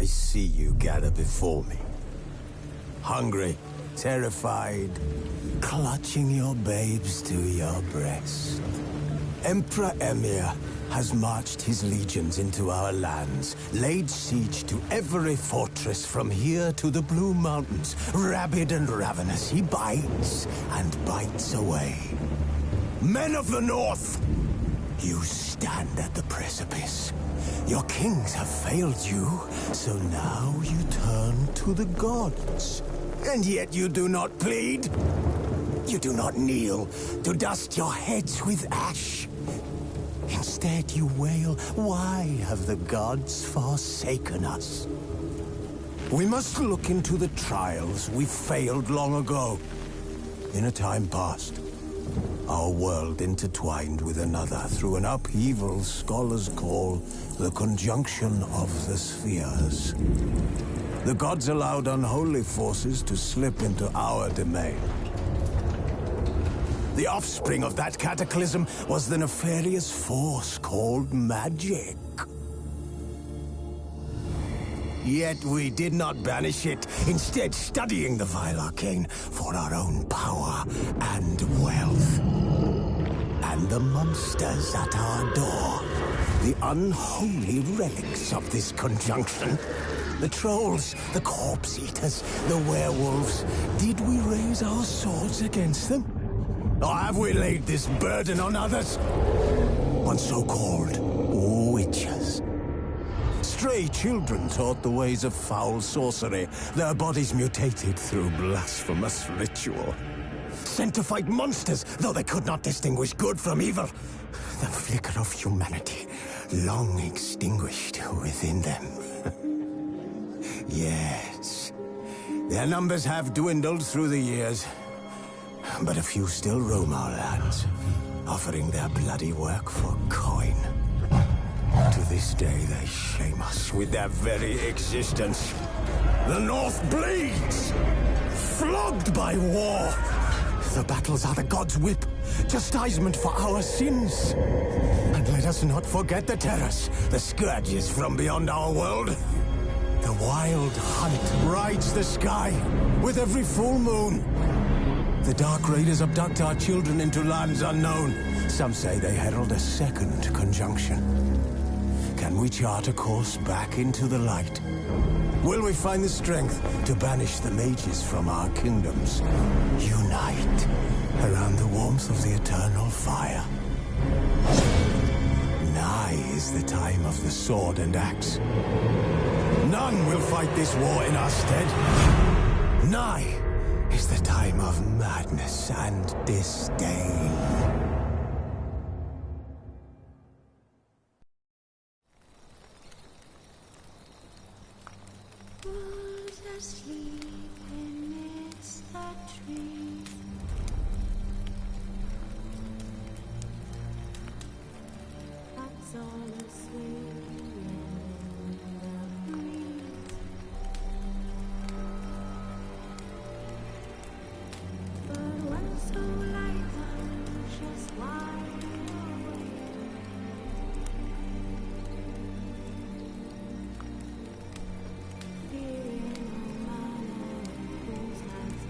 I see you gather before me. Hungry, terrified, clutching your babes to your breast. Emperor Emir has marched his legions into our lands, laid siege to every fortress from here to the Blue Mountains. Rabid and ravenous, he bites and bites away. Men of the North, you stand at the precipice. Your kings have failed you, so now you turn to the gods. And yet you do not plead. You do not kneel to dust your heads with ash. Instead you wail, why have the gods forsaken us? We must look into the trials we failed long ago. In a time past, our world intertwined with another through an upheaval scholars call the conjunction of the spheres. The gods allowed unholy forces to slip into our domain. The offspring of that cataclysm was the nefarious force called magic. Yet we did not banish it, instead studying the vile arcane for our own power and wealth. And the monsters at our door, the unholy relics of this conjunction. The trolls, the corpse-eaters, the werewolves. Did we raise our swords against them? Or have we laid this burden on others? On so-called witches. Stray children taught the ways of foul sorcery, their bodies mutated through blasphemous ritual. Sent to fight monsters, though they could not distinguish good from evil. The flicker of humanity, long extinguished within them. Yes, their numbers have dwindled through the years, but a few still roam our lands, offering their bloody work for coin. To this day, they shame us with their very existence. The North bleeds, flogged by war. The battles are the gods' whip, chastisement for our sins. And let us not forget the terrors, the scourges from beyond our world. The wild hunt rides the sky with every full moon. The Dark Raiders abduct our children into lands unknown. Some say they herald a second conjunction. Can we chart a course back into the light? Will we find the strength to banish the mages from our kingdoms? Unite around the warmth of the eternal fire. Nigh is the time of the sword and axe. None will fight this war in our stead. Nigh is the time of madness and disdain. Who's asleep amidst the trees? That's all asleep in the breeze. But when so light just wide awake, fearing no matter whose hands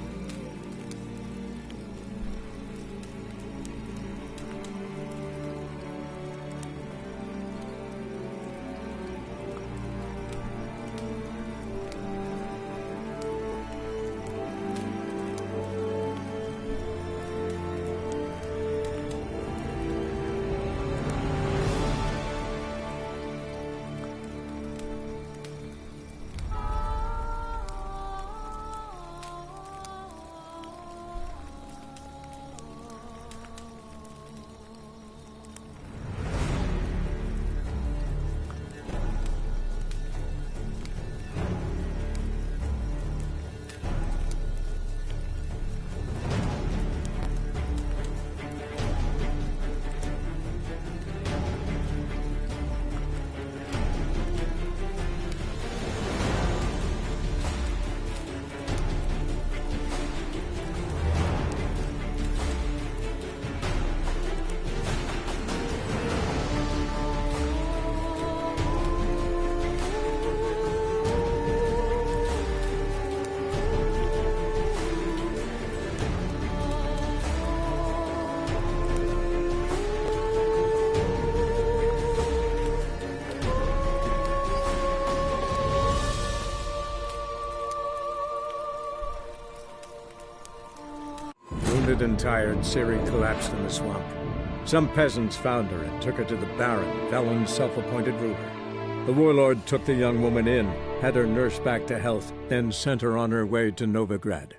Bloated and tired, Ciri collapsed in the swamp. Some peasants found her and took her to the Baron, Valen's self-appointed ruler. The warlord took the young woman in, had her nursed back to health, then sent her on her way to Novigrad.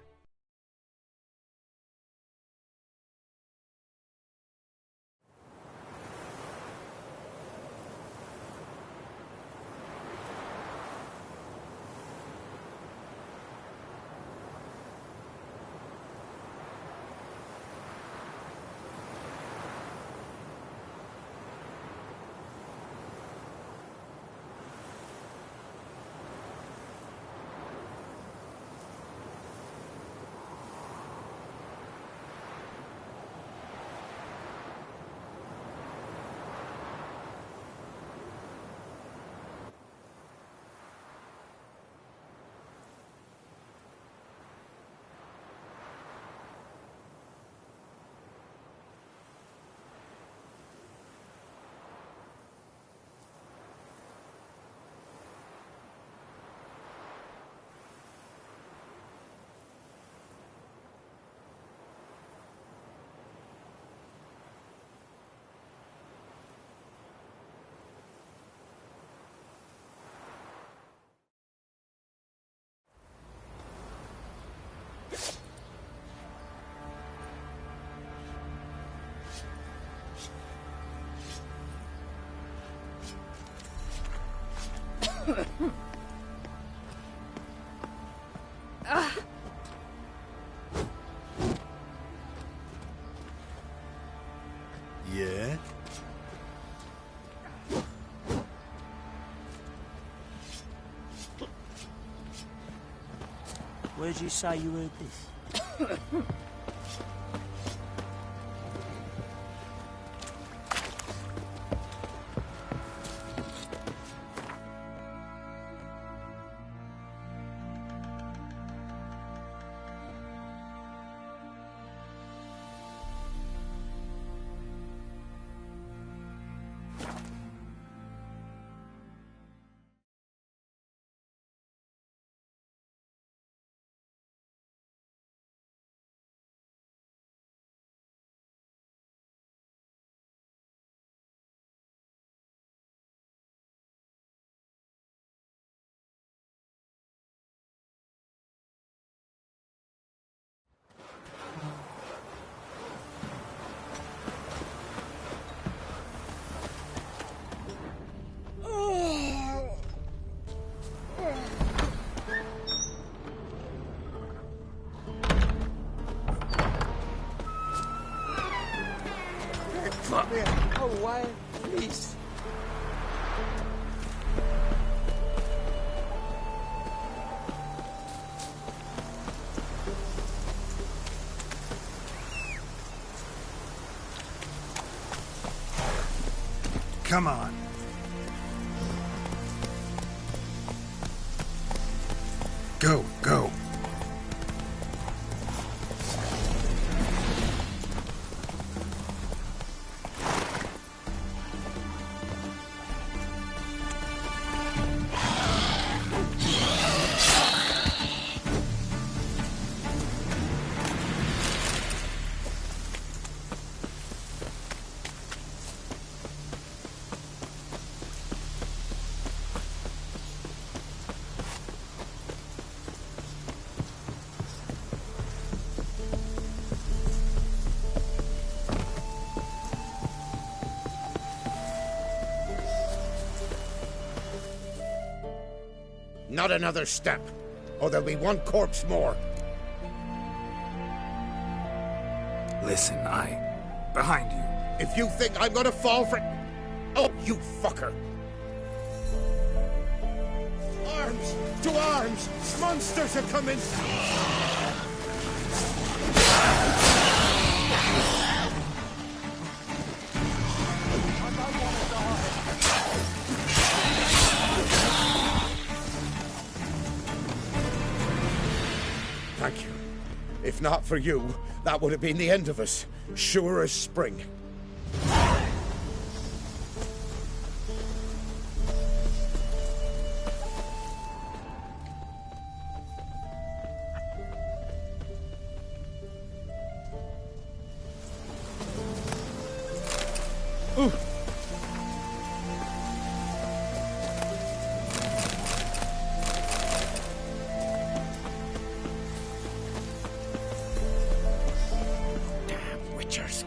Yeah? Where'd you say you heard this? Oh, why? Please. Come on. Go, go. Not another step, or there'll be one corpse more. Listen, behind you. If you think I'm gonna fall for... Oh, you fucker! Arms! To arms! Monsters are coming! Thank you. If not for you, that would have been the end of us. Sure as spring. Damn witchers.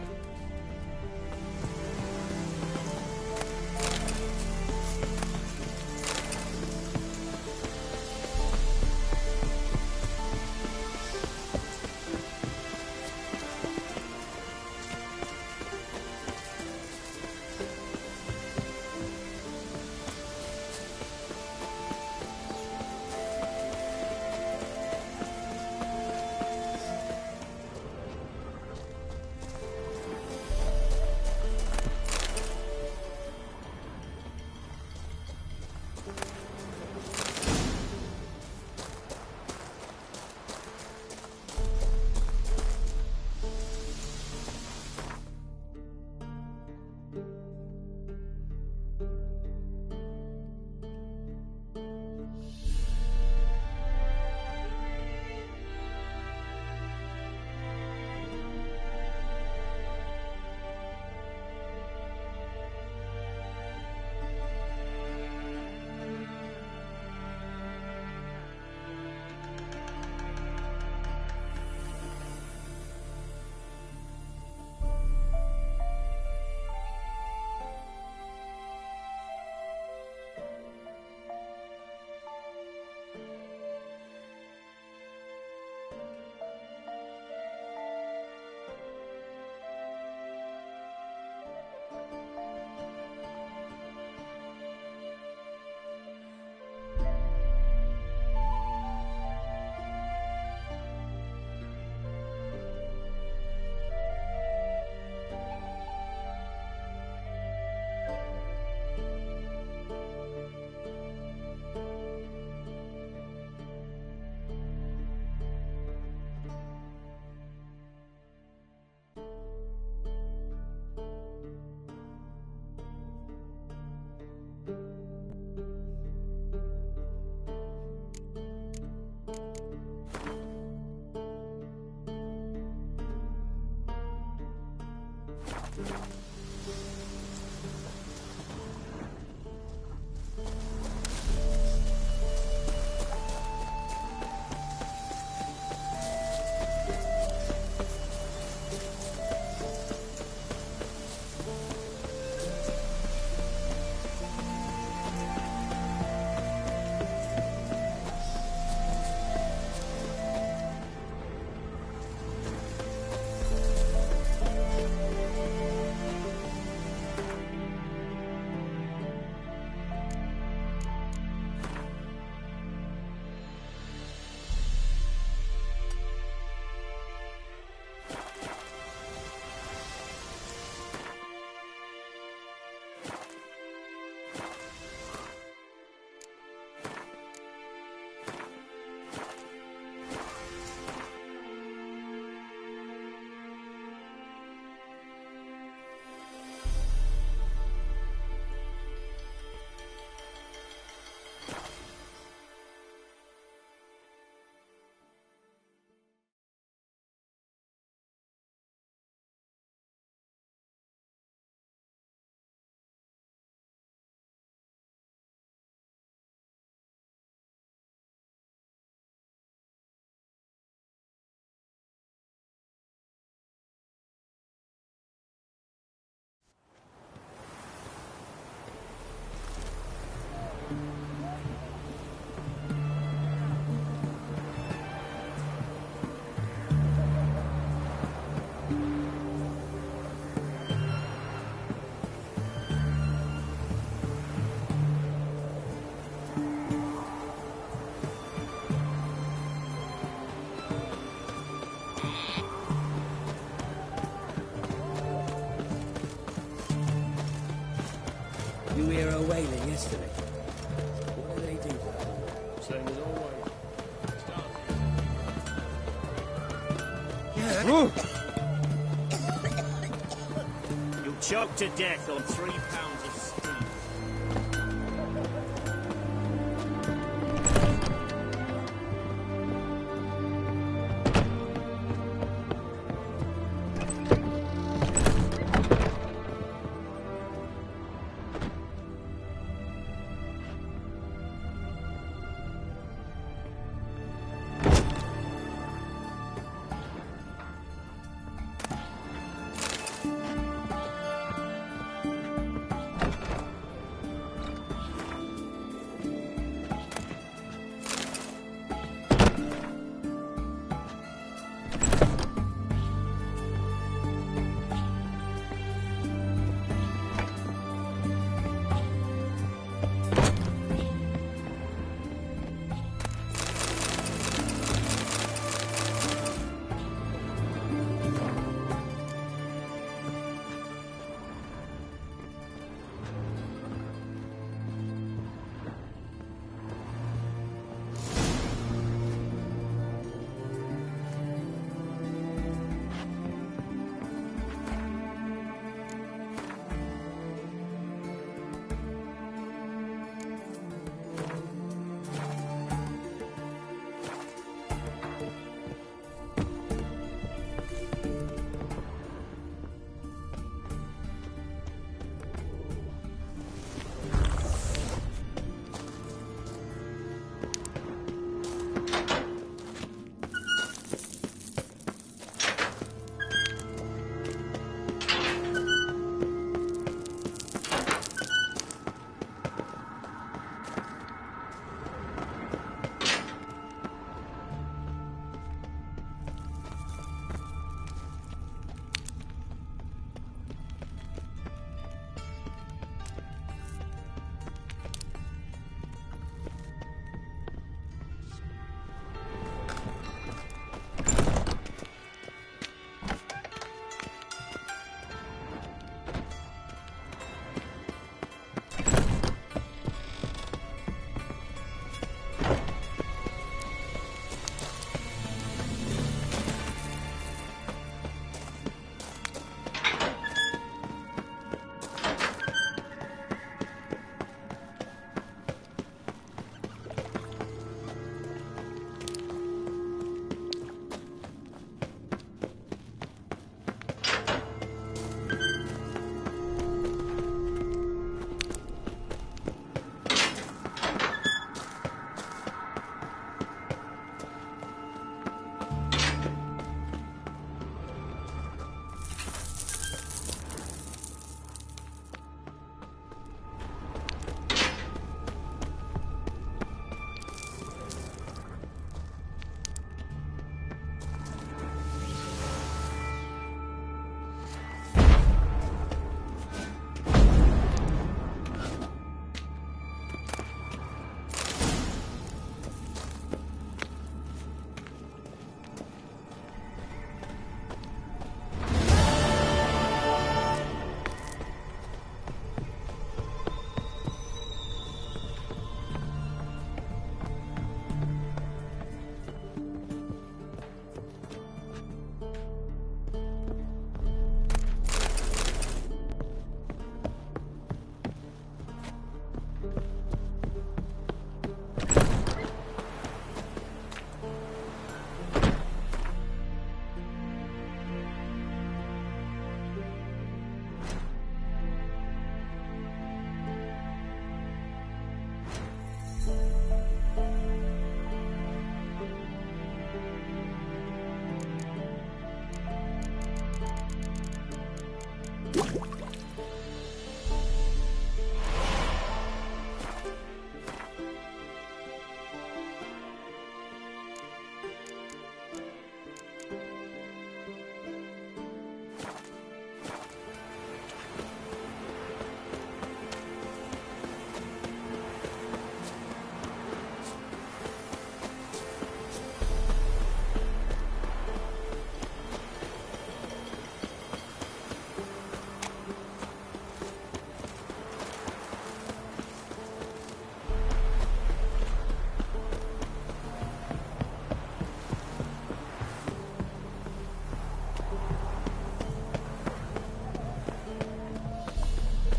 You hear her wailing yesterday? What do they do to her? Same as always. You'll choke to death on 3 pounds of steam.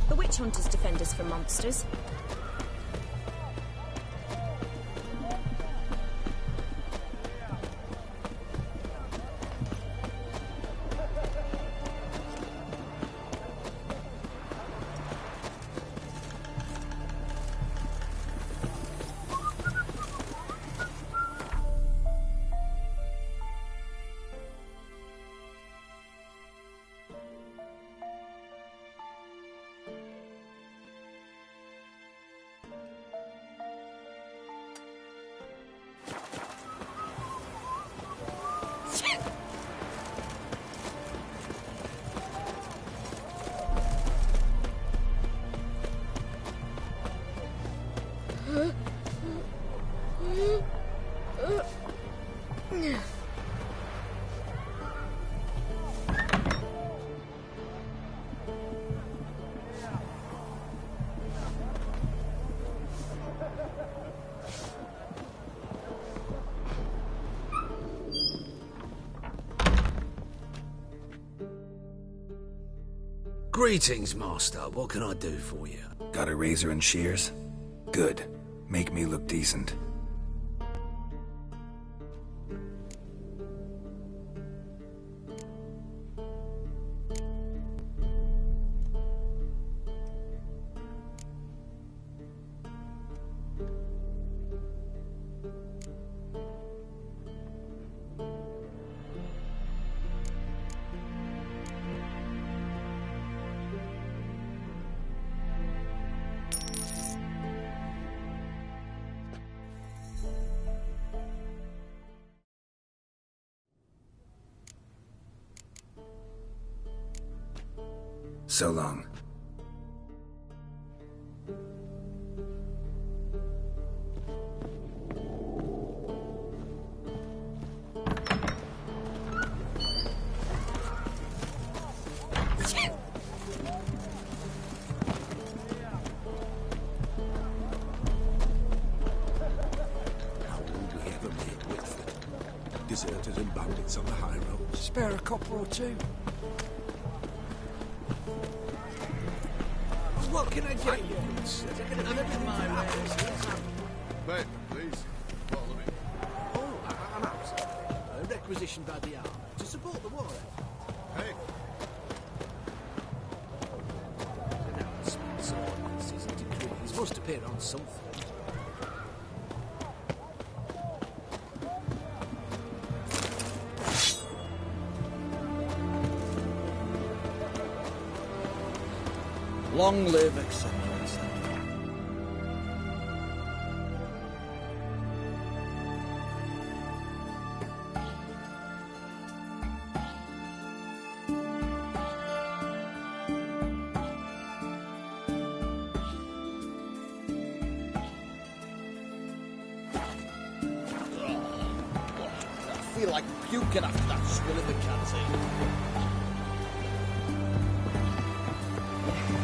The witch hunters defend us from monsters. Greetings, Master. What can I do for you? Got a razor and shears? Good. Make me look decent. So long. Deserters and bandits on the high road. Spare a copper or two. What can I get you? Wait, please. Follow me. Oh, I'm out. Requisitioned by the army to support the war effort. Hey. Announcements, ordinances, and decrees must appear on something. Long live Excellence. I feel like puking after that swill in the canteen.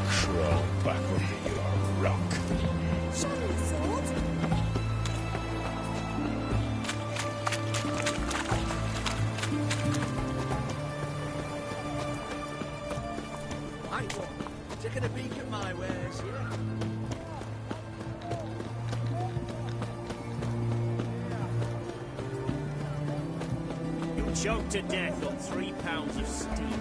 Crawl back under your rock. Shiny sword? Right one. Taking a peek at my wares, yeah? You'll choke to death on 3 pounds of steam.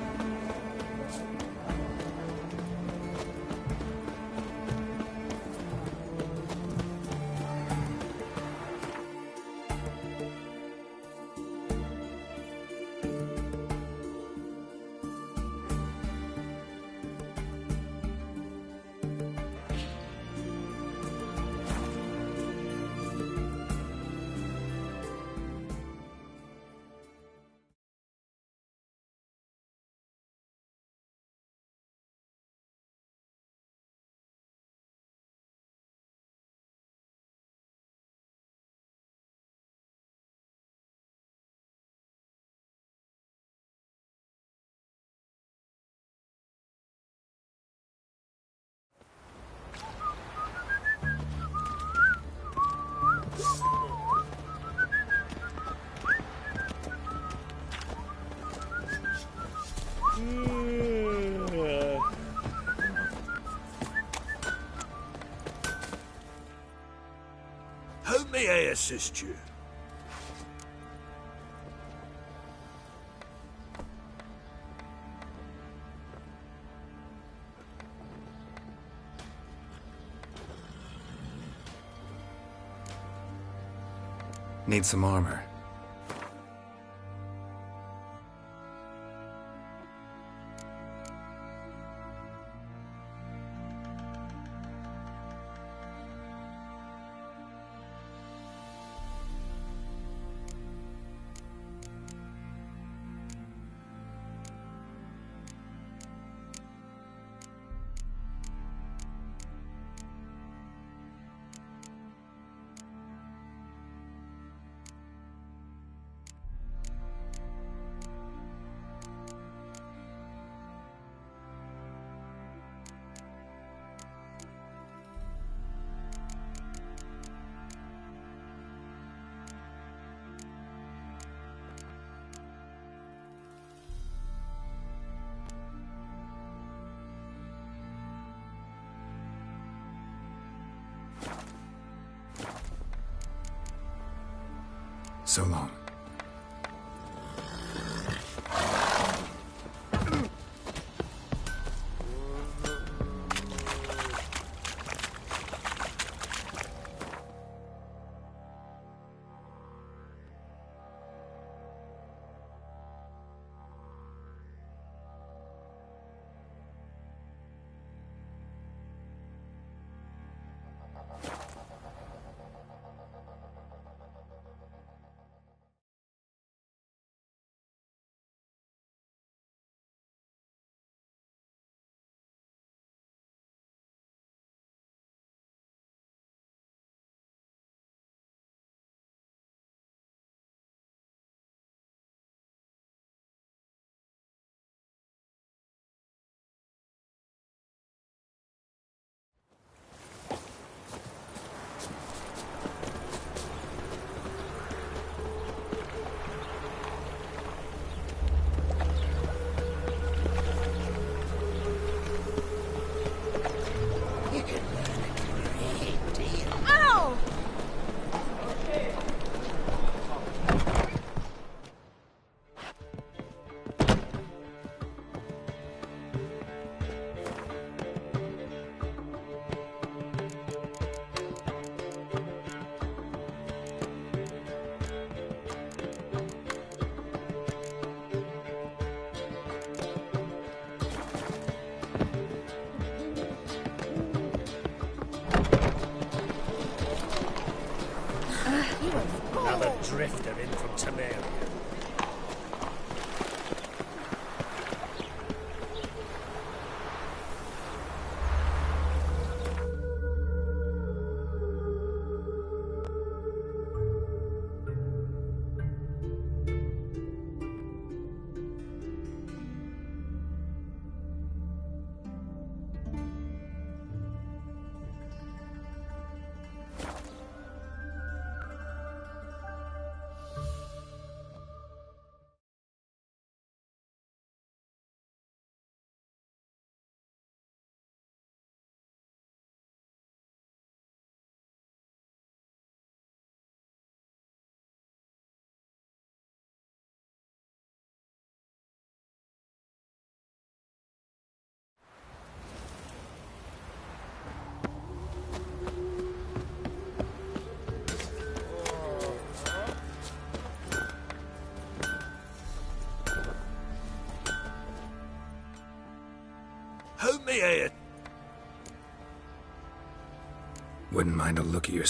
I assist you? Need some armor. So long. Another drifter in from Tamaria. Help me here. Wouldn't mind a look at your...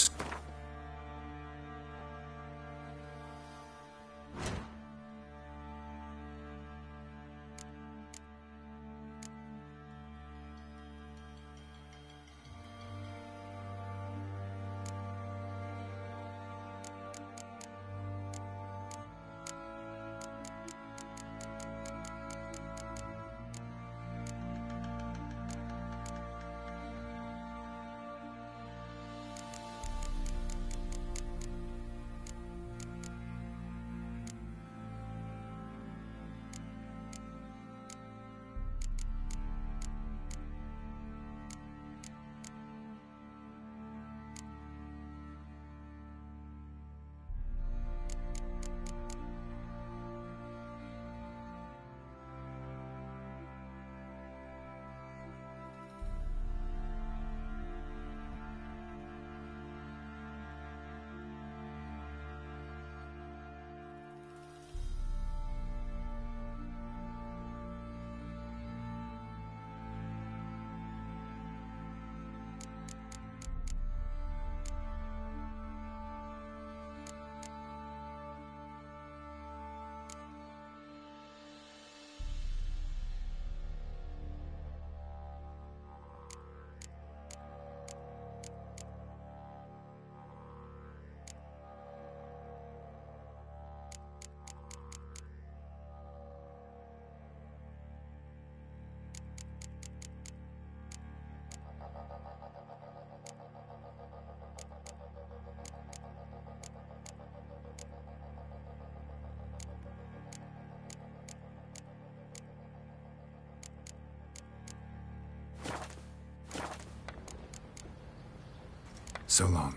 So long.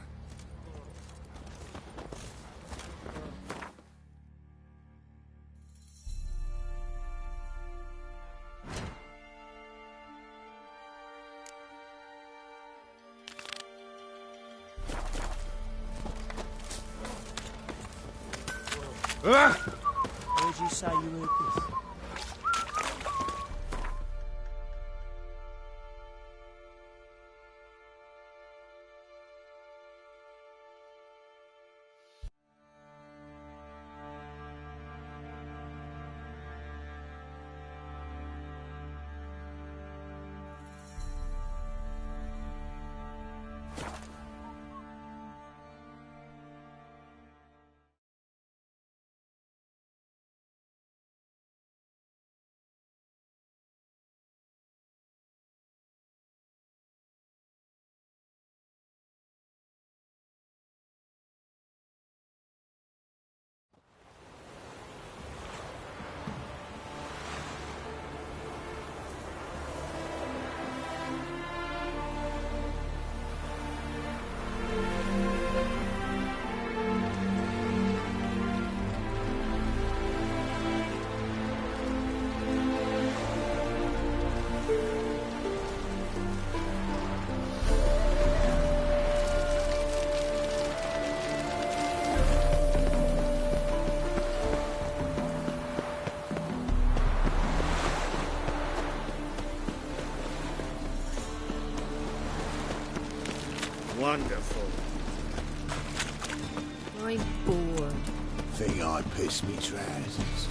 Where did you say you heard this? Wonderful. I'm bored. Think I'd piss me trousers.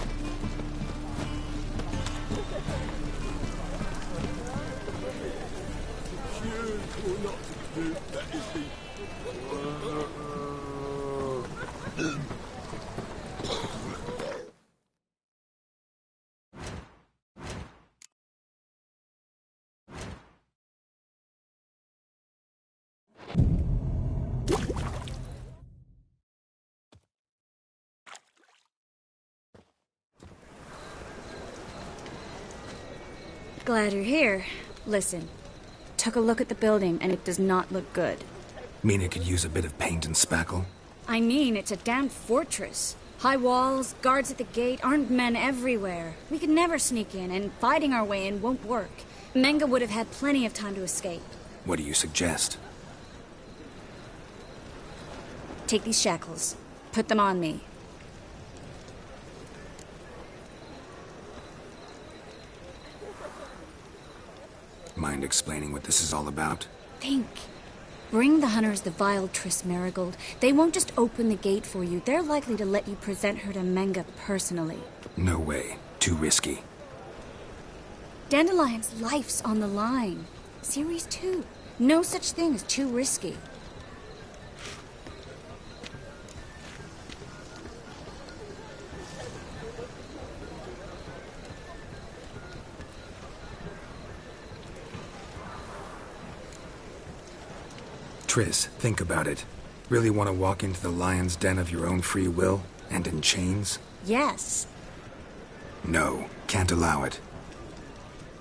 Glad you're here. Listen, took a look at the building and it does not look good. Mean it could use a bit of paint and spackle? I mean, it's a damn fortress. High walls, guards at the gate, armed men everywhere. We could never sneak in, and fighting our way in won't work. Menga would have had plenty of time to escape. What do you suggest? Take these shackles. Put them on me. Mind explaining what this is all about? Think. Bring the hunters the vile Triss Marigold. They won't just open the gate for you. They're likely to let you present her to Menga personally. No way. Too risky. Dandelion's life's on the line. Series 2. No such thing as too risky. Triss, think about it. Really want to walk into the lion's den of your own free will, and in chains? Yes. No, can't allow it.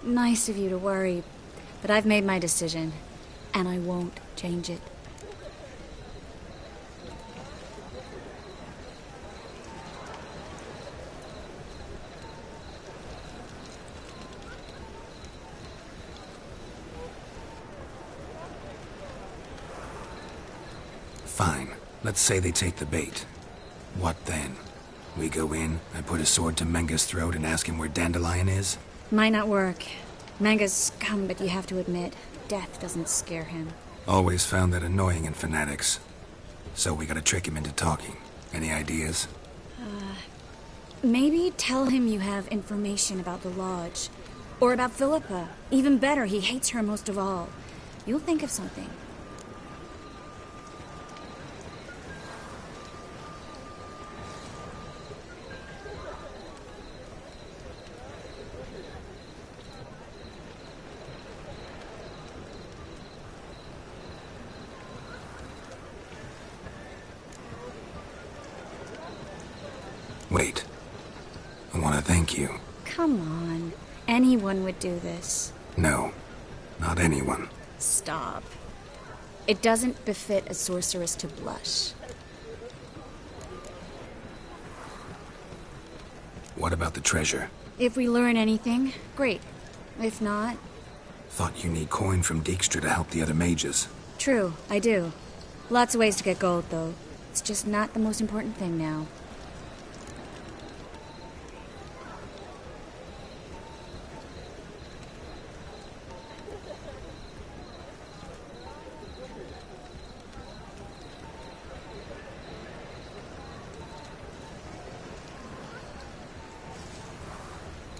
Nice of you to worry, but I've made my decision, and I won't change it. Fine. Let's say they take the bait. What then? We go in, I put a sword to Menga's throat and ask him where Dandelion is? Might not work. Menga's scum, but you have to admit, death doesn't scare him. Always found that annoying in fanatics. So we gotta trick him into talking. Any ideas? Maybe tell him you have information about the Lodge. Or about Philippa. Even better, he hates her most of all. You'll think of something. Wait. I want to thank you. Come on. Anyone would do this. No. Not anyone. Stop. It doesn't befit a sorceress to blush. What about the treasure? If we learn anything, great. If not... Thought you need coin from Dijkstra to help the other mages. True, I do. Lots of ways to get gold, though. It's just not the most important thing now.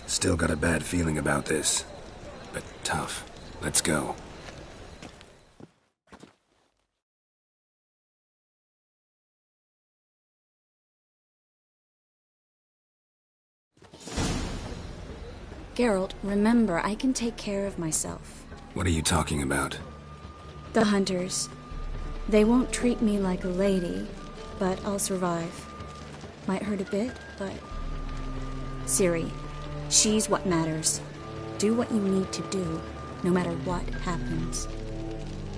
Still got a bad feeling about this. But tough. Let's go. Geralt, remember, I can take care of myself. What are you talking about? The hunters. They won't treat me like a lady, but I'll survive. Might hurt a bit, but... Ciri, she's what matters. Do what you need to do, no matter what happens.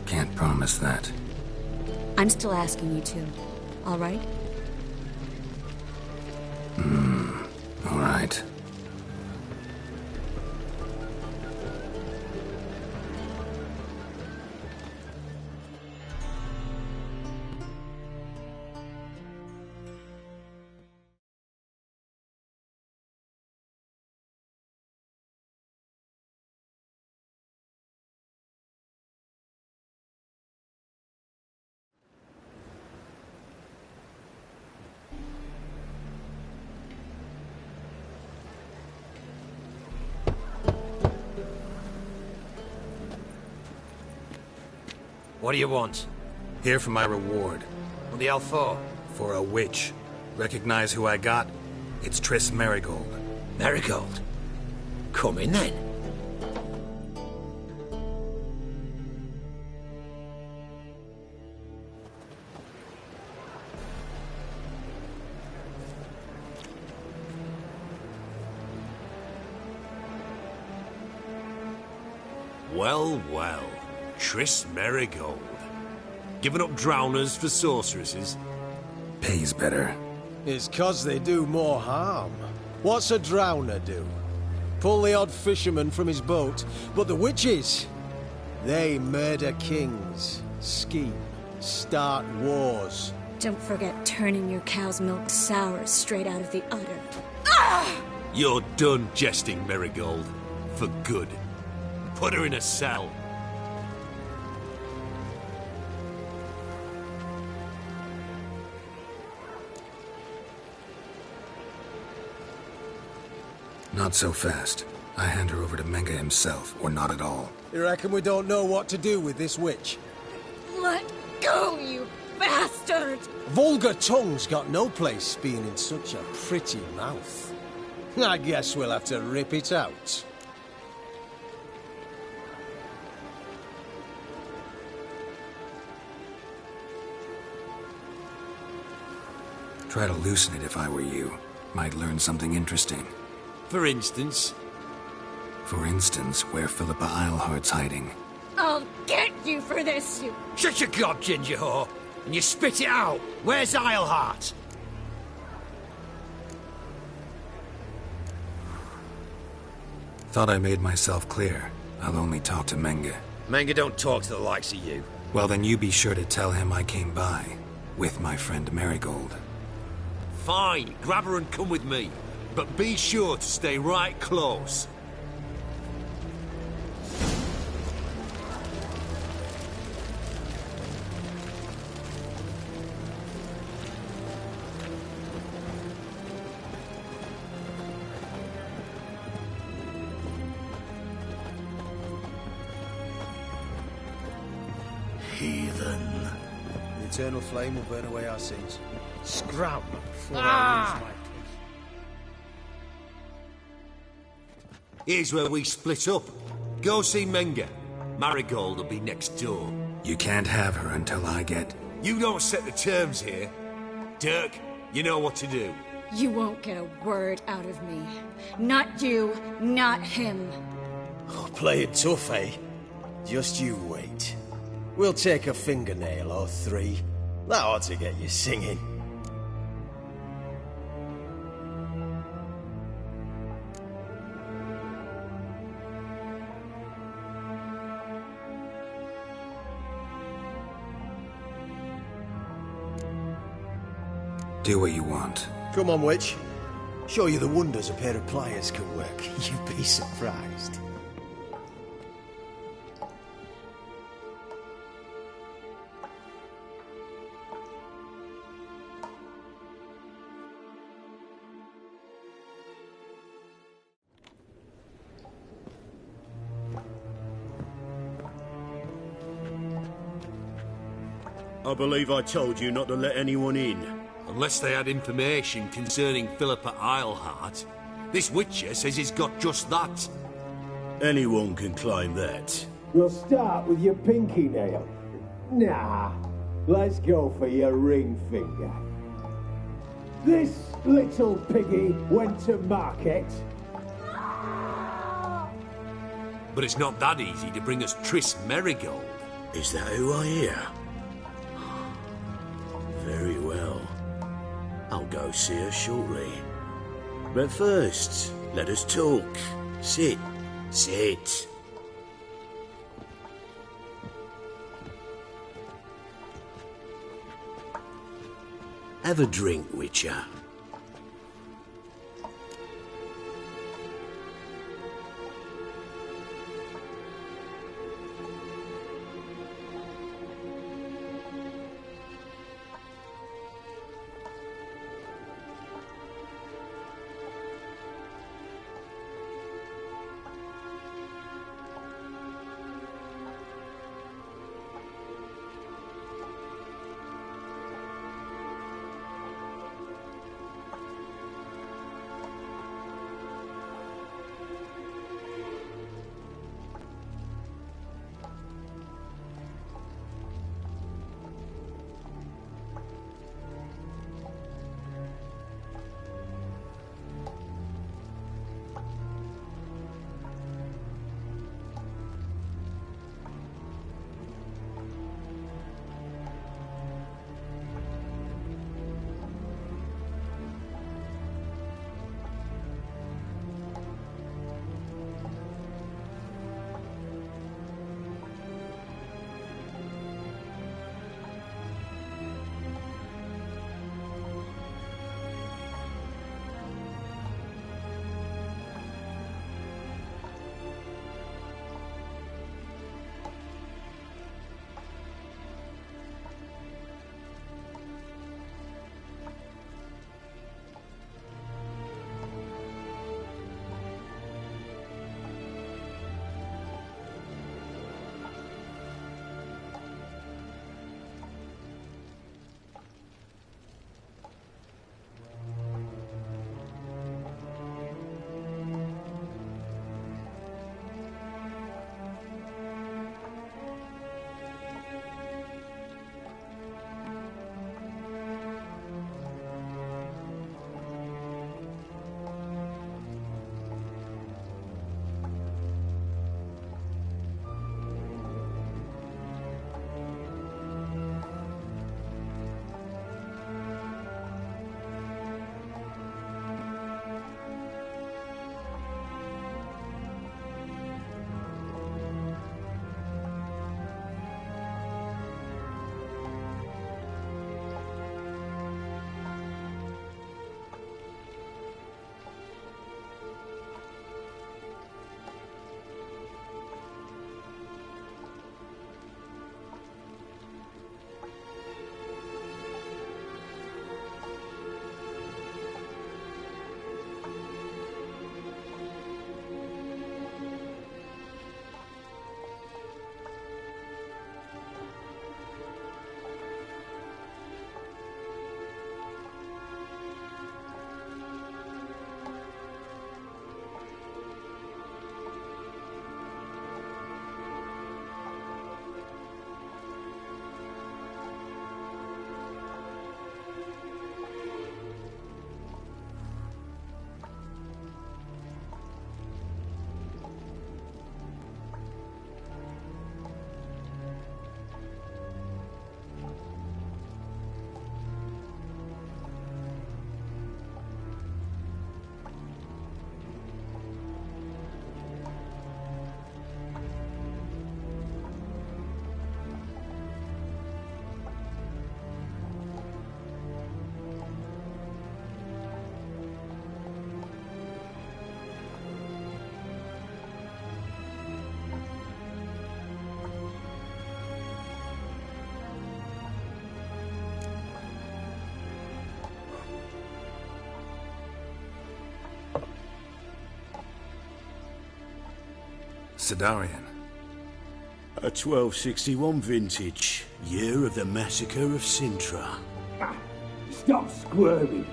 Can't promise that. I'm still asking you to, all right? All right. What do you want? Here for my reward. What the hell for? For a witch. Recognize who I got? It's Triss Merigold. Merigold? Come in then. Well, well. Triss Merigold. Giving up drowners for sorceresses? Pays better. It's 'cause they do more harm. What's a drowner do? Pull the odd fisherman from his boat. But the witches, they murder kings, scheme, start wars. Don't forget turning your cow's milk sour straight out of the udder. You're done jesting, Merigold. For good. Put her in a cell. Not so fast. I hand her over to Menge himself, or not at all. You reckon we don't know what to do with this witch? Let go, you bastard! Vulgar tongue's got no place being in such a pretty mouth. I guess we'll have to rip it out. Try to loosen it if I were you. Might learn something interesting. For instance? For instance, where Philippa Eilhart's hiding. I'll get you for this, you... Shut your gob, ginger whore, and you spit it out. Where's Eilhart? Thought I made myself clear. I'll only talk to Menge. Menge don't talk to the likes of you. Well, then you be sure to tell him I came by. With my friend Merigold. Fine, grab her and come with me. But be sure to stay right close. Heathen. The eternal flame will burn away our sins. Scram before I lose my place. Here's where we split up. Go see Menge. Marigold will be next door. You can't have her until I get... You don't set the terms here. Dirk, you know what to do. You won't get a word out of me. Not you, not him. Oh, play it tough, eh? Just you wait. We'll take a fingernail or three. That ought to get you singing. Do what you want. Come on, witch. Show you the wonders a pair of pliers can work. You'd be surprised. I believe I told you not to let anyone in. Unless they had information concerning Philippa Eilhart. This Witcher says he's got just that. Anyone can claim that. We'll start with your pinky nail. Nah, let's go for your ring finger. This little piggy went to market. But it's not that easy to bring us Triss Merigold. Is that who I hear? Very well. I'll go see her shortly. But first, let us talk. Sit. Sit. Have a drink, Witcher. Sidarian. A 1261 vintage, year of the massacre of Sintra. Stop squirming.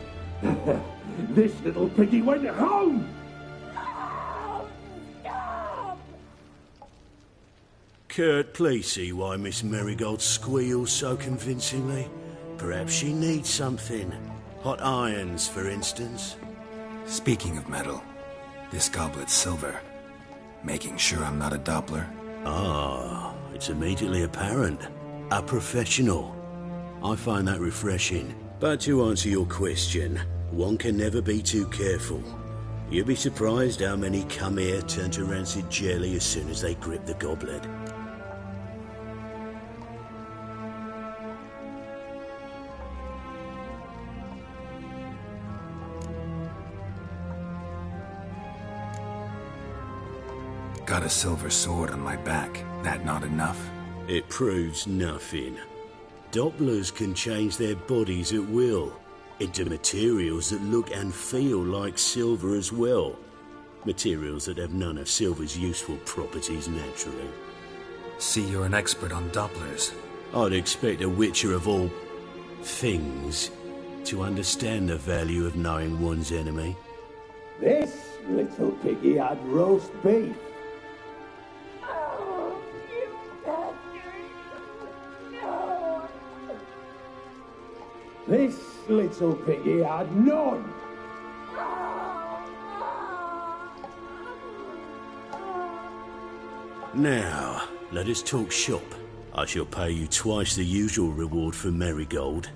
This little piggy went home. Kurt, please see why Miss Marigold squeals so convincingly. Perhaps she needs something. Hot irons, for instance. Speaking of metal, this goblet's silver. Making sure I'm not a Doppler. Ah, it's immediately apparent. A professional. I find that refreshing. But to answer your question, one can never be too careful. You'd be surprised how many come here turn to rancid jelly as soon as they grip the goblet. Got a silver sword on my back. That not enough? It proves nothing. Dopplers can change their bodies at will, into materials that look and feel like silver as well. Materials that have none of silver's useful properties naturally. See, you're an expert on Dopplers. I'd expect a witcher of all things to understand the value of knowing one's enemy. This little piggy had roast beef. This little piggy had none. Now, let us talk shop. I shall pay you twice the usual reward for Marigold.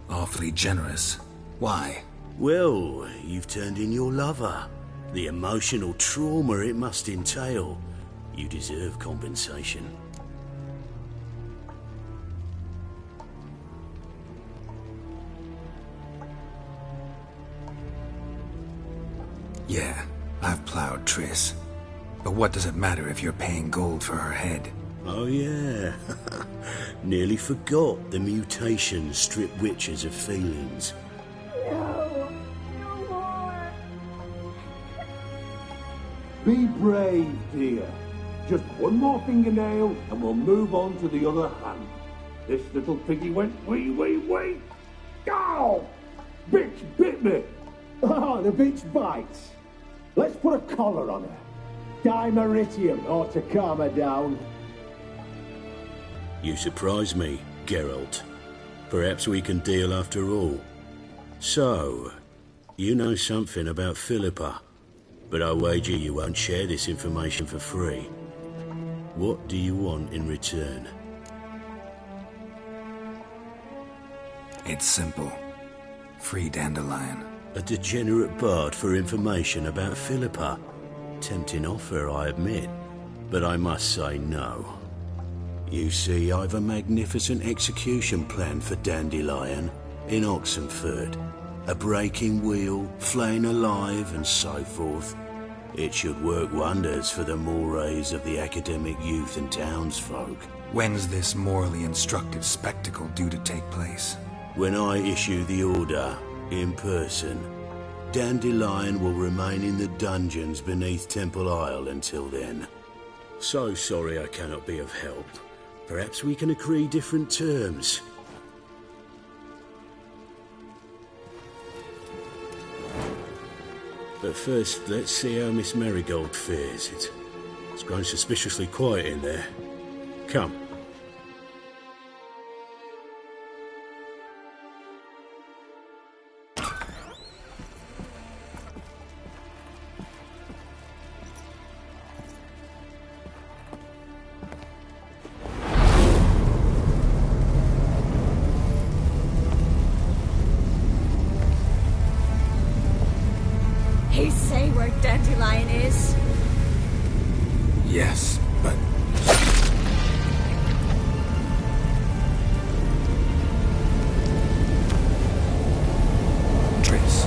Awfully generous. Why? Well, you've turned in your lover. The emotional trauma it must entail. You deserve compensation. Yeah, I've plowed Triss. But what does it matter if you're paying gold for her head? Oh yeah. Nearly forgot the mutations strip witches of feelings. No more. Be brave, dear. Just one more fingernail and we'll move on to the other hand. This little piggy went wee. Ow! Bitch bit me. Ah, the bitch bites. Let's put a collar on her. Dimeritium ought to calm her down. You surprise me, Geralt. Perhaps we can deal after all. So, you know something about Philippa, but I wager you won't share this information for free. What do you want in return? It's simple. Free Dandelion. A degenerate bard for information about Philippa. Tempting offer, I admit, but I must say no. You see, I've a magnificent execution plan for Dandelion in Oxenford. A breaking wheel, flaying alive, and so forth. It should work wonders for the mores of the academic youth and townsfolk. When's this morally instructive spectacle due to take place? When I issue the order, in person, Dandelion will remain in the dungeons beneath Temple Isle until then. So sorry I cannot be of help. Perhaps we can agree different terms. But first, let's see how Miss Marigold fares. It's grown suspiciously quiet in there. Come. He say where Dandelion is? Yes, but... Triss.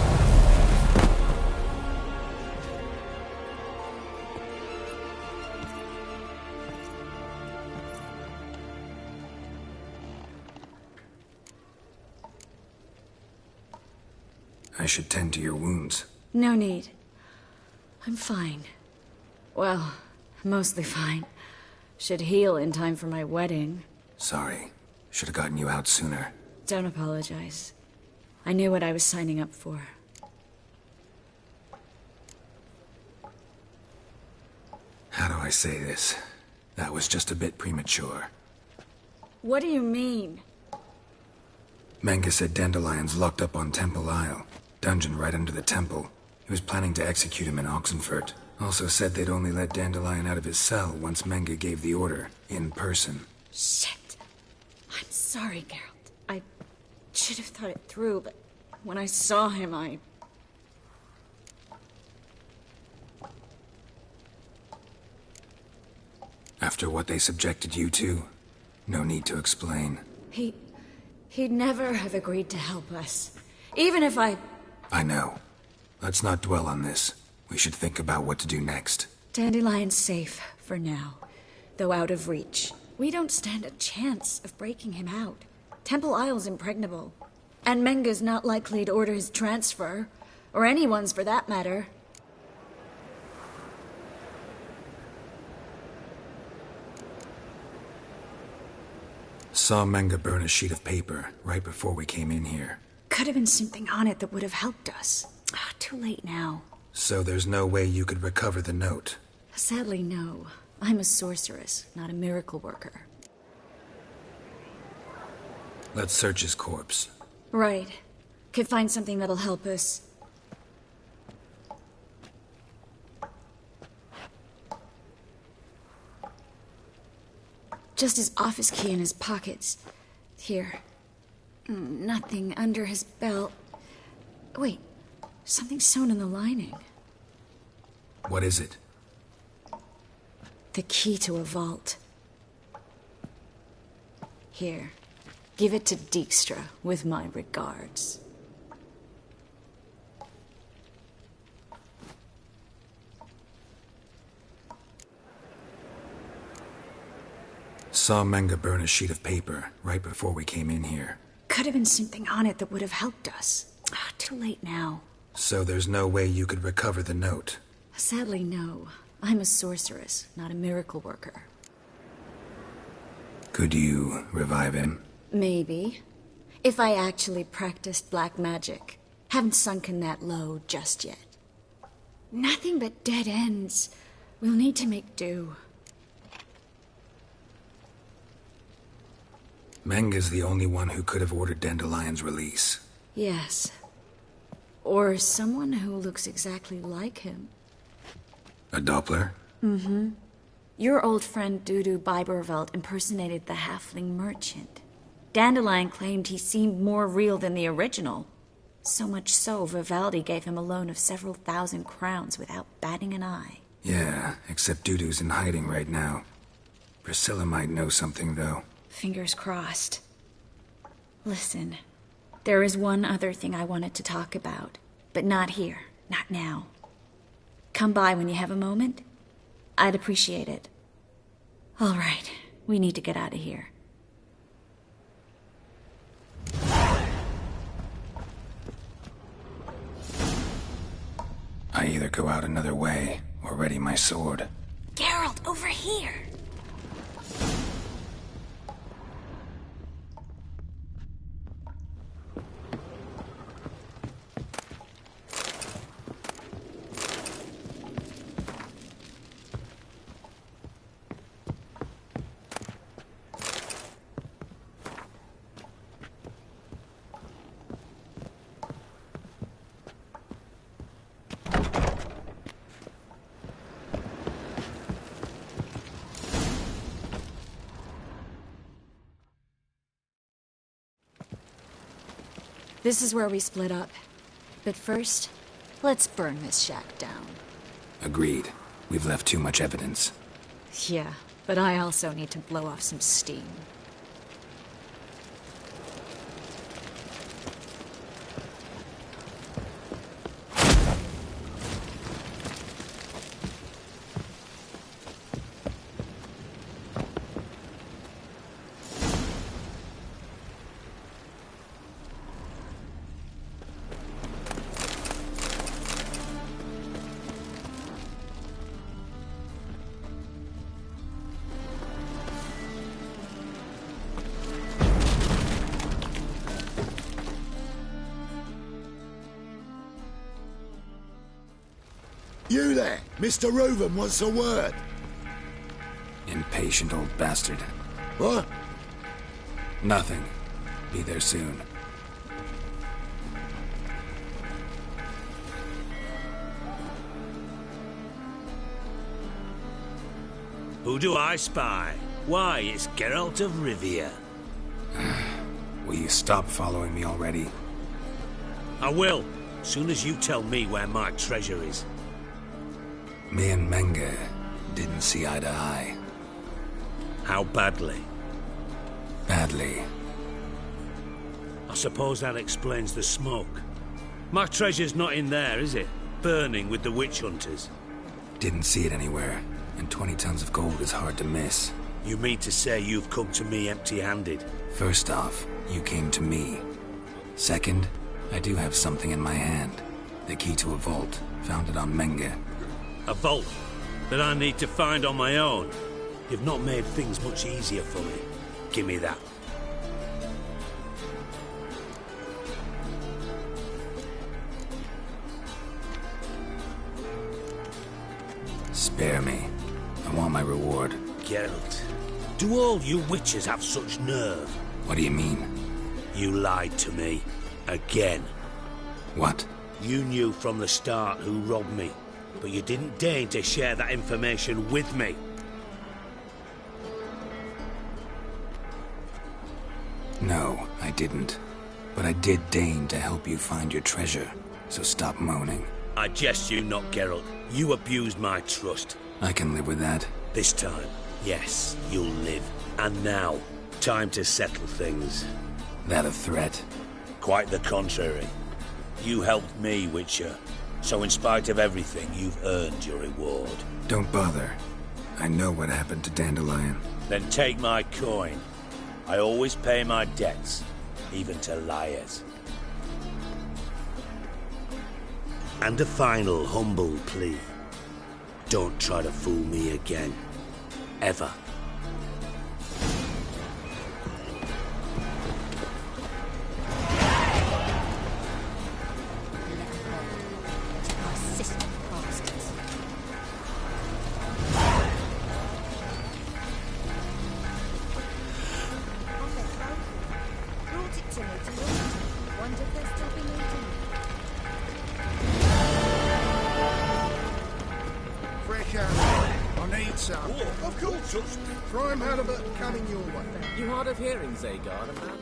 I should tend to your wounds. No need. I'm fine. Well, Mostly fine. Should heal in time for my wedding. Sorry. Should have gotten you out sooner. Don't apologize. I knew what I was signing up for. How do I say this? That was just a bit premature. What do you mean? Menga said Dandelion's locked up on Temple Isle. Dungeon right under the temple. He was planning to execute him in Oxenfurt. Also said they'd only let Dandelion out of his cell once Menga gave the order, in person. Shit. I'm sorry, Geralt. I should have thought it through, but when I saw him, After what they subjected you to, no need to explain. He'd never have agreed to help us. Even if I know. Let's not dwell on this. We should think about what to do next. Dandelion's safe, for now. Though out of reach. We don't stand a chance of breaking him out. Temple Isle's impregnable. And Menga's not likely to order his transfer. Or anyone's, for that matter. Saw Menga burn a sheet of paper right before we came in here. Could have been something on it that would have helped us. Too late now. So there's no way you could recover the note? Sadly, no. I'm a sorceress, not a miracle worker. Let's search his corpse. Right. Could find something that'll help us. Just his office key in his pockets. Here. Nothing under his belt. Wait, something sewn in the lining. What is it? The key to a vault. Here. Give it to Dijkstra with my regards. Saw Menga burn a sheet of paper right before we came in here. Could have been something on it that would have helped us. Too late now. So there's no way you could recover the note? Sadly, no. I'm a sorceress, not a miracle worker. Could you revive him? Maybe. If I actually practiced black magic. Haven't sunken that low just yet. Nothing but dead ends. We'll need to make do. Menga's the only one who could have ordered Dandelion's release. Yes. Or someone who looks exactly like him. A Doppler? Mm-hmm. Your old friend Dudu Biberveld impersonated the halfling merchant. Dandelion claimed he seemed more real than the original. So much so, Vivaldi gave him a loan of several thousand crowns without batting an eye. Yeah, except Dudu's in hiding right now. Priscilla might know something, though. Fingers crossed. Listen, there is one other thing I wanted to talk about, but not here, not now. Come by when you have a moment. I'd appreciate it. All right, we need to get out of here. I either go out another way or ready my sword. Geralt, over here! This is where we split up. But first, let's burn this shack down. Agreed. We've left too much evidence. Yeah, but I also need to blow off some steam. You there! Mr. Reuben wants a word. Impatient old bastard. What? Nothing. Be there soon. Who do I spy? Why, it's Geralt of Rivia. Will you stop following me already? I will, soon as you tell me where my treasure is. Me and Menge didn't see eye to eye. How badly? Badly. I suppose that explains the smoke. My treasure's not in there, is it? Burning with the witch hunters. Didn't see it anywhere, and 20 tons of gold is hard to miss. You mean to say you've come to me empty-handed? First off, you came to me. Second, I do have something in my hand. The key to a vault, found it on Menge. A vault that I need to find on my own? You've not made things much easier for me. Give me that. Spare me. I want my reward. Geralt, do all you witches have such nerve? What do you mean? You lied to me. Again. What? You knew from the start who robbed me, but you didn't deign to share that information with me. No, I didn't. But I did deign to help you find your treasure, so stop moaning. I jest you not, Geralt. You abused my trust. I can live with that. This time, yes, you'll live. And now, time to settle things. That a threat? Quite the contrary. You helped me, Witcher. So in spite of everything, you've earned your reward. Don't bother. I know what happened to Dandelion. Then take my coin. I always pay my debts, even to liars. And a final humble plea. Don't try to fool me again. Ever. Of course, just prime halibut coming your way. You hard of hearing, Zagar, man?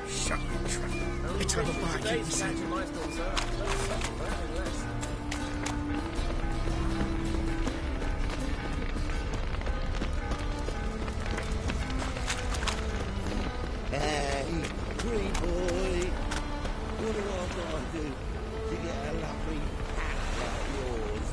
Shut your trap. It's have a bargain. Hey, pretty boy. What do I gotta do to get a lovely hat like yours?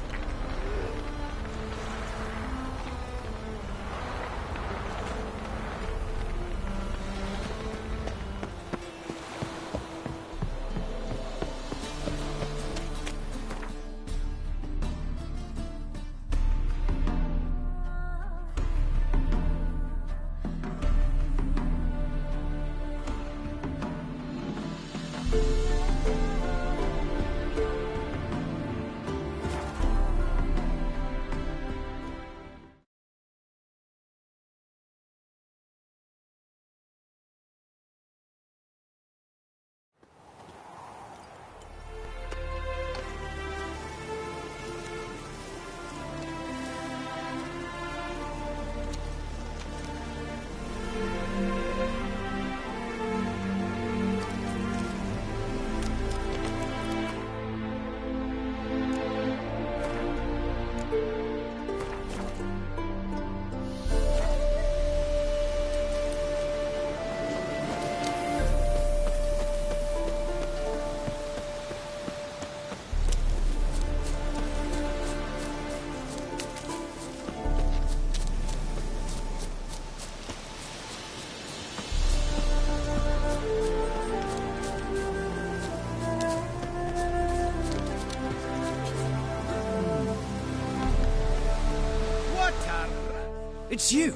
It's you!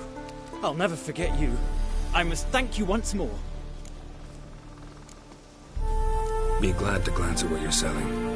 I'll never forget you. I must thank you once more. Be glad to glance at what you're selling.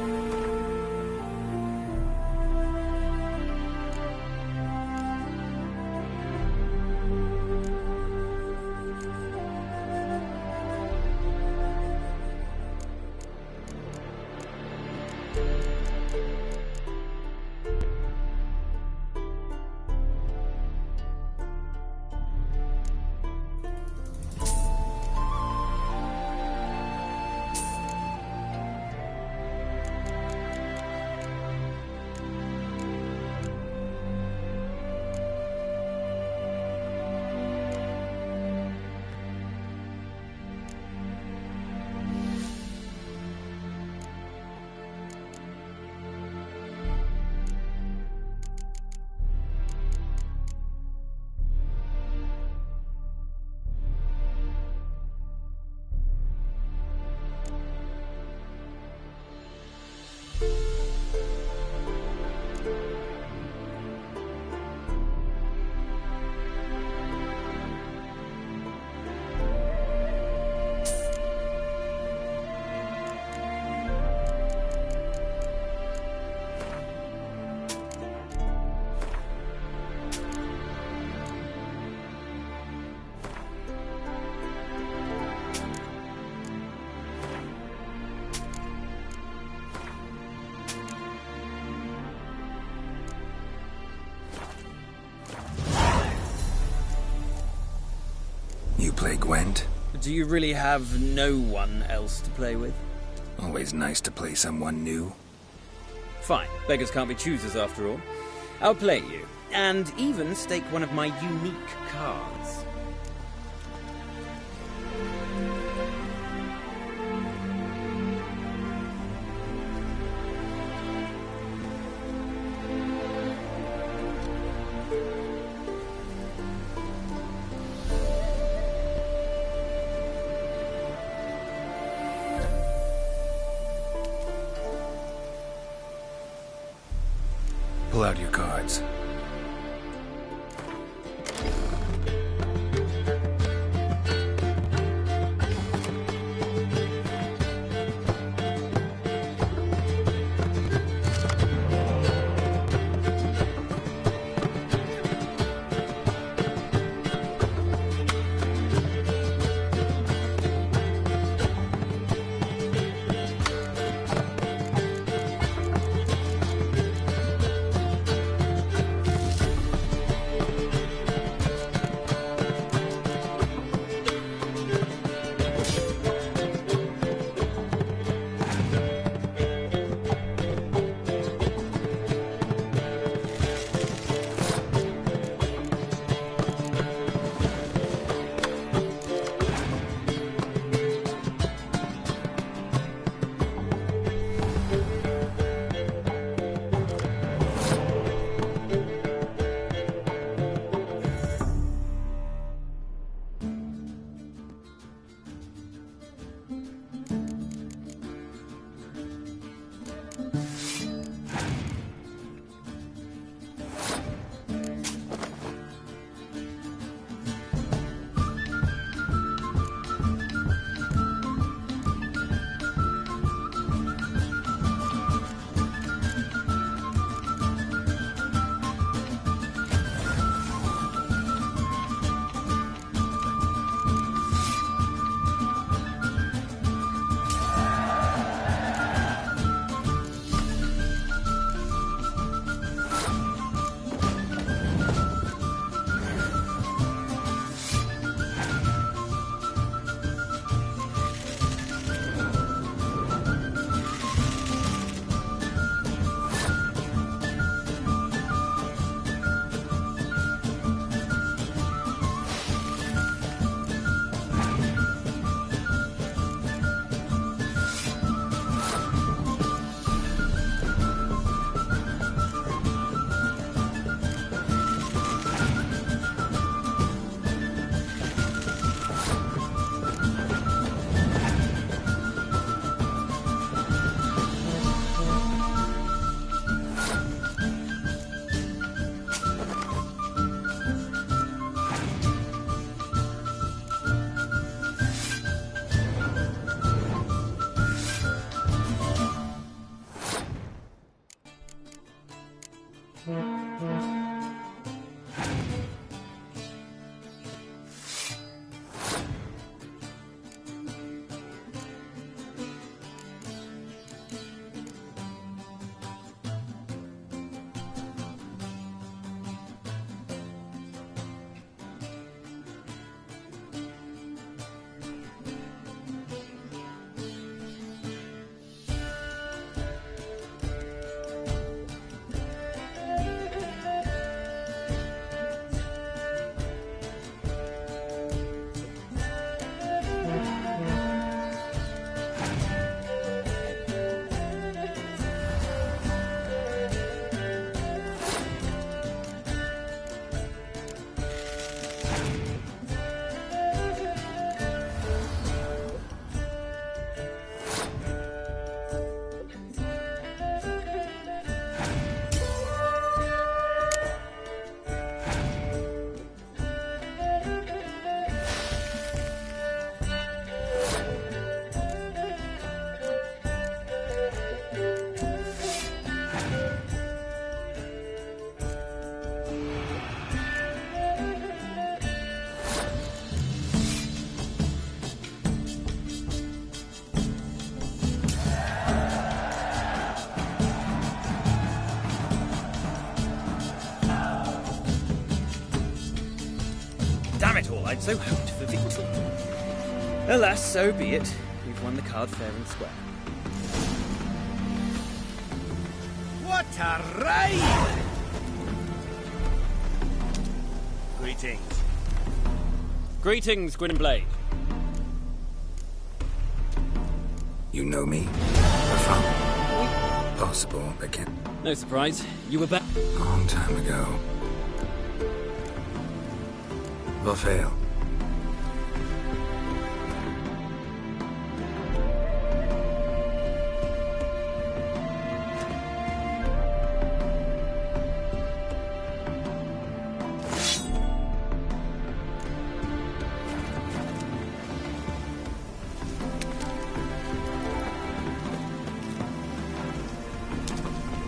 You play Gwent? Do you really have no one else to play with? Always nice to play someone new. Fine. Beggars can't be choosers after all. I'll play you, and even stake one of my unique cards. Pull out your cards. So hoped for victory. Alas, so be it. We've won the card fair and square. What a raid! Greetings. Greetings, Gwyn and Blade. You know me? Where from? Possible, but can't. No surprise. You were back. Long time ago. Vafail.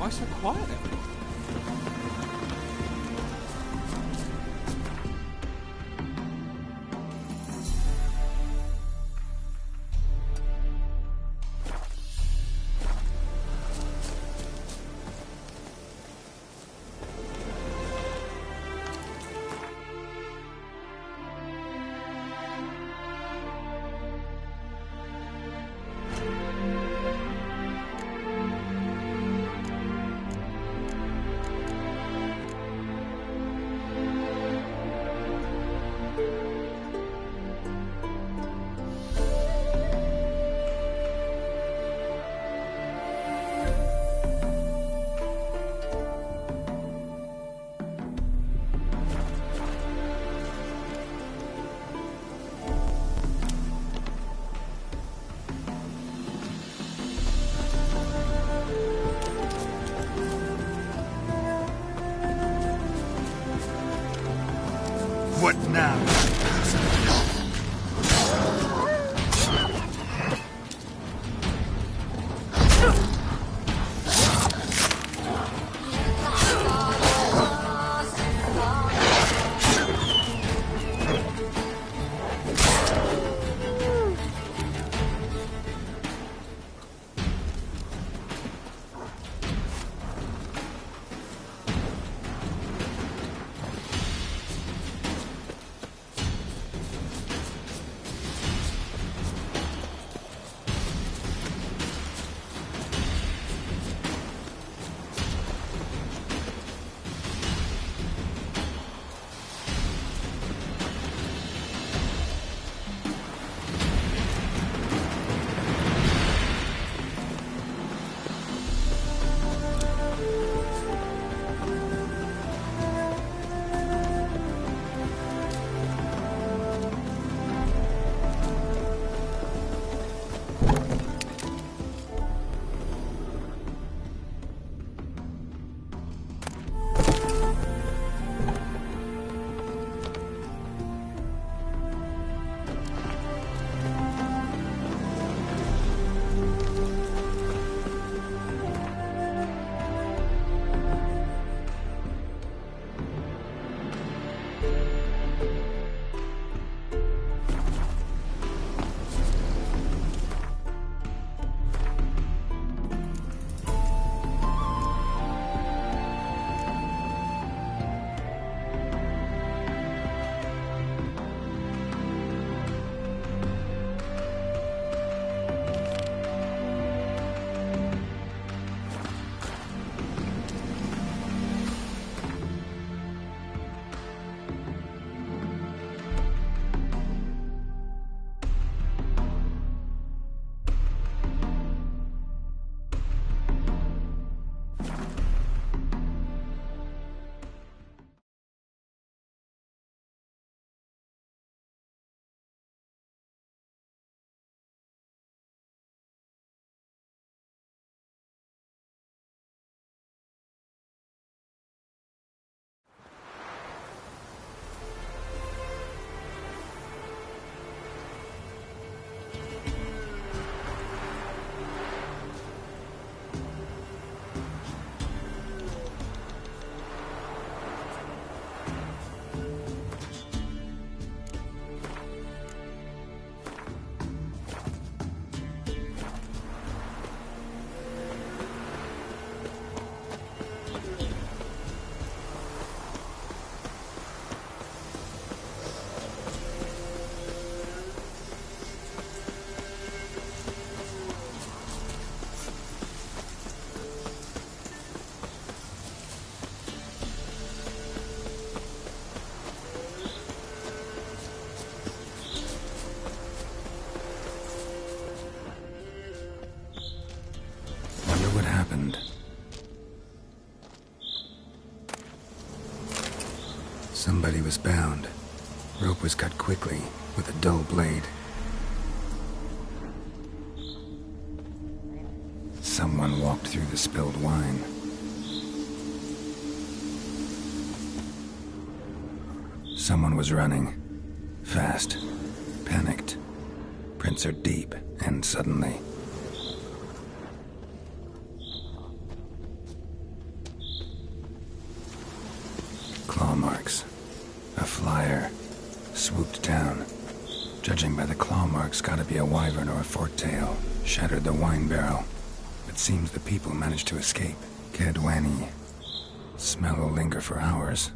Why so quiet, everyone? Somebody was bound. Rope was cut quickly with a dull blade. Someone walked through the spilled wine. Someone was running. Fast. Panicked. Prints are deep, and suddenly... claw marks. A flyer. Swooped down. Judging by the claw marks, gotta be a wyvern or a forktail. Shattered the wine barrel. It seems the people managed to escape. Kedwani. Smell will linger for hours.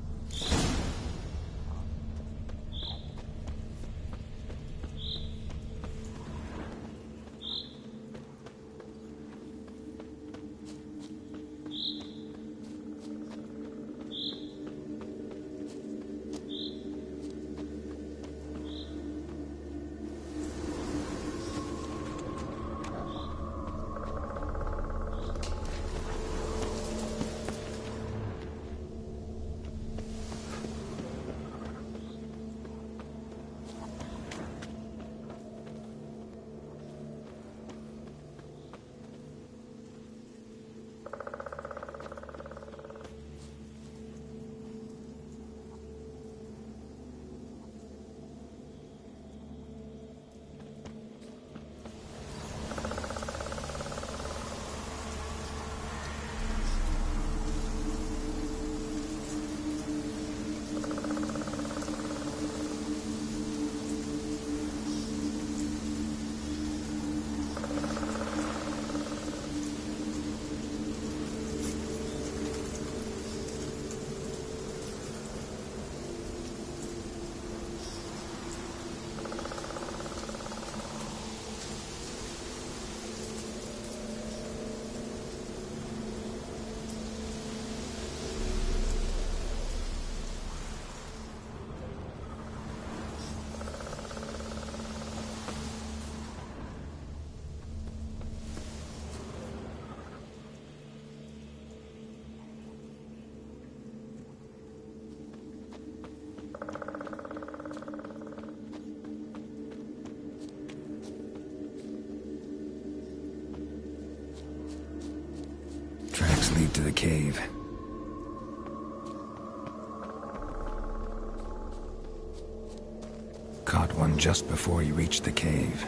Tracks lead to the cave. Caught one just before he reached the cave.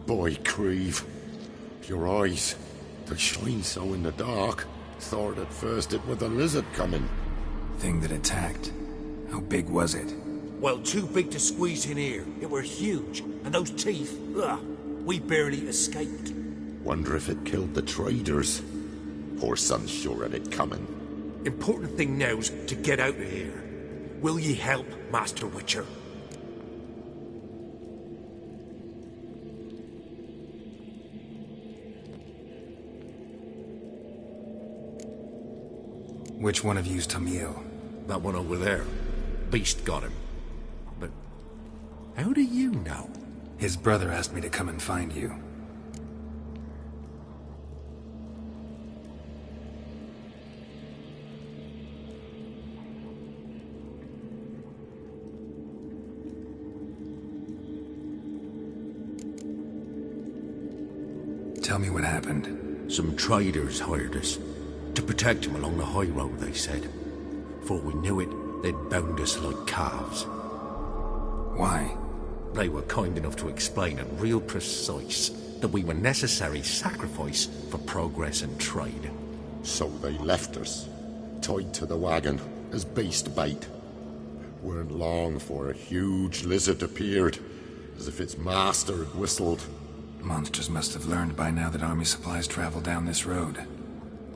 boy, Creve. Your eyes, they shine so in the dark. Thought at first it was a lizard coming. Thing that attacked. How big was it? Well, too big to squeeze in here. It were huge. And those teeth, ugh, we barely escaped. Wonder if it killed the traders. Poor son's sure had it coming. Important thing now's to get out of here. Will ye help, Master Witcher? Which one of you's Tamil? That one over there. Beast got him. But how do you know? His brother asked me to come and find you. Tell me what happened. Some traders hired us. To protect him along the high road, they said. Before we knew it, they'd bound us like calves. Why? They were kind enough to explain and real precise that we were necessary sacrifice for progress and trade. So they left us, tied to the wagon as beast bait. Weren't long for a huge lizard appeared, as if its master had whistled. Monsters must have learned by now that army supplies travel down this road.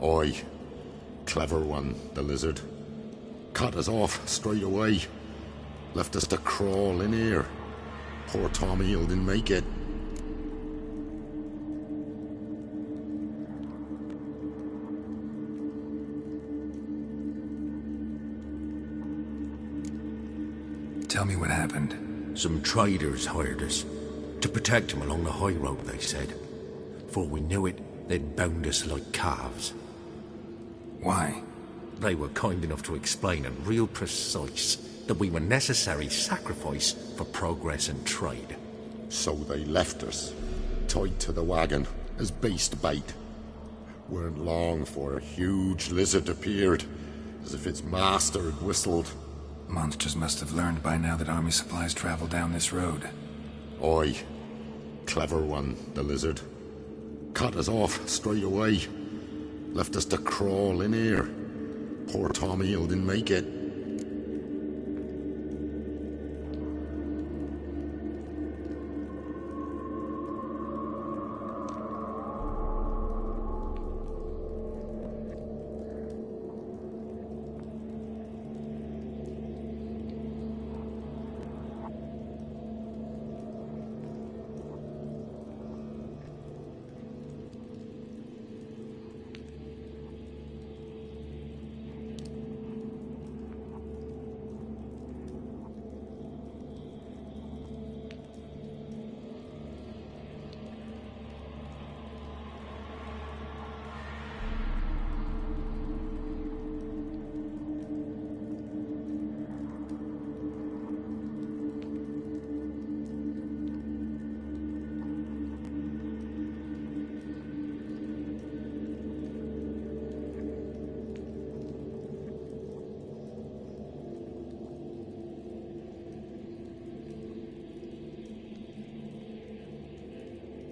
Aye. Clever one, the lizard. Cut us off straight away. Left us to crawl in here. Poor Tommy didn't make it. Tell me what happened. Some traders hired us. To protect him along the high road, they said. Before we knew it, they'd bound us like calves. Why? They were kind enough to explain and real precise that we were necessary sacrifice for progress and trade. So they left us, tied to the wagon as beast bait. Weren't long for a huge lizard appeared, as if its master had whistled. Monsters must have learned by now that army supplies travel down this road. Aye. Clever one, the lizard. Cut us off straight away. Left us to crawl in here. Poor Tommy didn't make it.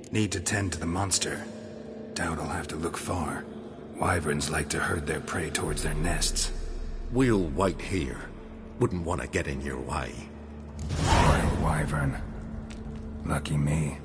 Need to tend to the monster. Doubt I'll have to look far. Wyverns like to herd their prey towards their nests. We'll wait here. Wouldn't want to get in your way. Wild wyvern. Lucky me.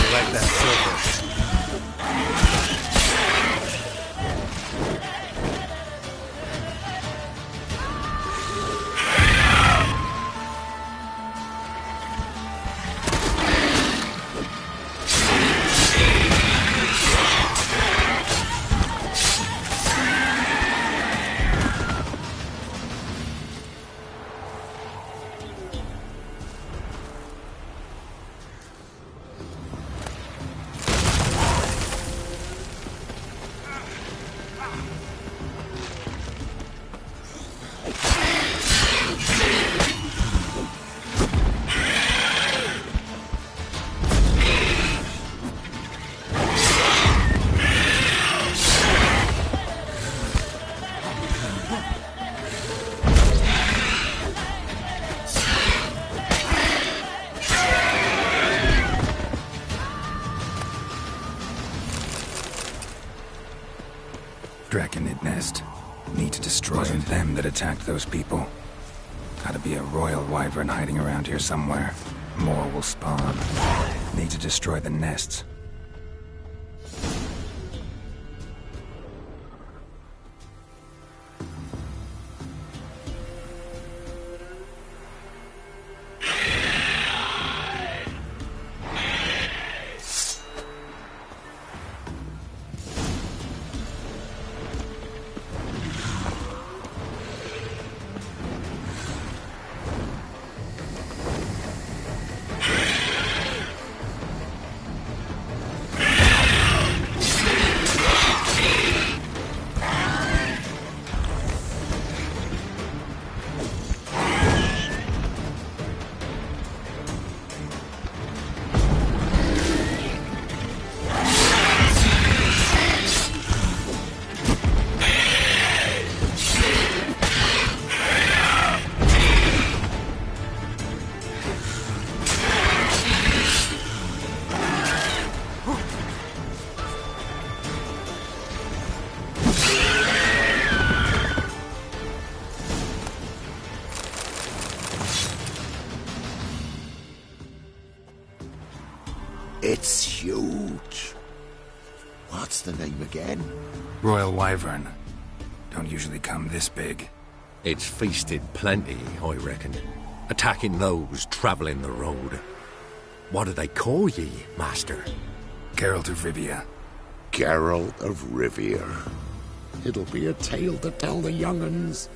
Like that silver. Draconid nest. Need to destroy them that attacked those people. Gotta be a royal wyvern hiding around here somewhere. More will spawn. Need to destroy the nests. It's huge. What's the name again? Royal wyvern. Don't usually come this big. It's feasted plenty, I reckon. Attacking those travelling the road. What do they call ye, Master? Geralt of Rivia. Geralt of Rivia. It'll be a tale to tell the young'uns.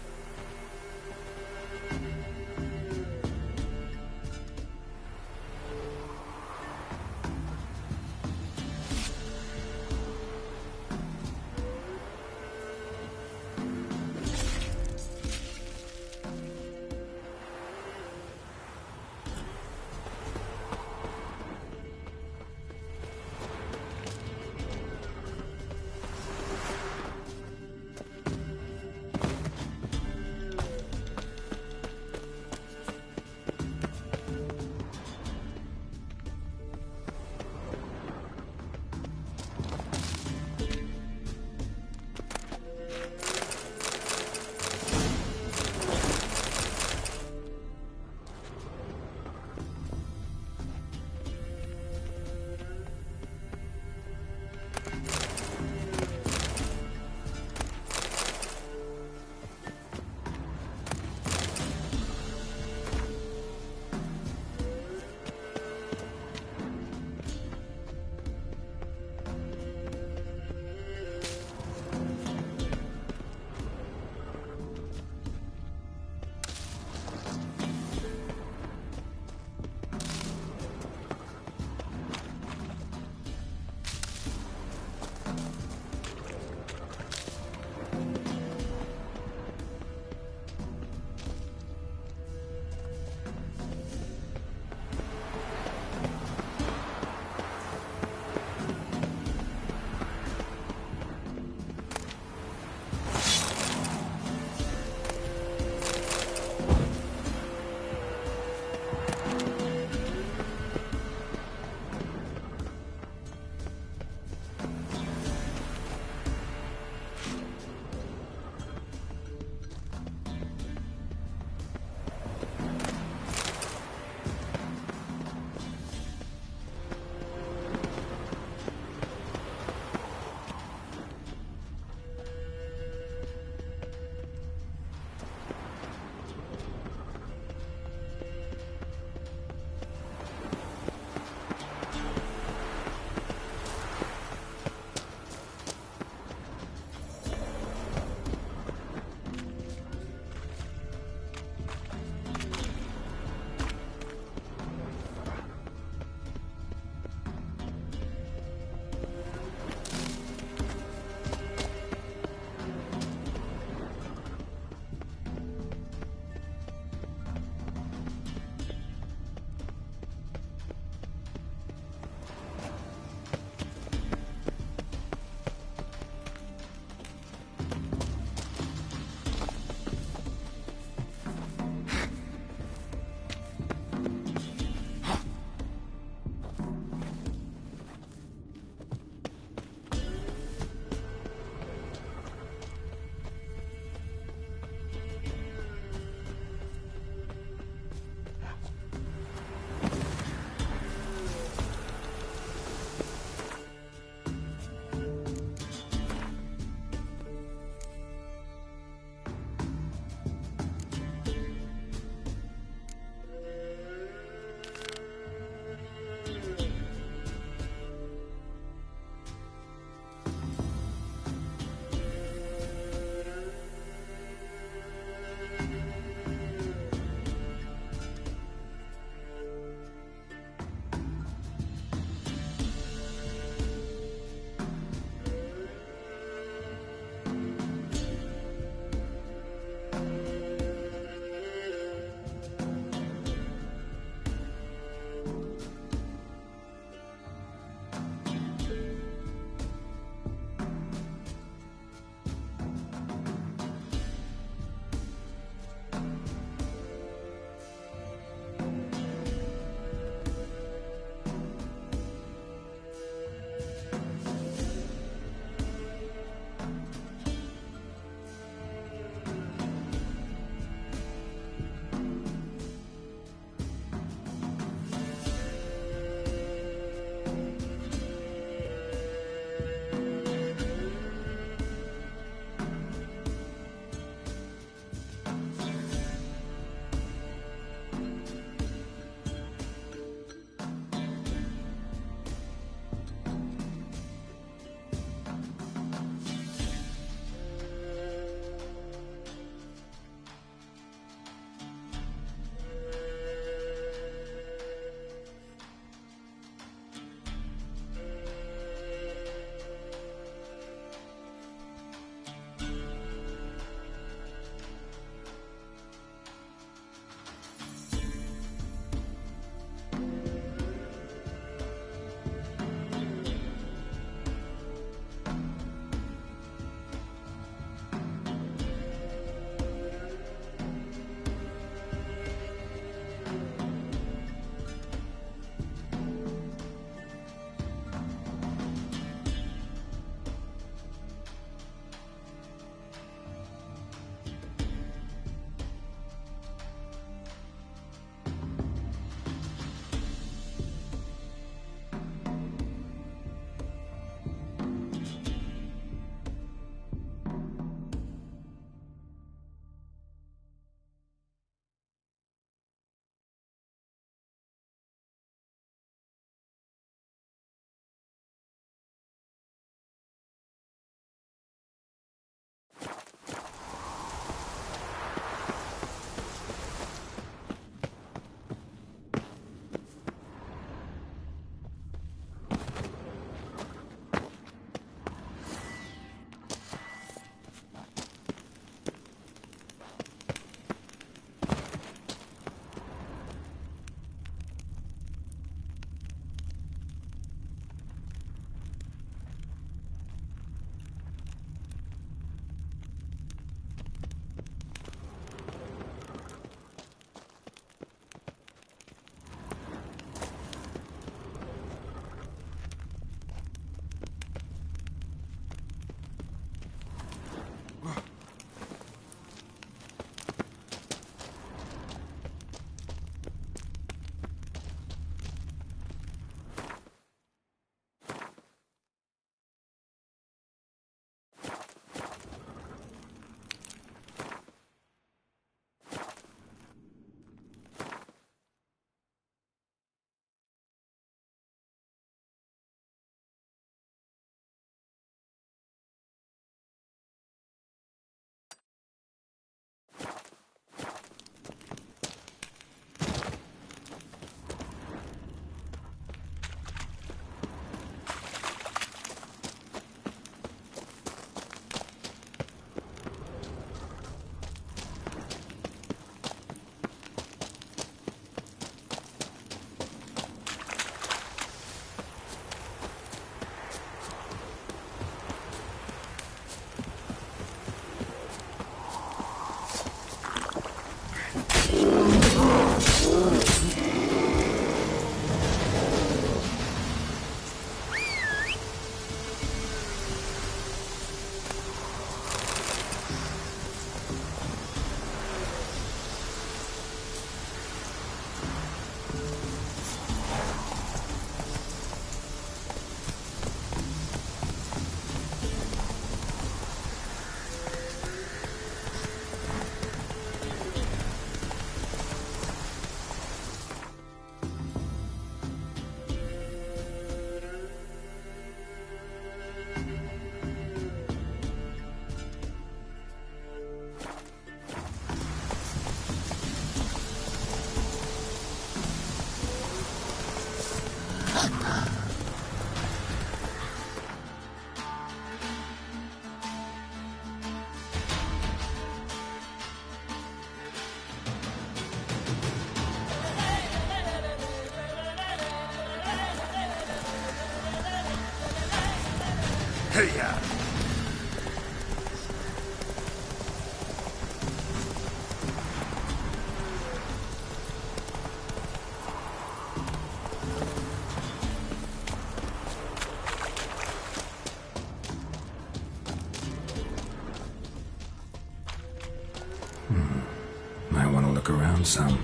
around some.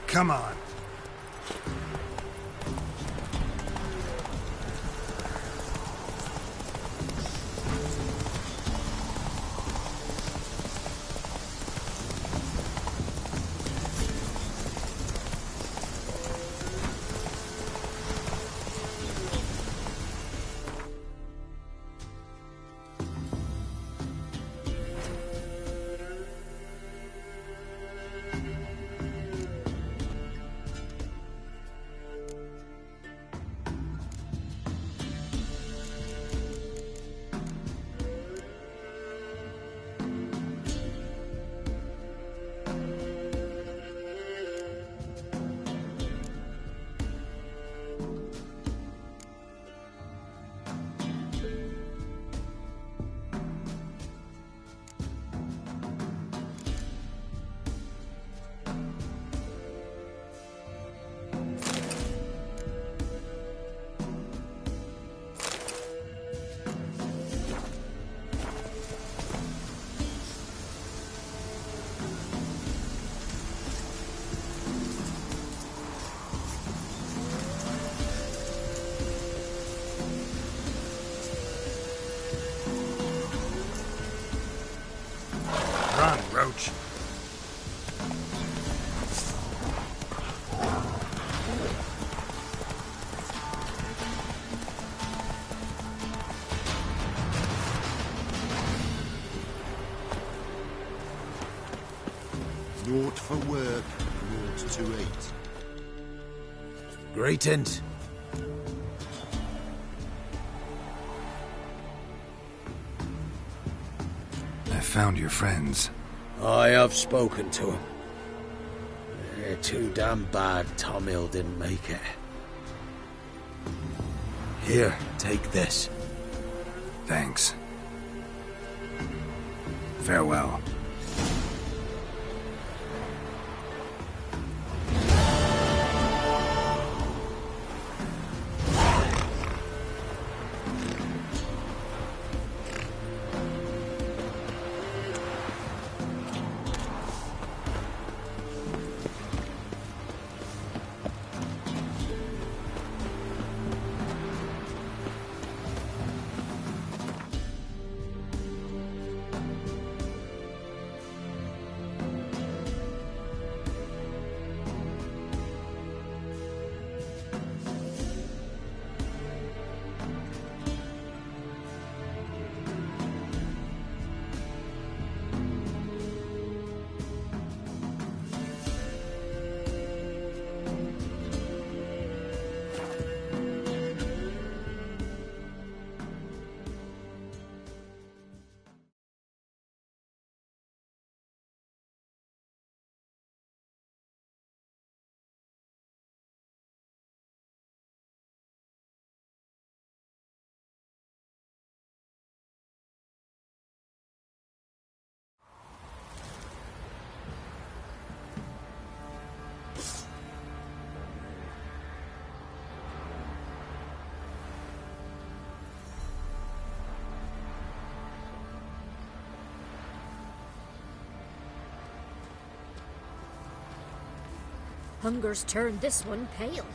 Come on. Run, Roach. Naught for work, naught to eat. Greetings. I found your friends. I have spoken to them. They're too damn bad Tom Hill didn't make it. Here, take this. Thanks. Farewell. Hunger's turned this one pale.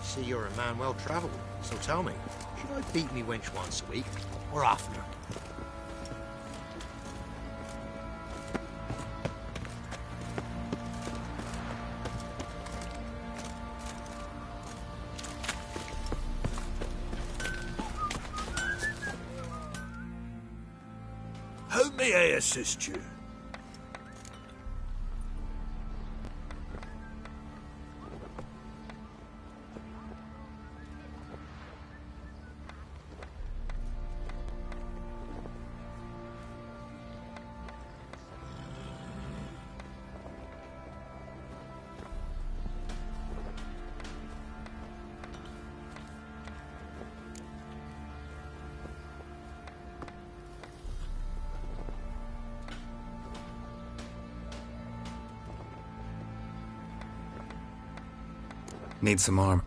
See, you're a man well travelled, so tell me, should I beat me wench once a week, or oftener? How may I assist you? Need some arm.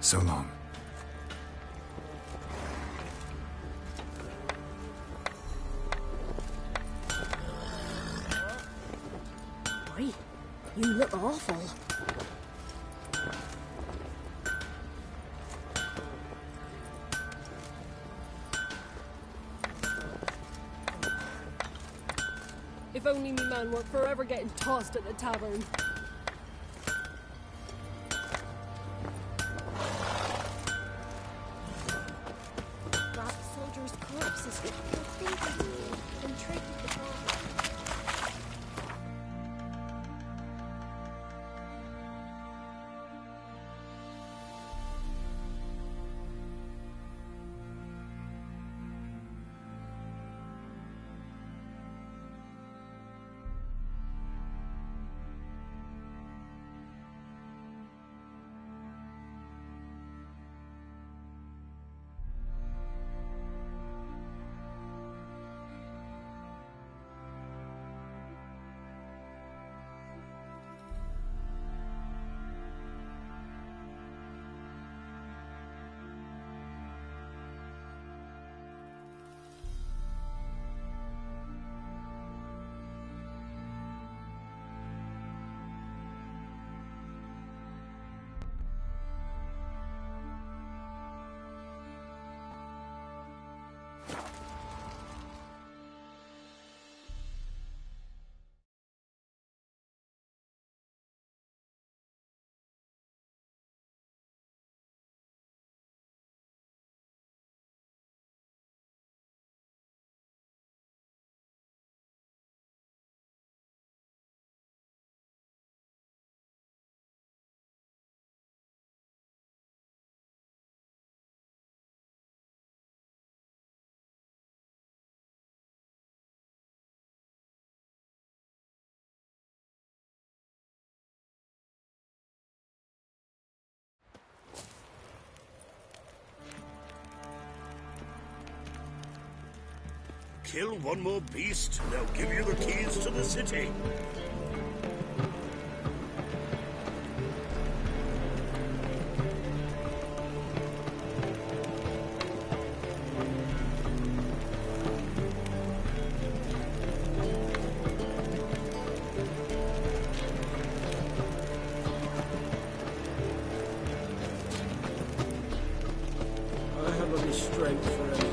So long. Boy, you look awful. If only me man weren't forever getting tossed at the tavern. That soldier's corpse is thinking and tricked the body. Kill one more beast, and they'll give you the keys to the city. I haven't the strength for anything.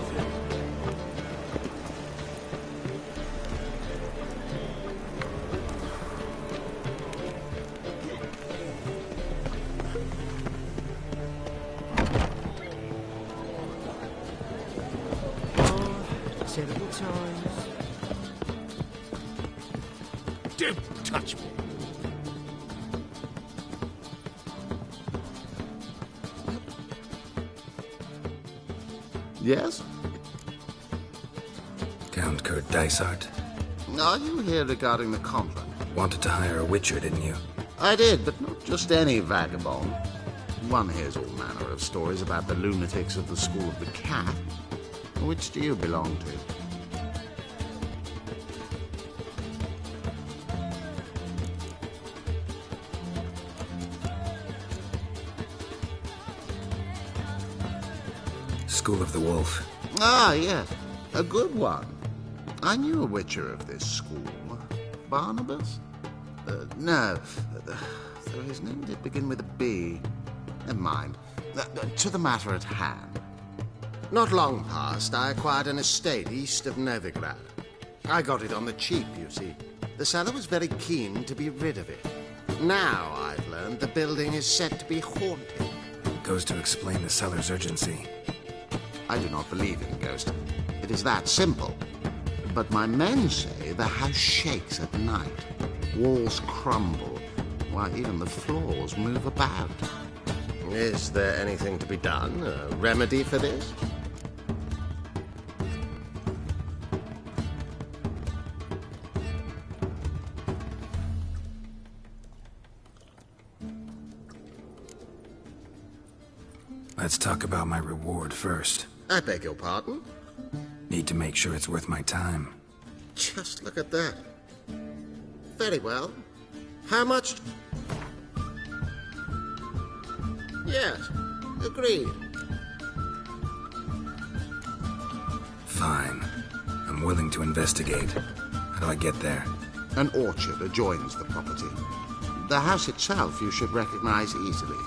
Terrible times. Don't touch me. Yes? Count Kurt Dysart. Are you here regarding the contract? Wanted to hire a witcher, didn't you? I did, but not just any vagabond. One hears all manner of stories about the lunatics of the School of the Cat. Which do you belong to? School of the Wolf. Ah, yes. A good one. I knew a witcher of this school. Barnabas? No. So his name did begin with a B. Never mind. To the matter at hand. Not long past, I acquired an estate east of Novigrad. I got it on the cheap, you see. The seller was very keen to be rid of it. Now, I've learned the building is said to be haunted. Goes to explain the seller's urgency. I do not believe in ghosts. It is that simple. But my men say the house shakes at night. Walls crumble, while even the floors move about. Is there anything to be done? A remedy for this? Let's talk about my reward first. I beg your pardon? Need to make sure it's worth my time. Just look at that. Very well. How much? Yes. Agreed. Fine. I'm willing to investigate. How do I get there? An orchard adjoins the property. The house itself you should recognize easily.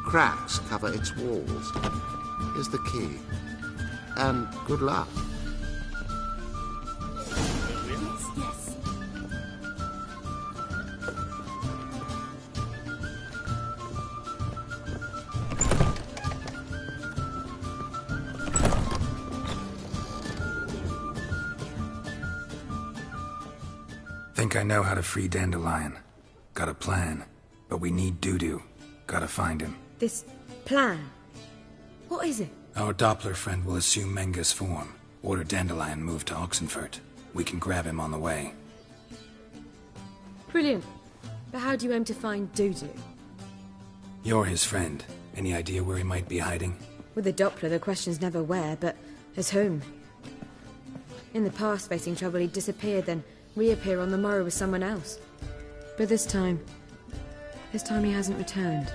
Cracks cover its walls. Here's the key. And good luck. Yes. Think I know how to free Dandelion. Got a plan. But we need Dudu. Gotta find him. This plan? What is it? Our Doppler friend will assume Menga's form. Order Dandelion moved to Oxenfurt. We can grab him on the way. Brilliant. But how do you aim to find Dudu? You're his friend. Any idea where he might be hiding? With the Doppler, the question's never where, but as whom? In the past, facing trouble, he'd disappear, then reappear on the morrow with someone else. But this time he hasn't returned.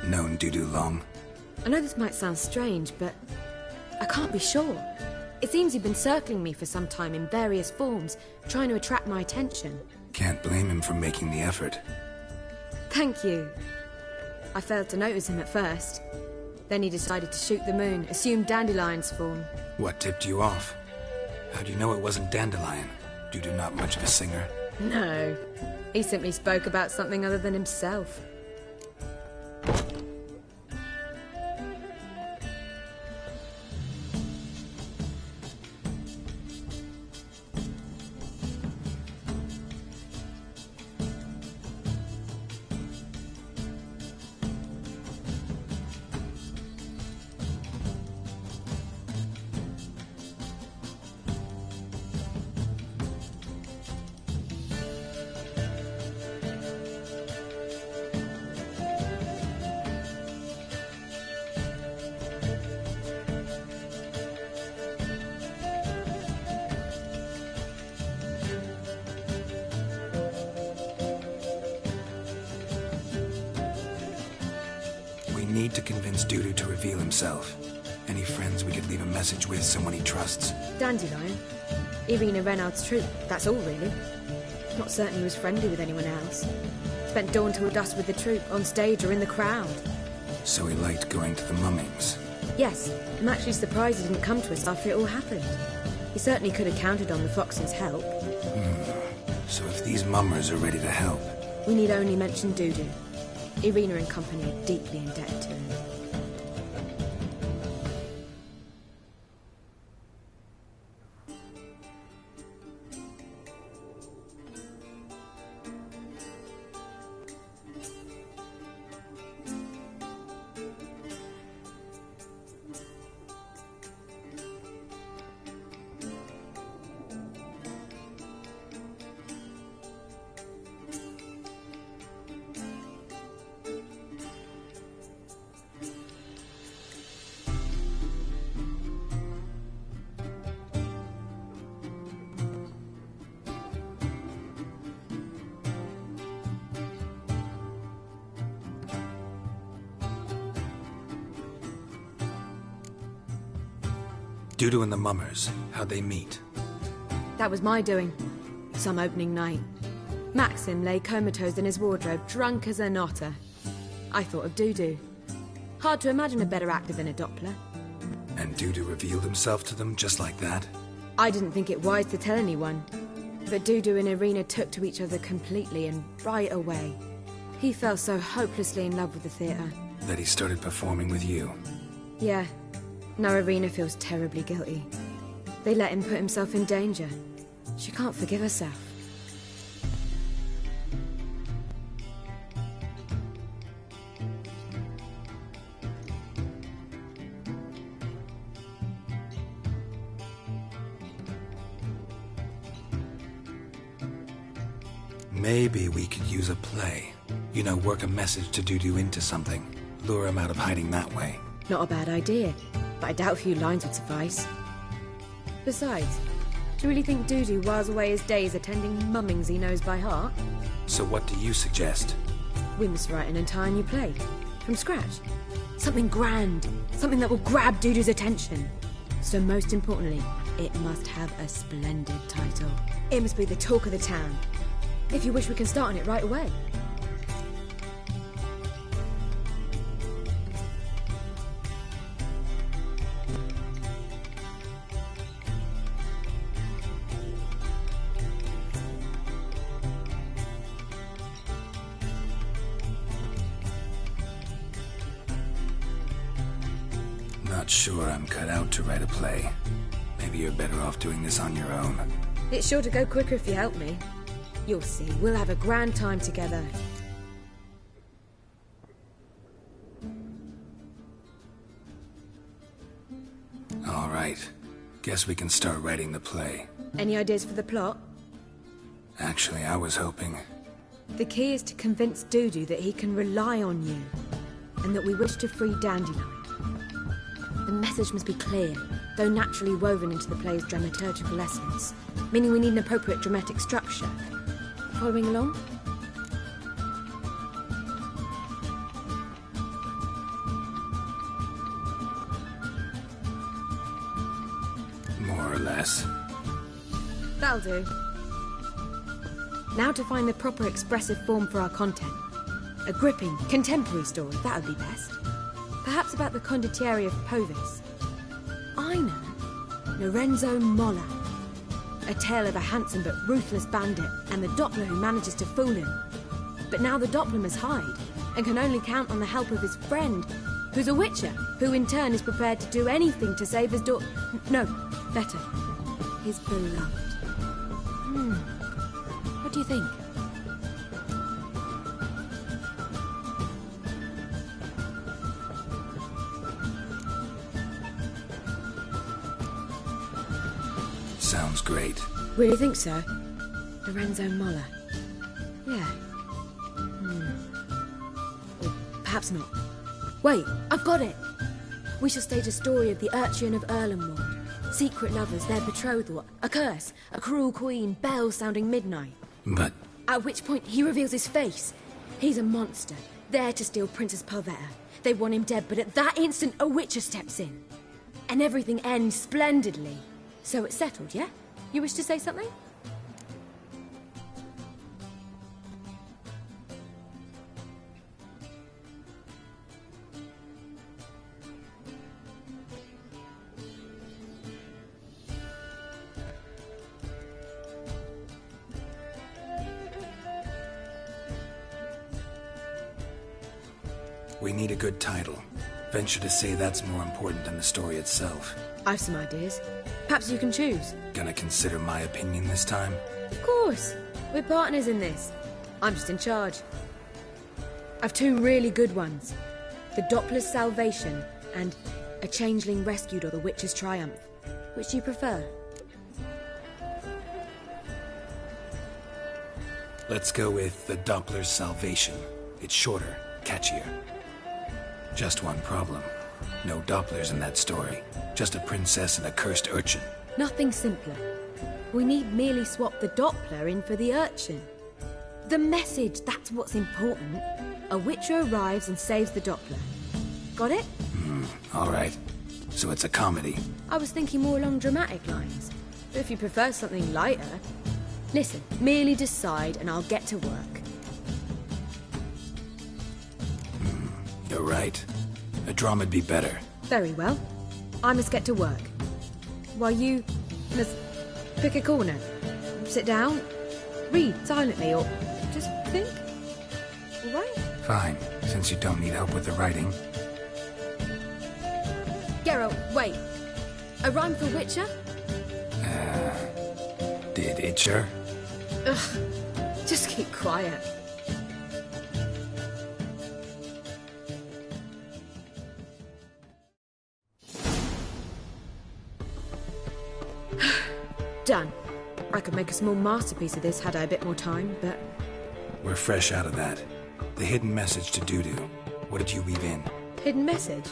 Known Dudu long? I know this might sound strange, but I can't be sure. It seems he'd been circling me for some time in various forms, trying to attract my attention. Can't blame him for making the effort. Thank you. I failed to notice him at first. Then he decided to shoot the moon, assumed Dandelion's form. What tipped you off? How do you know it wasn't Dandelion? Dudu not much of a singer? No. He simply spoke about something other than himself. We need to convince Dudu to reveal himself. Any friends we could leave a message with, someone he trusts? Dandelion? Irina Renard's troop, that's all really. Not certain he was friendly with anyone else. Spent dawn till dusk with the troop, on stage or in the crowd. So he liked going to the mummings? Yes, I'm actually surprised he didn't come to us after it all happened. He certainly could have counted on the Fox's help. So if these mummers are ready to help... We need only mention Dudu. Irina and company are deeply indebted to him. Dudu and the mummers, how'd they meet? That was my doing. Some opening night. Maxim lay comatose in his wardrobe, drunk as an otter. I thought of Dudu. Hard to imagine a better actor than a Doppler. And Dudu revealed himself to them just like that? I didn't think it wise to tell anyone. But Dudu and Irina took to each other completely and right away. He fell so hopelessly in love with the theatre. That he started performing with you? Yeah. Now Irina feels terribly guilty. They let him put himself in danger. She can't forgive herself. Maybe we could use a play. You know, work a message to Dudu into something. Lure him out of hiding that way. Not a bad idea, but I doubt a few lines would suffice. Besides, do you really think Dudu whiles away his days attending mummings he knows by heart? So what do you suggest? We must write an entire new play. From scratch. Something grand. Something that will grab Dudu's attention. So most importantly, it must have a splendid title. It must be the talk of the town. If you wish, we can start on it right away. Not sure I'm cut out to write a play. Maybe you're better off doing this on your own. It's sure to go quicker if you help me. You'll see, we'll have a grand time together. All right. Guess we can start writing the play. Any ideas for the plot? Actually, I was hoping... The key is to convince Dudu that he can rely on you, and that we wish to free Dandelion. The message must be clear, though naturally woven into the play's dramaturgical essence, meaning we need an appropriate dramatic structure. Following along? More or less. That'll do. Now to find the proper expressive form for our content. A gripping, contemporary story, that would be best. Perhaps about the condottieri of Povis. I know. Lorenzo Molla. A tale of a handsome but ruthless bandit and the Doppler who manages to fool him. But now the Doppler must hide and can only count on the help of his friend, who's a witcher, who in turn is prepared to do anything to save his daughter. No, better. His beloved. What do you think? Sounds great. Really think so? Lorenzo Molla. Yeah. Or perhaps not. Wait, I've got it! We shall stage a story of the Urchin of Erlenwald. Secret lovers, their betrothal, a curse, a cruel queen, bells sounding midnight. But... At which point he reveals his face. He's a monster, there to steal Princess Palvetta. They want him dead, but at that instant a witcher steps in. And everything ends splendidly. So it's settled, yeah? You wish to say something? We need a good title. Venture to say that's more important than the story itself. I've some ideas. Perhaps you can choose. Gonna consider my opinion this time? Of course. We're partners in this. I'm just in charge. I've two really good ones. The Doppler's Salvation and A Changeling Rescued or The Witch's Triumph. Which do you prefer? Let's go with The Doppler's Salvation. It's shorter, catchier. Just one problem. No Dopplers in that story. Just a princess and a cursed urchin. Nothing simpler. We need merely swap the Doppler in for the urchin. The message, that's what's important. A witcher arrives and saves the Doppler. Got it? All right. So it's a comedy. I was thinking more along dramatic lines. But if you prefer something lighter... Listen, merely decide and I'll get to work. You're right. A drama'd be better. Very well. I must get to work. While you must pick a corner. Sit down, read silently, or just think. All right? Fine, since you don't need help with the writing. Geralt, wait. A rhyme for Witcher? Did Itcher? Ugh. Just keep quiet. Done. I could make a small masterpiece of this had I a bit more time, but... We're fresh out of that. The hidden message to Dudu. What did you weave in? Hidden message?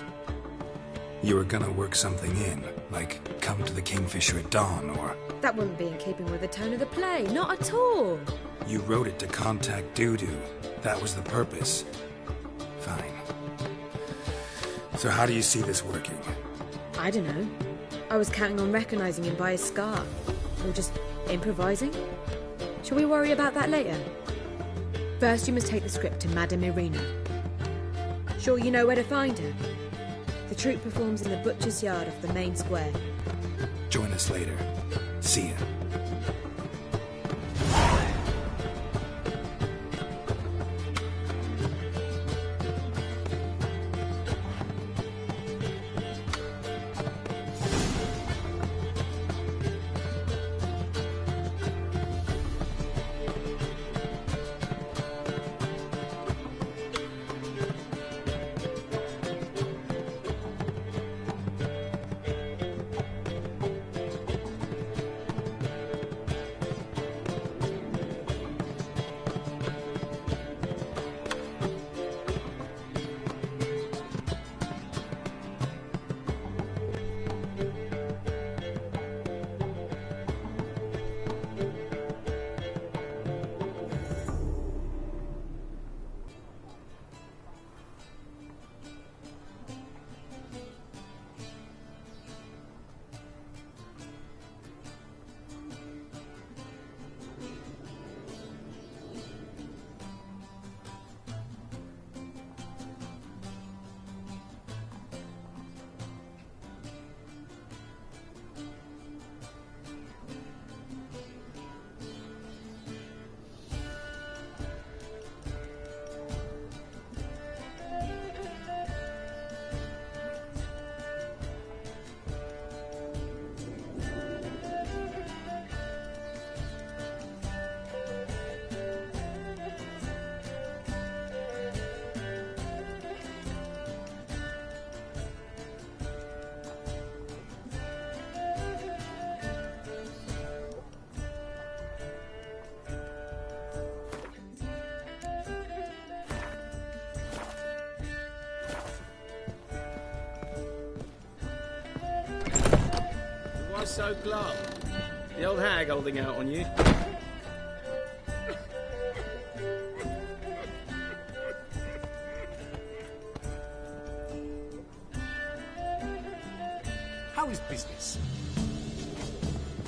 You were gonna work something in, like come to the Kingfisher at dawn, or... That wouldn't be in keeping with the tone of the play, not at all. You wrote it to contact Dudu. That was the purpose. Fine. So how do you see this working? I don't know. I was counting on recognizing him by his scar. Or just improvising. Shall we worry about that later? First, you must take the script to Madame Irina. Sure you know where to find her? The troupe performs in the butcher's yard off the main square. Join us later. See ya. Why so glum? The old hag holding out on you? How is business?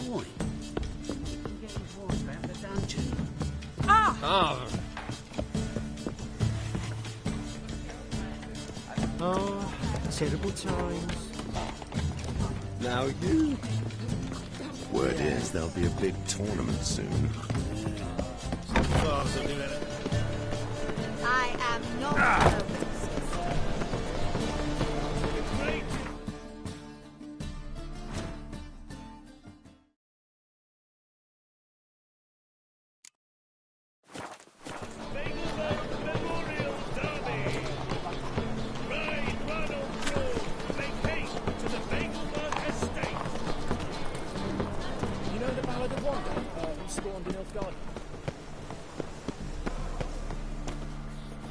Boy, you can get his voice out the dungeon. Ah! Oh, terrible times. Now you. Word is there'll be a big tournament soon. I am not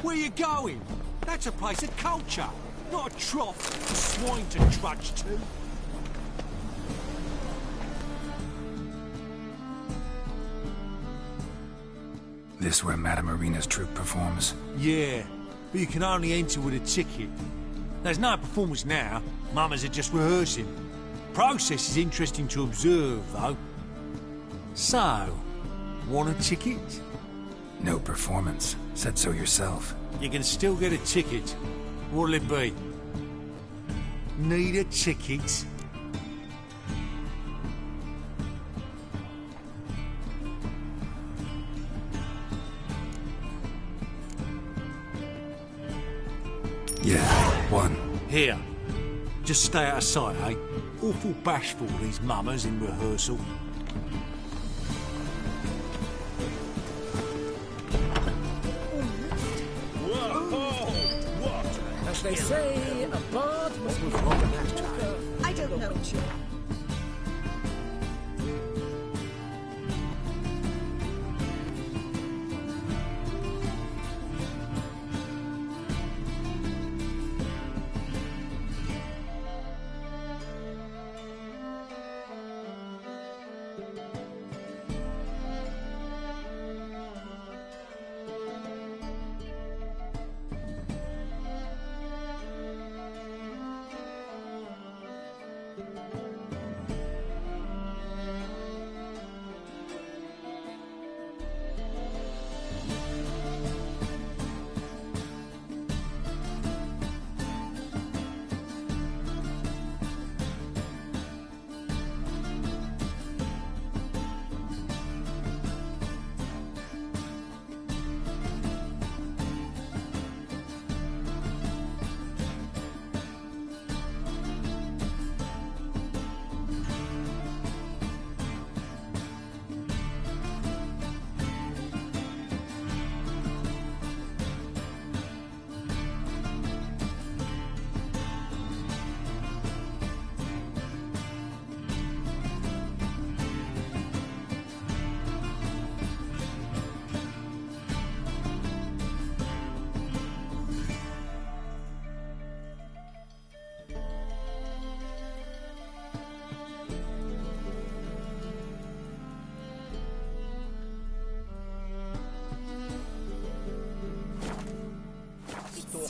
Where you going? That's a place of culture, not a trough for swine to trudge to. This where Madame Irina's troupe performs? Yeah, but you can only enter with a ticket. There's no performance now. Mamas are just rehearsing. Process is interesting to observe, though. So, want a ticket? No performance. Said so yourself. You can still get a ticket. What'll it be? Need a ticket? Yeah, one. Here. Just stay out of sight, eh? Awful bashful, these mamas in rehearsal. As they say, a bard must move on that time. I don't know.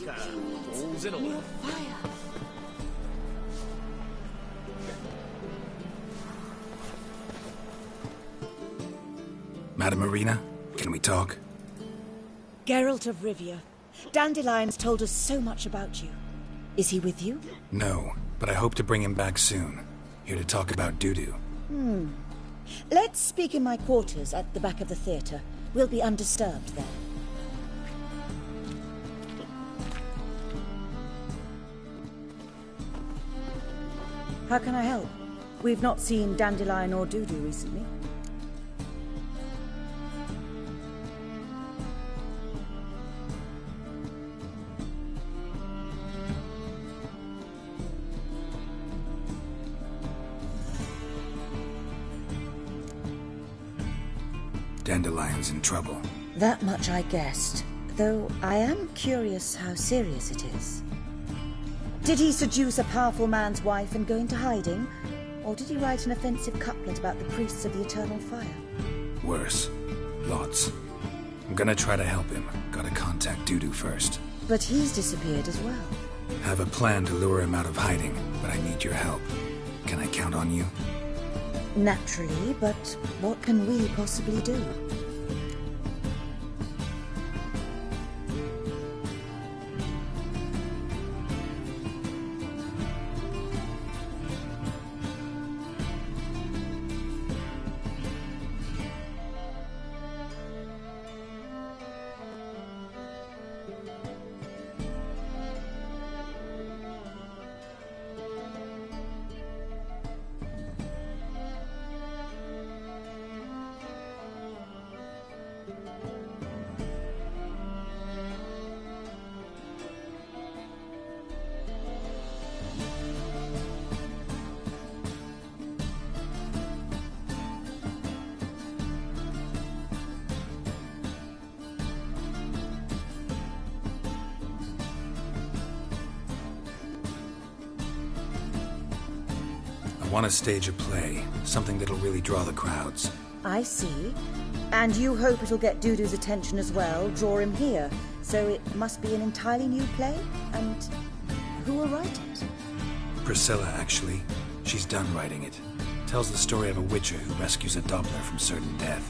All's in order. Fire. Madam Marina, can we talk? Geralt of Rivia. Dandelion's told us so much about you. Is he with you? No, but I hope to bring him back soon. Here to talk about Dudu. Let's speak in my quarters at the back of the theatre. We'll be undisturbed there. How can I help? We've not seen Dandelion or Dudu recently. Dandelion's in trouble. That much I guessed, though I am curious how serious it is. Did he seduce a powerful man's wife and go into hiding? Or did he write an offensive couplet about the priests of the eternal fire? Worse. Lots. I'm gonna try to help him. Gotta contact Dudu first. But he's disappeared as well. Have a plan to lure him out of hiding, but I need your help. Can I count on you? Naturally, but what can we possibly do? I want to stage a play, something that'll really draw the crowds. I see. And you hope it'll get Dudu's attention as well, draw him here. So it must be an entirely new play? And who will write it? Priscilla, actually. She's done writing it. Tells the story of a witcher who rescues a Doppler from certain death.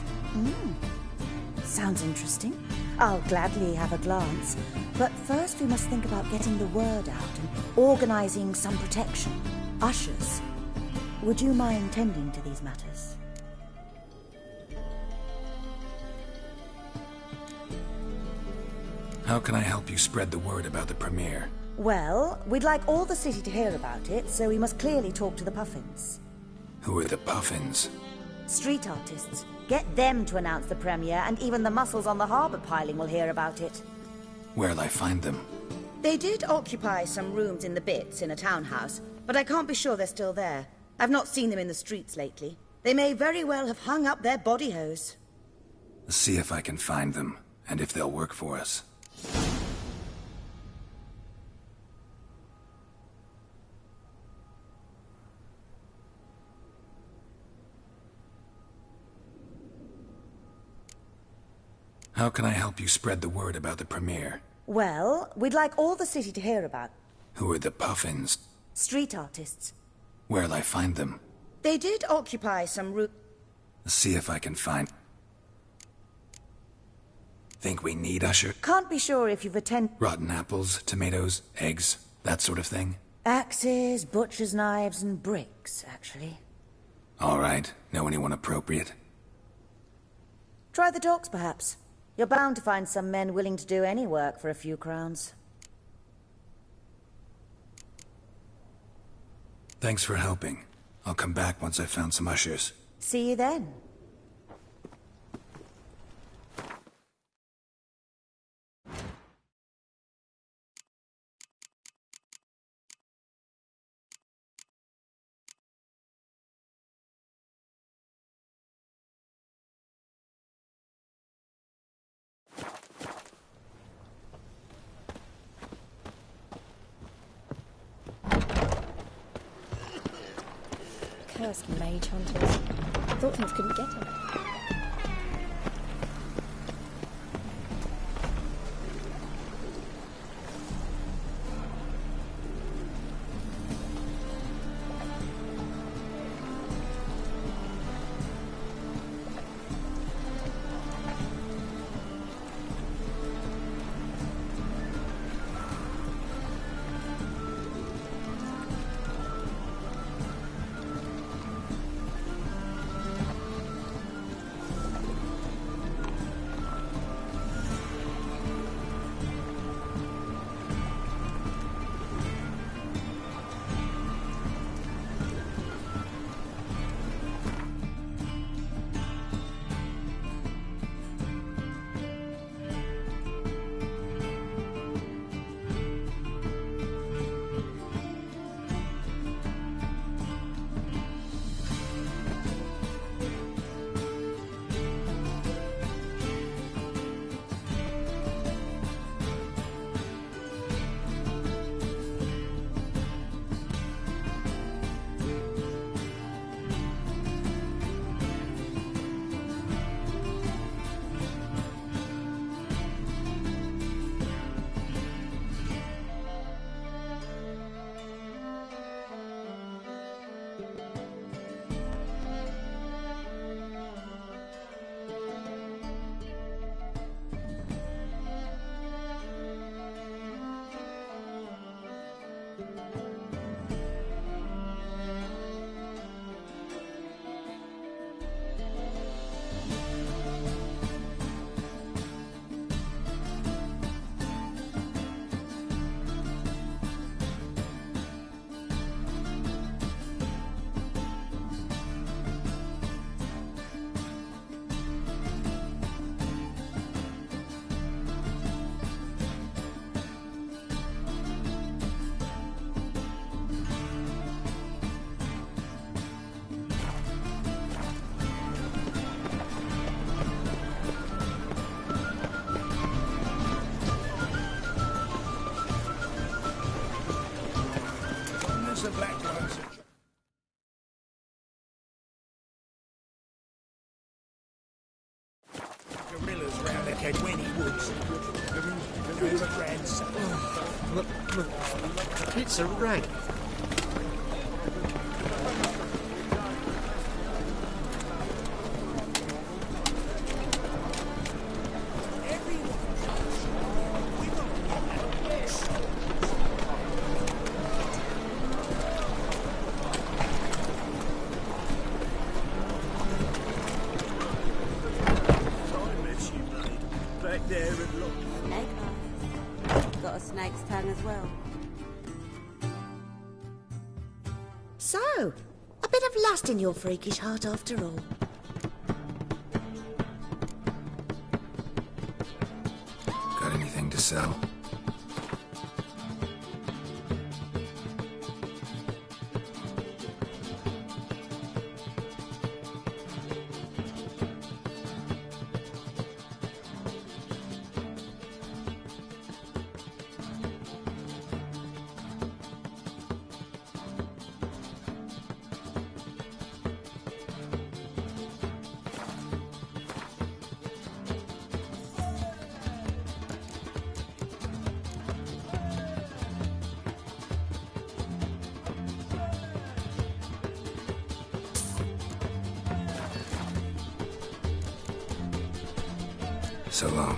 Sounds interesting. I'll gladly have a glance. But first we must think about getting the word out and organizing some protection. Ushers. Would you mind tending to these matters? How can I help you spread the word about the premiere? Well, we'd like all the city to hear about it, so we must clearly talk to the Puffins. Who are the Puffins? Street artists. Get them to announce the premiere, and even the muscles on the harbour piling will hear about it. Where'll I find them? They did occupy some rooms in the Bits in a townhouse, but I can't be sure they're still there. I've not seen them in the streets lately. They may very well have hung up their body hose. Let's see if I can find them, and if they'll work for us. How can I help you spread the word about the premiere? Well, we'd like all the city to hear about. Who are the Puffins? Street artists. Where'll I find them? They did occupy some rooms. Let's see if I can find... Think we need Usher? Can't be sure if you've attended... Rotten apples, tomatoes, eggs, that sort of thing? Axes, butcher's knives, and bricks, actually. All right. Know anyone appropriate? Try the docks, perhaps. You're bound to find some men willing to do any work for a few crowns. Thanks for helping. I'll come back once I've found some ushers. See you then. Cursed mage hunters. I thought things couldn't get him. Gorillas round the Kedweni woods. There's a grandson. Look. It's a rag. Got a snake's tongue as well. So, a bit of lust in your freakish heart after all. Got anything to sell? So long.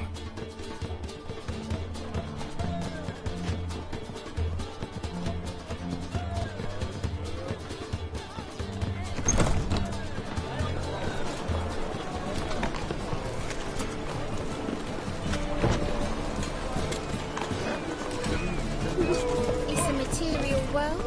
It's a material world.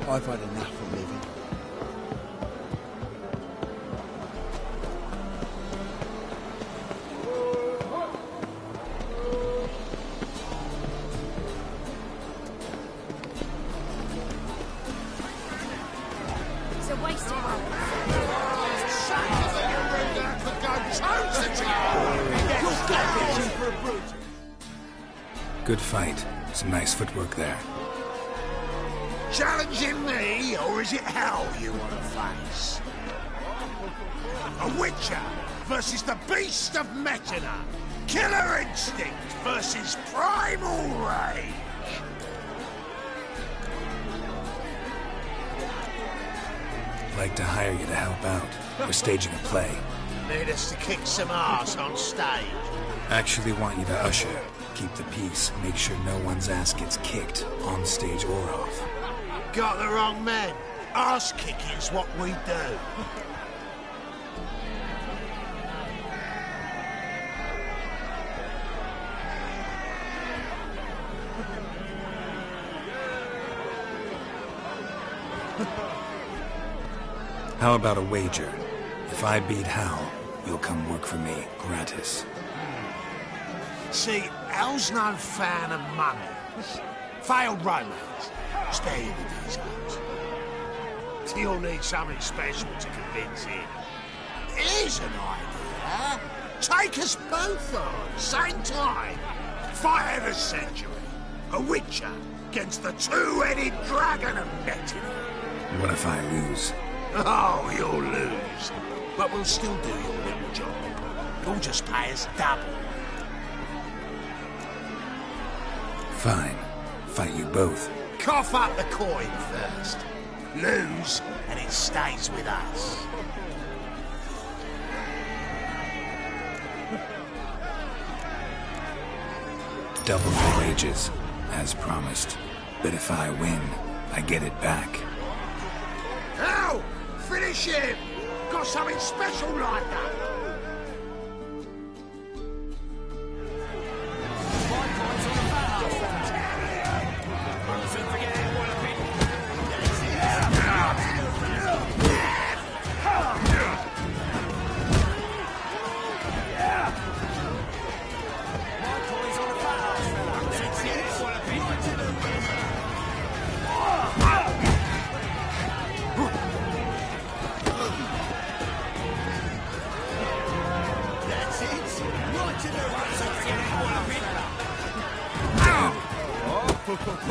I've had enough of living. It's a waste of Good fight. Some nice footwork there. Challenging me, or is it hell you want to face? A Witcher versus the Beast of Metina. Killer instinct versus primal rage. Like to hire you to help out. We're staging a play. Need us to kick some ass on stage. Actually want you to usher, keep the peace, make sure no one's ass gets kicked, on stage or off. Got the wrong man. Ass kicking's what we do. How about a wager? If I beat Hal, you'll come work for me, gratis. See, Hal's no fan of money. Failed romance. Spare you the details. You'll need something special to convince him. Here's an idea. Take us both on, same time. Fight of the century. A Witcher against the two-headed dragon of Metina. What if I lose? Oh, you'll lose. But we'll still do your little job. You'll just pay us double. Fine. Fight you both. Cough up the coin first. Lose, and it stays with us. Double the wages, as promised. But if I win, I get it back. Hell! Finish him! Got something special like that! Well.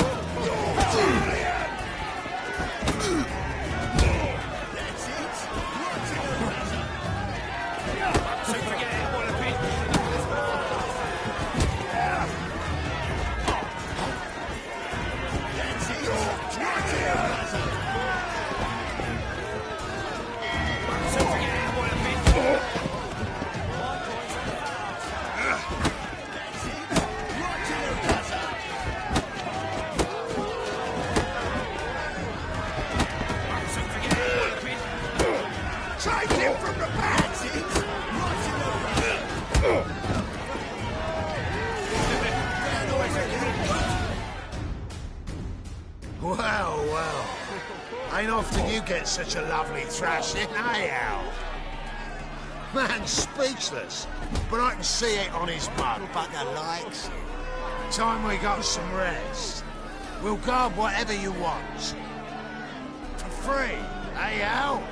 Ain't often you get such a lovely thrashing, eh, Al? Man's speechless, but I can see it on his mug. Bugger likes. Time we got some rest. We'll guard whatever you want. For free, eh, Al?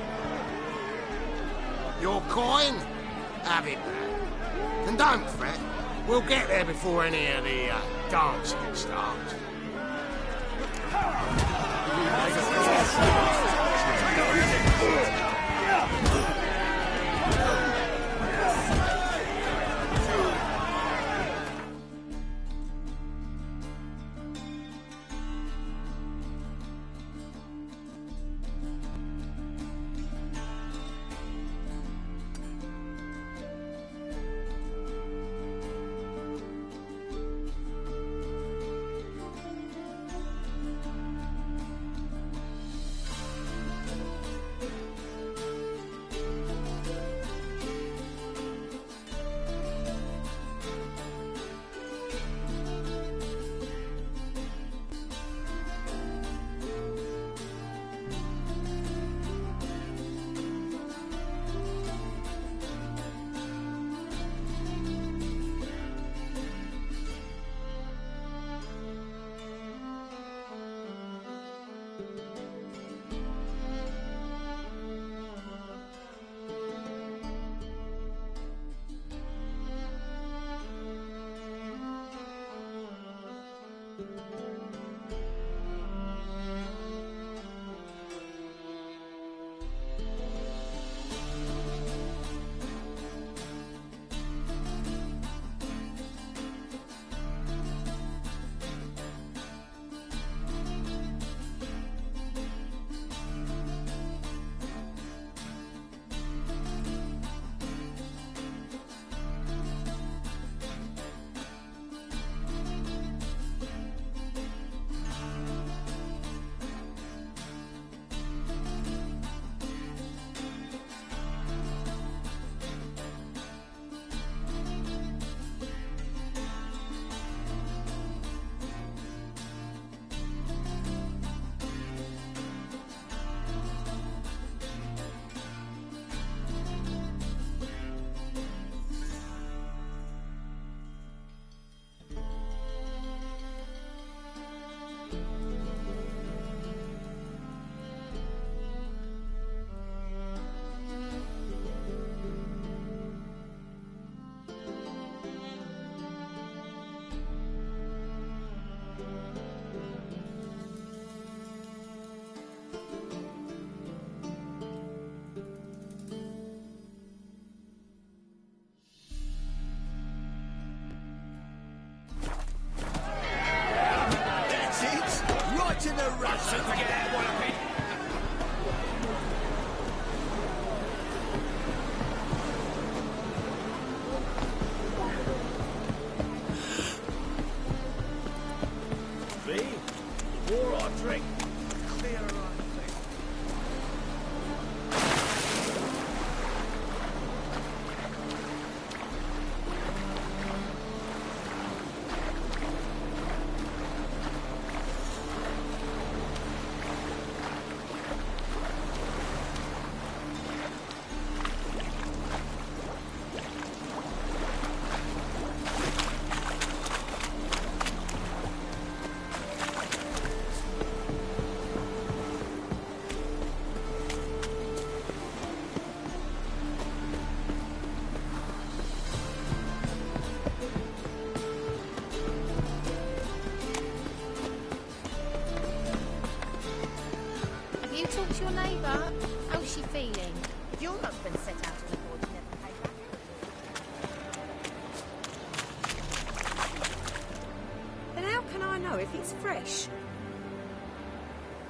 Your coin? Have it back. And don't fret, we'll get there before any of the dancing starts. talk to your neighbour? How's she feeling? Your husband set out on the board to never pay back. Then how can I know if it's fresh?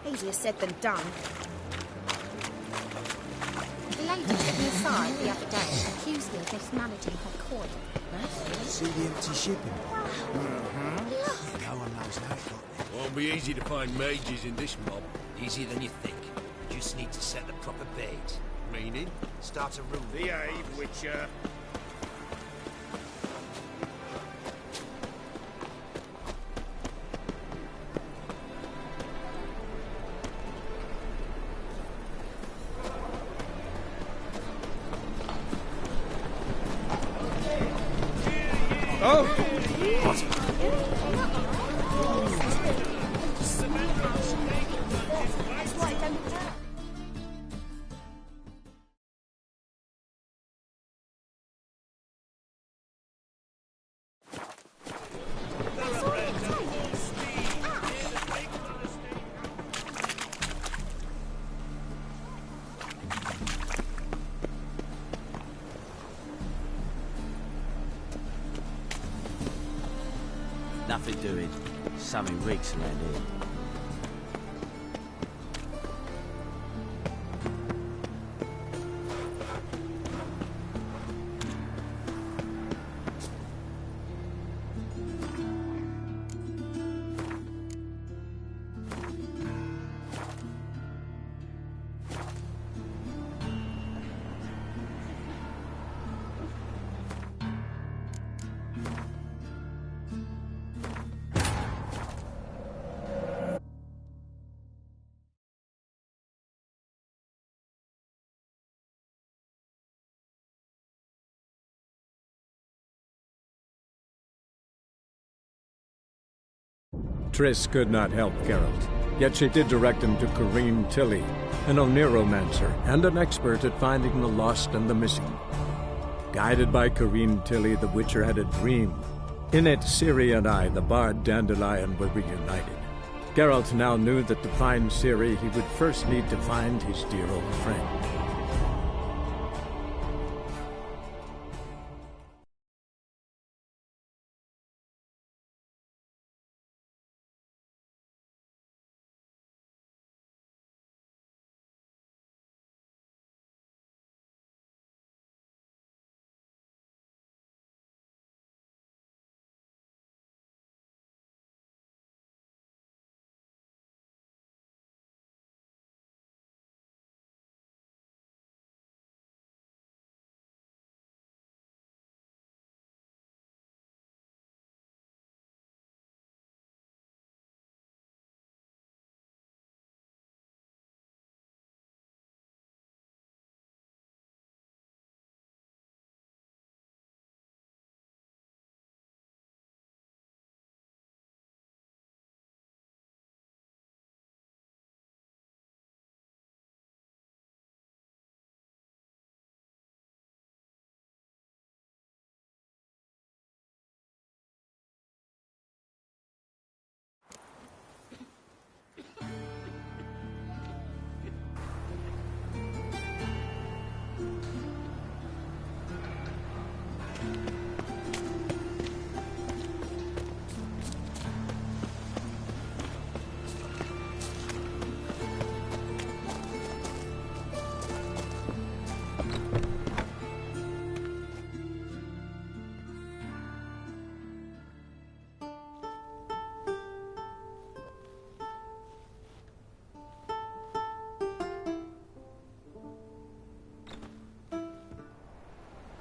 Easier said than done. The lady took me aside the other day and accused me of mismanaging her coin. See the empty shipping? Mm-hmm. No one knows how it got there. Won't be easy to find mages in this mob. Easier than you think. You just need to set the proper bait. Meaning? Start a room. Behave, Witcher. Nothing doing. Something reeks around here. Triss could not help Geralt, yet she did direct him to Corrine Tilly, an Oniromancer and an expert at finding the lost and the missing. Guided by Corrine Tilly, the Witcher had a dream. In it, Ciri and I, the bard Dandelion, were reunited. Geralt now knew that to find Ciri, he would first need to find his dear old friend.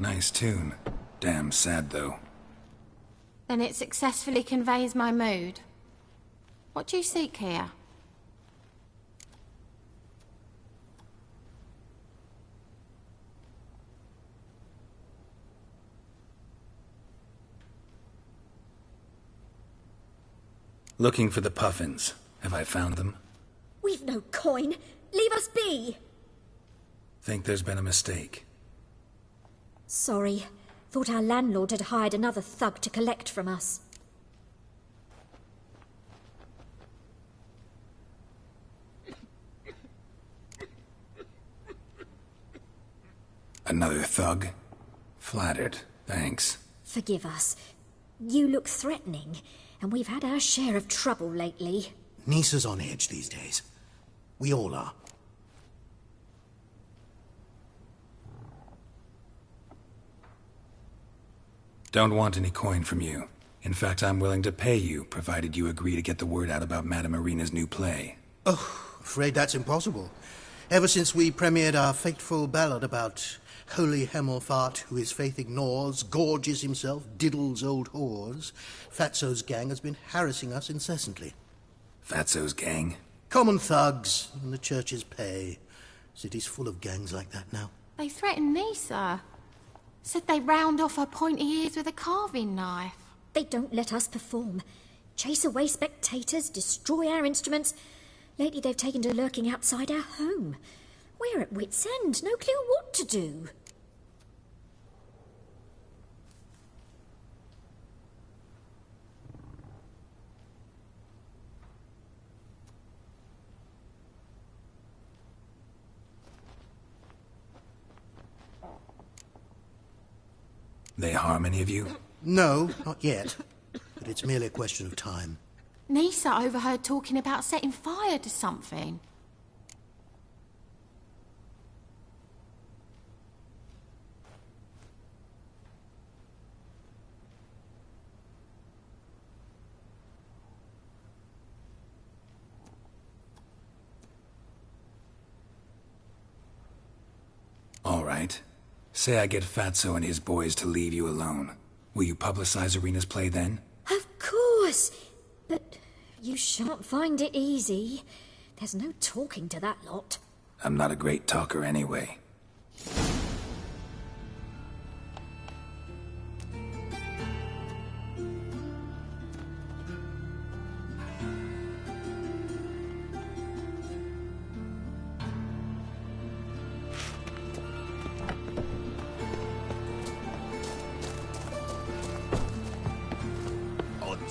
Nice tune. Damn sad, though. Then it successfully conveys my mood. What do you seek here? Looking for the puffins. Have I found them? We've no coin. Leave us be. Think there's been a mistake. Sorry. Thought our landlord had hired another thug to collect from us. Another thug? Flattered, thanks. Forgive us. You look threatening, and we've had our share of trouble lately. Nisa's on edge these days. We all are. Don't want any coin from you. In fact, I'm willing to pay you, provided you agree to get the word out about Madame Irina's new play. Oh, afraid that's impossible. Ever since we premiered our fateful ballad about holy Hemelfart, who his faith ignores, gorges himself, diddles old whores, Fatso's gang has been harassing us incessantly. Fatso's gang? Common thugs in the church's pay. City's full of gangs like that now. They threatened Nisa. Said they round off her pointy ears with a carving knife. They don't let us perform. Chase away spectators, destroy our instruments. Lately they've taken to lurking outside our home. We're at wit's end, no clue what to do. They harm any of you? No, not yet. But it's merely a question of time. Nisa overheard talking about setting fire to something. All right. Say I get Fatso and his boys to leave you alone. Will you publicize Irina's play then? Of course! But you shan't find it easy. There's no talking to that lot. I'm not a great talker anyway.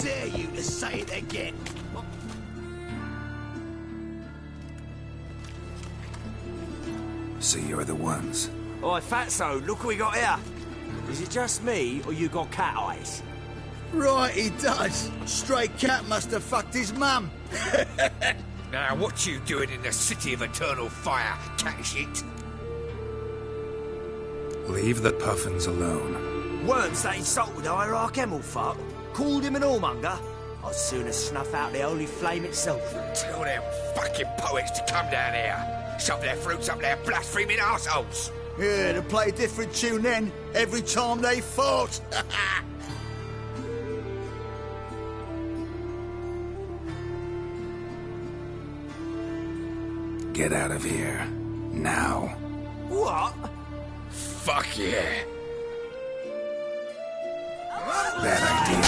Dare you to say it again? So you're the ones. Oi, Fatso, look what we got here. Is it just me, or you got cat eyes? Right, he does. Stray cat must have fucked his mum. Now, what you doing in the city of eternal fire, cat shit? Leave the puffins alone. Worms that insulted Hierarch Hemelfart, called him an whoremonger. I'd sooner snuff out the holy flame itself. Tell them fucking poets to come down here. Shove their fruits up their blaspheming arseholes. Yeah, to play a different tune then, every time they fought. Get out of here. Now. What? Fuck yeah. Bad idea.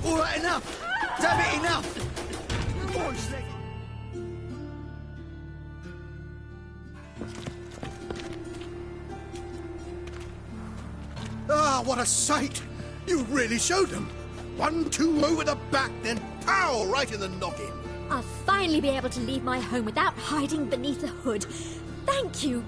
All right, enough. Damn it, enough. Ah, what a sight! You really showed them. 1-2 over the back, then pow, right in the noggin. I'll finally be able to leave my home without hiding beneath the hood. Thank you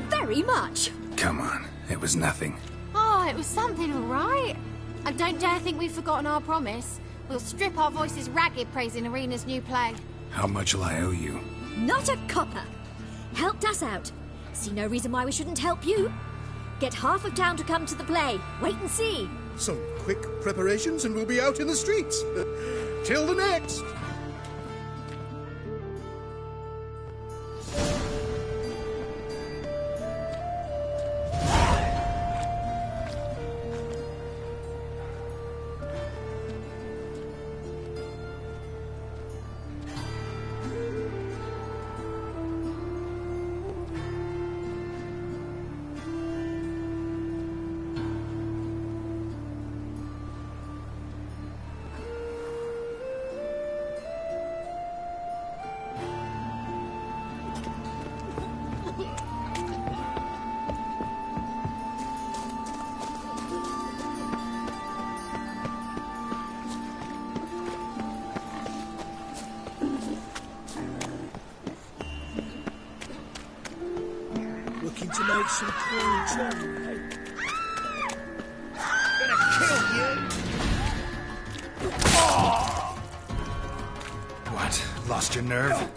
very much. Come on, it was nothing. Oh, it was something, all right. And don't dare think we've forgotten our promise. We'll strip our voices ragged praising Irina's new play. How much will I owe you? Not a copper. Helped us out. See no reason why we shouldn't help you. Get half of town to come to the play. Wait and see. Some quick preparations and we'll be out in the streets. Till the next. looking to make some coin too, eh? Gonna kill you! What? Lost your nerve?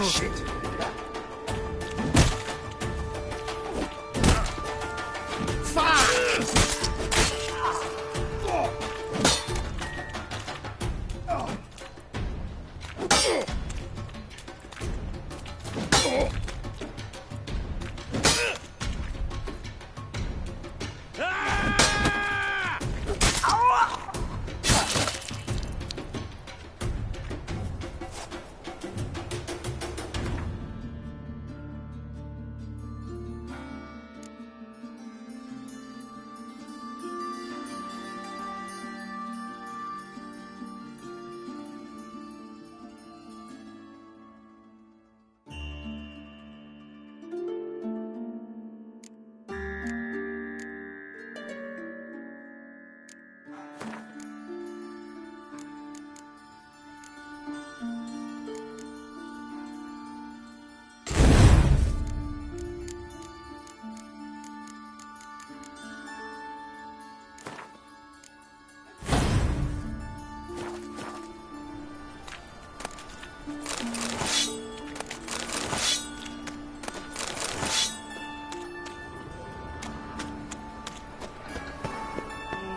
Shit.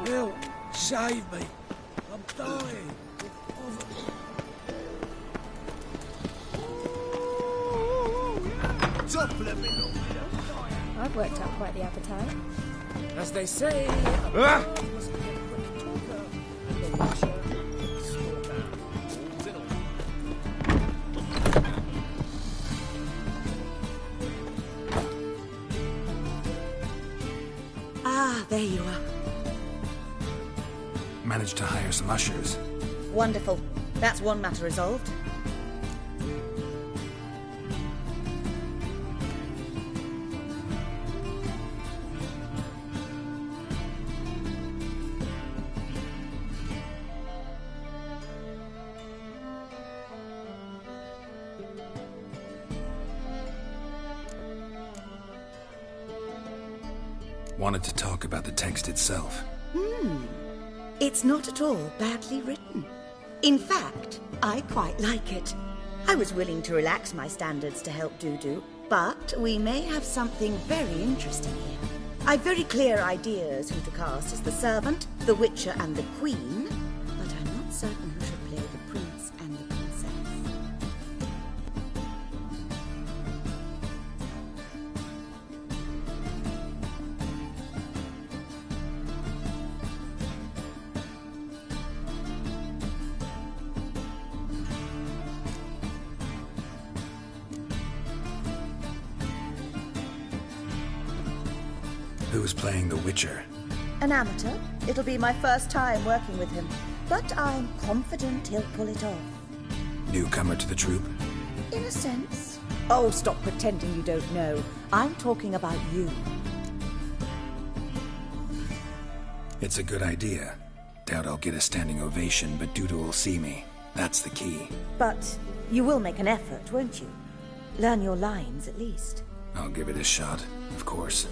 Help! Save me! I'm dying! I've worked up quite the appetite. As they say... Ah, there you are. Managed to hire some ushers. Wonderful. That's one matter resolved. Wanted to talk about the text itself. It's not at all badly written. In fact, I quite like it. I was willing to relax my standards to help Dudu, but we may have something very interesting here. I've very clear ideas who to cast as the servant, the witcher, and the queen, but I'm not certain who should play the prince and the princess. Who's playing the Witcher? An amateur. It'll be my first time working with him, but I'm confident he'll pull it off. Newcomer to the troupe? In a sense. Oh, stop pretending you don't know. I'm talking about you. It's a good idea. Doubt I'll get a standing ovation, but Dudu will see me. That's the key. But you will make an effort, won't you? Learn your lines, at least. I'll give it a shot, of course.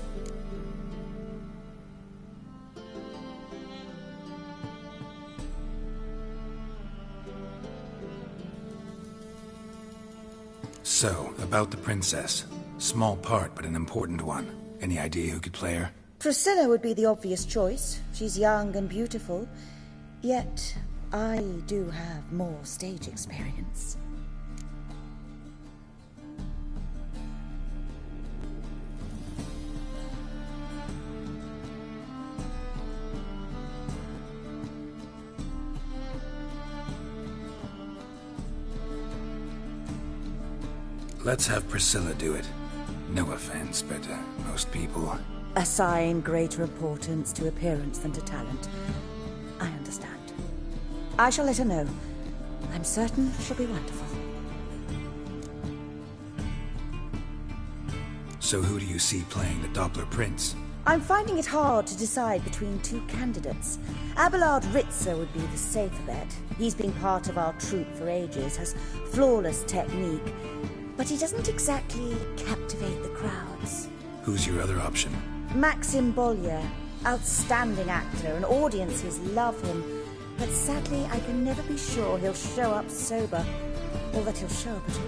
So, about the princess. Small part, but an important one. Any idea who could play her? Priscilla would be the obvious choice. She's young and beautiful. Yet, I do have more stage experience. Let's have Priscilla do it. No offense, but most people... Assign greater importance to appearance than to talent. I understand. I shall let her know. I'm certain she'll be wonderful. So who do you see playing the Doppler Prince? I'm finding it hard to decide between two candidates. Abelard Ritzer would be the safer bet. He's been part of our troupe for ages, has flawless technique, but he doesn't exactly captivate the crowds. Who's your other option? Maxim Bollier, outstanding actor, and audiences love him. But sadly, I can never be sure he'll show up sober, or that he'll show up at all.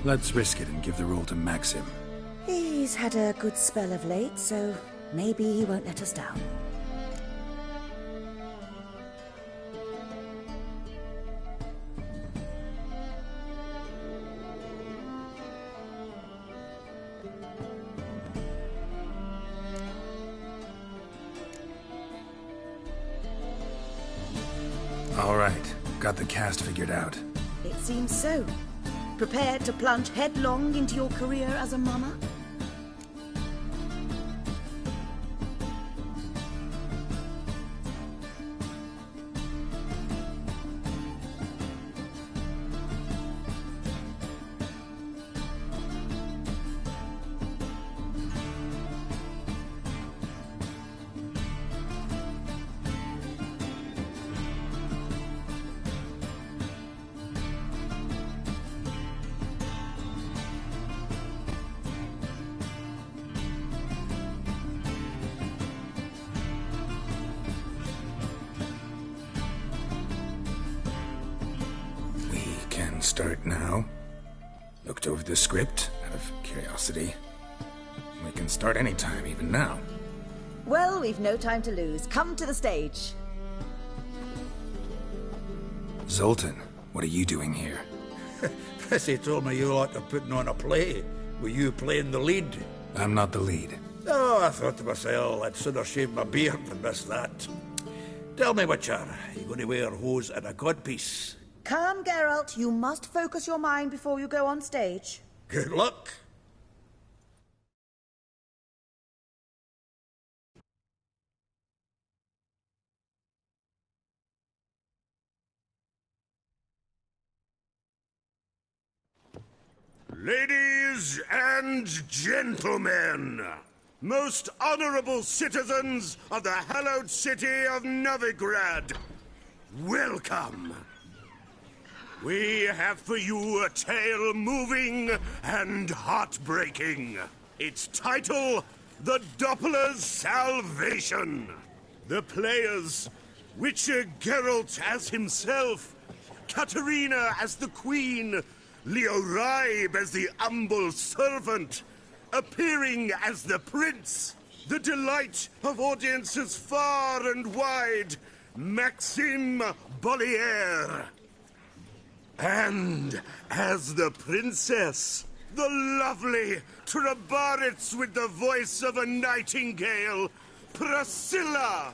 Let's risk it and give the role to Maxim. He's had a good spell of late, so maybe he won't let us down. All right, got the cast figured out. It seems so. Prepared to plunge headlong into your career as a mama? Start now. Looked over the script out of curiosity. We can start anytime, even now. Well, we've no time to lose. Come to the stage. Zoltan, what are you doing here? Prissy told me you like to putting on a play. Were you playing the lead? I'm not the lead. Oh, I thought to myself, I'd sooner shave my beard than miss that. Tell me, Witcher, are you going to wear hose and a codpiece? Calm, Geralt. You must focus your mind before you go on stage. Good luck. Ladies and gentlemen, most honorable citizens of the hallowed city of Novigrad, welcome. We have for you a tale moving and heartbreaking. Its title, The Doppler's Salvation. The players, Witcher Geralt as himself, Katerina as the Queen, Leo Raib as the humble servant, appearing as the Prince, the delight of audiences far and wide, Maxim Bollier. And as the princess, the lovely Trabaritz with the voice of a nightingale, Priscilla.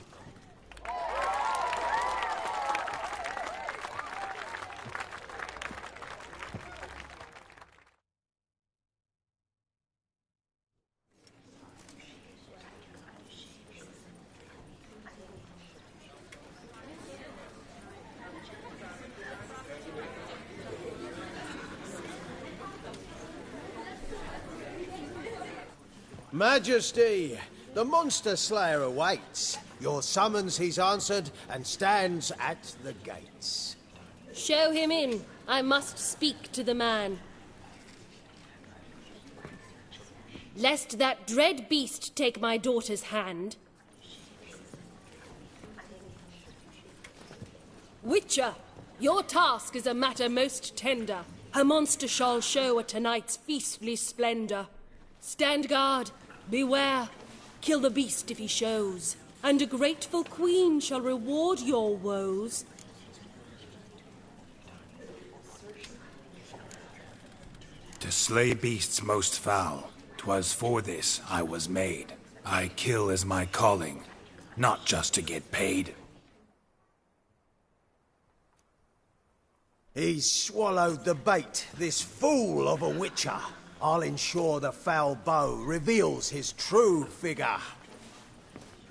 Majesty, the monster slayer awaits. Your summons he's answered and stands at the gates. Show him in. I must speak to the man. Lest that dread beast take my daughter's hand. Witcher, your task is a matter most tender. A monster shall show at tonight's feastly splendor. Stand guard, beware, kill the beast if he shows, and a grateful queen shall reward your woes. To slay beasts most foul. 'Twas for this I was made. I kill as my calling, not just to get paid. He's swallowed the bait, this fool of a witcher. I'll ensure the foul bow reveals his true figure.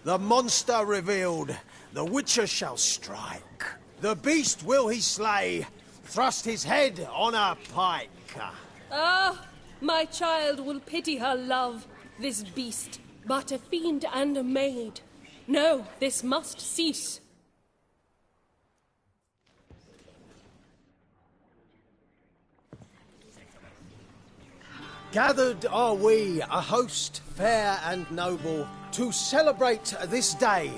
The monster revealed, the witcher shall strike. The beast will he slay, thrust his head on a pike. Ah, my child will pity her love, this beast, but a fiend and a maid. No, this must cease. Gathered are we, a host fair and noble, to celebrate this day,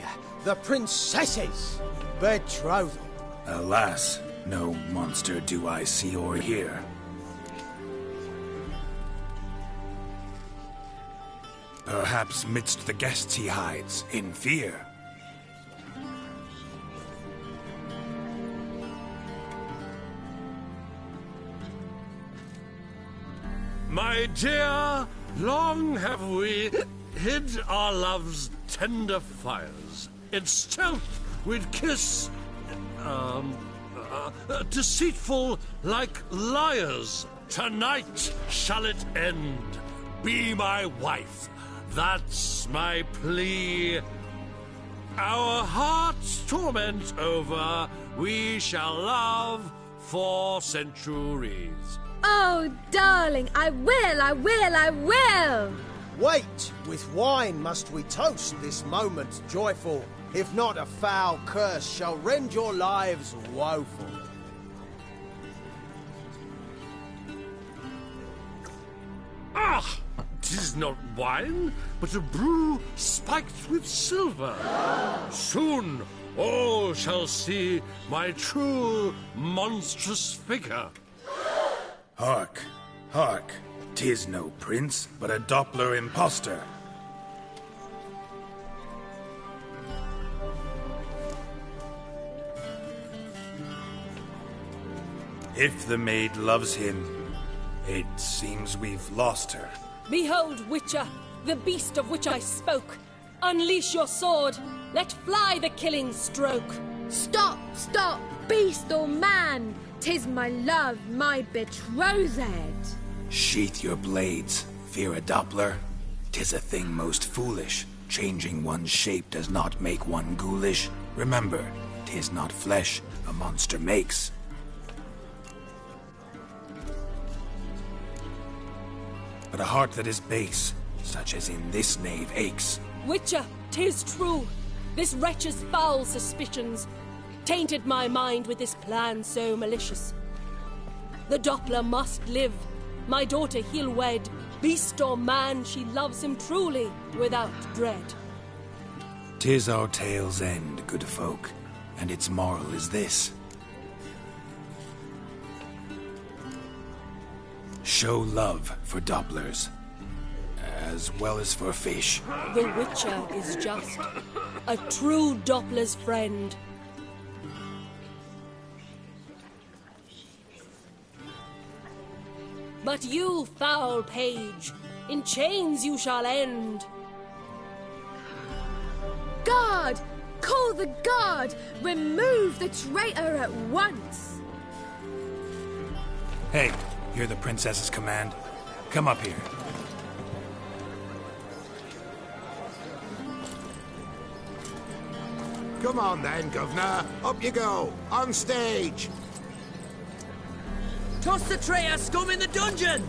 the princess's betrothal. Alas, no monster do I see or hear. Perhaps midst the guests he hides, in fear. My dear, long have we hid our love's tender fires. In stealth we'd kiss, deceitful like liars. Tonight shall it end. Be my wife, that's my plea. Our hearts' torment over, we shall love for centuries. Oh, darling, I will! Wait, with wine must we toast this moment joyful. If not, a foul curse shall rend your lives woeful. Ah! 'Tis not wine, but a brew spiked with silver. Soon all shall see my true monstrous figure. Hark, hark. 'Tis no prince, but a Doppler impostor. If the maid loves him, it seems we've lost her. Behold, Witcher, the beast of which I spoke. Unleash your sword. Let fly the killing stroke. Stop, stop, beast or man. 'Tis my love, my betrothed. Sheath your blades, fear a Doppler. 'Tis a thing most foolish. Changing one's shape does not make one ghoulish. Remember, 'tis not flesh a monster makes. But a heart that is base, such as in this knave aches. Witcher, 'tis true. This wretch's foul suspicions tainted my mind with this plan so malicious. The Doppler must live. My daughter he'll wed. Beast or man, she loves him truly, without dread. 'Tis our tale's end, good folk, and its moral is this. Show love for Dopplers, as well as for fish. The Witcher is just a true Doppler's friend. But you, foul page, in chains you shall end. Guard! Call the guard! Remove the traitor at once! Hey, hear the princess's command? Come up here. Come on then, Governor. Up you go. On stage. Toss the traitor scum in the dungeon!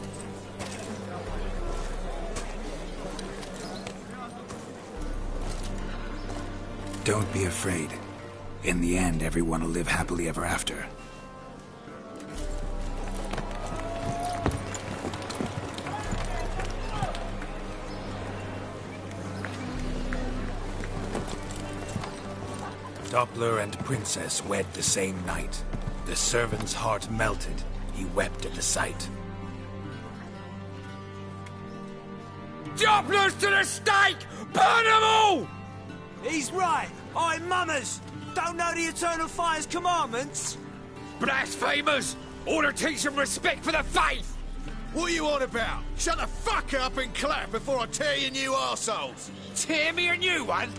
Don't be afraid. In the end, everyone will live happily ever after. Doppler and princess wed the same night. The servant's heart melted. He wept at the sight. Dopplers to the stake! Burn them all! He's right. I'm mummers. Don't know the Eternal Fire's commandments? Blasphemers! Order teach them respect for the faith! What are you on about? Shut the fuck up and clap before I tear you new arseholes! Tear me a new one?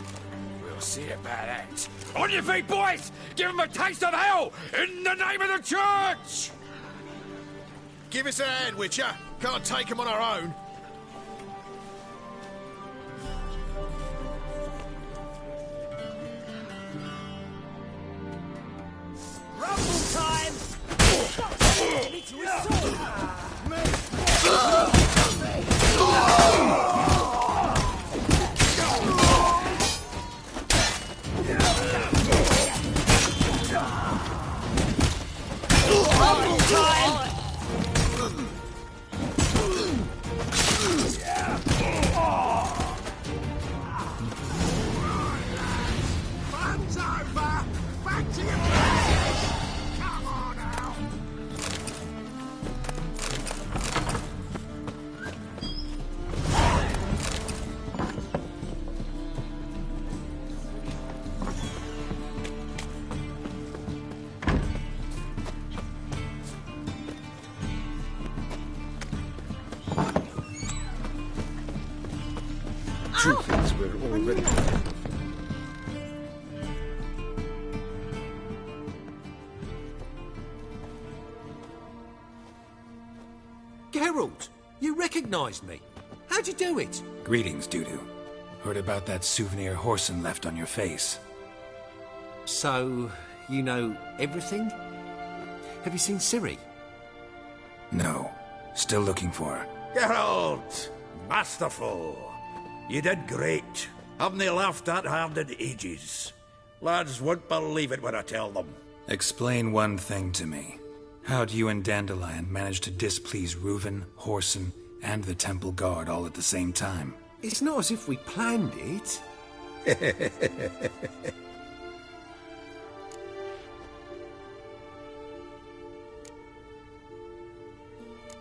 We'll see about that. On your feet, boys! Give them a taste of hell in the name of the church! Give us a hand, Witcher. Can't take them on our own. Rumble time! Me to his sword! Rumble time! Fun's over! Back to your place! Come on now! Truth is, we're already... Geralt, you recognised me. How'd you do it? Greetings, Dudu. Heard about that souvenir Horson left on your face. So, you know everything? Have you seen Ciri? No. Still looking for her. Geralt! Masterful! You did great. Haven't they laughed that hard in ages? Lads won't believe it when I tell them. Explain one thing to me. How'd you and Dandelion manage to displease Reuven, Horson, and the Temple Guard all at the same time? It's not as if we planned it.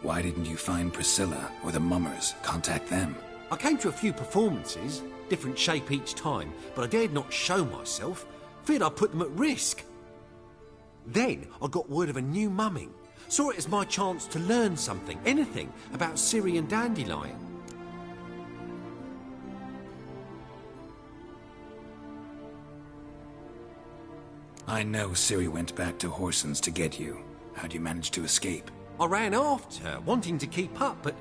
Why didn't you find Priscilla or the Mummers? Contact them. I came to a few performances, different shape each time, but I dared not show myself. Feared I'd put them at risk. Then I got word of a new mumming. Saw it as my chance to learn something, anything, about Ciri and Dandelion. I know Ciri went back to Horson's to get you. How'd you manage to escape? I ran after her, wanting to keep up, but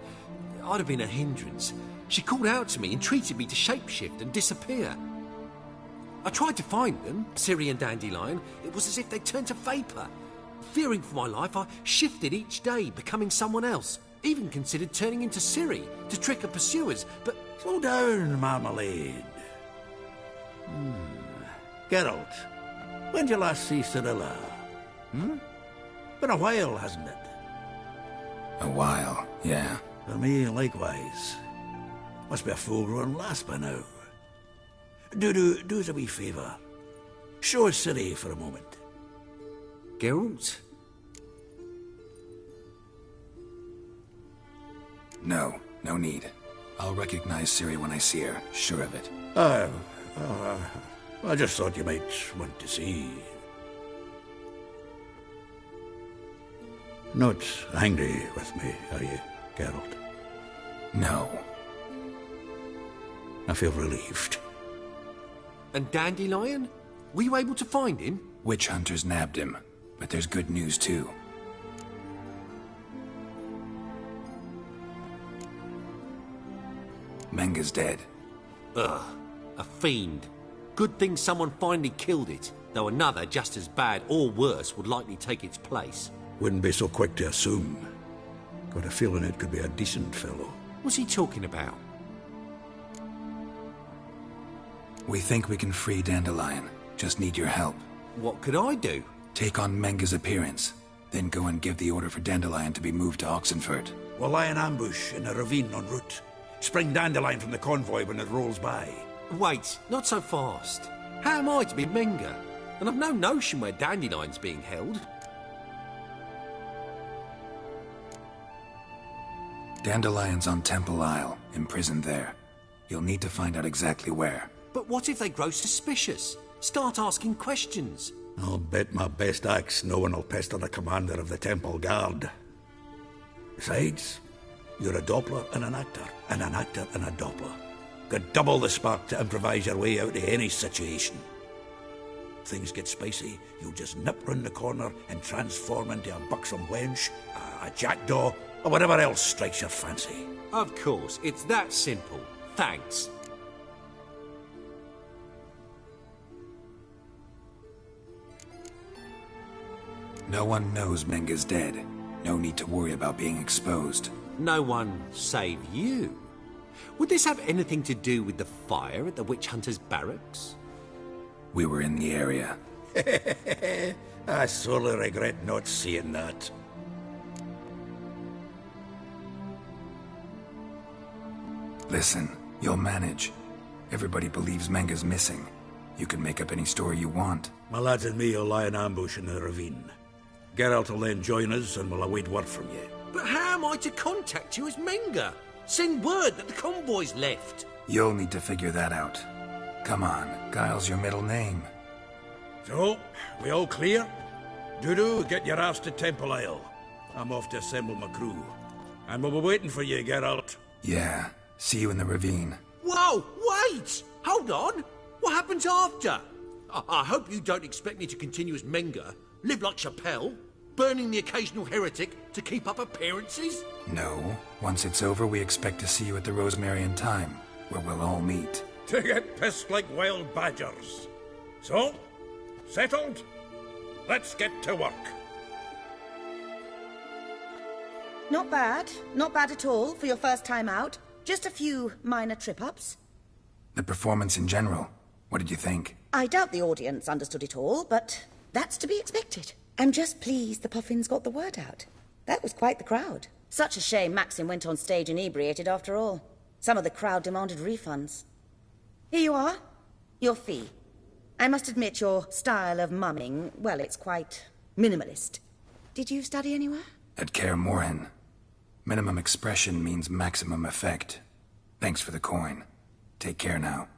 I'd have been a hindrance. She called out to me, entreated me to shapeshift and disappear. I tried to find them, Ciri and Dandelion. It was as if they'd turned to vapour. Fearing for my life, I shifted each day, becoming someone else. Even considered turning into Ciri to trick her pursuers, but... Slow down, Marmalade. Geralt, when did you last see Cirilla? Been a while, hasn't it? A while, yeah. For me, likewise. Must be a full-grown lass by now. Do us a wee favour. Show us Ciri for a moment. Geralt? No need. I'll recognize Ciri when I see her, sure of it. I just thought you might want to see. Not angry with me, are you, Geralt? No. I feel relieved. And Dandelion? Were you able to find him? Witch hunters nabbed him, but there's good news too. Menga's dead. Ugh, a fiend. Good thing someone finally killed it, though another just as bad or worse would likely take its place. Wouldn't be so quick to assume. Got a feeling it could be a decent fellow. What's he talking about? We think we can free Dandelion. Just need your help. What could I do? Take on Menga's appearance, then go and give the order for Dandelion to be moved to Oxenfurt. We'll lie in ambush in a ravine en route. Spring Dandelion from the convoy when it rolls by. Wait, not so fast. How am I to be Menga? And I've no notion where Dandelion's being held. Dandelion's on Temple Isle, imprisoned there. You'll need to find out exactly where. But what if they grow suspicious? Start asking questions. I'll bet my best axe no one will pester the commander of the Temple Guard. Besides, You're a Doppler and an actor and a Doppler. Got double the spark to improvise your way out of any situation. Things get spicy, you'll just nip round the corner and transform into a buxom wench, a jackdaw, or whatever else strikes your fancy. Of course, it's that simple. Thanks. No one knows Menga's dead. No need to worry about being exposed. No one save you. Would this have anything to do with the fire at the witch hunter's barracks? We were in the area. I sorely regret not seeing that. Listen, you'll manage. Everybody believes Menga's missing. You can make up any story you want. My lads and me will lie in ambush in the ravine. Geralt will then join us and we'll await word from you. But how am I to contact you as Menga? Send word that the convoy's left. You'll need to figure that out. Come on, Guile's your middle name. So, we all clear? Dudu, get your ass to Temple Isle. I'm off to assemble my crew. And we'll be waiting for you, Geralt. Yeah, see you in the ravine. Whoa, wait! Hold on! What happens after? I hope you don't expect me to continue as Menga, live like Chappelle, burning the occasional heretic to keep up appearances? No. Once it's over, we expect to see you at the Rosemary in Time, where we'll all meet. To get pissed like wild badgers. So, settled? Let's get to work. Not bad. Not bad at all for your first time out. Just a few minor trip-ups. The performance in general, what did you think? I doubt the audience understood it all, but that's to be expected. I'm just pleased the Puffins got the word out. That was quite the crowd. Such a shame Maxim went on stage inebriated after all. Some of the crowd demanded refunds. Here you are. Your fee. I must admit your style of mumming, well, it's quite minimalist. Did you study anywhere? At Kaer Morhen. Minimum expression means maximum effect. Thanks for the coin. Take care now.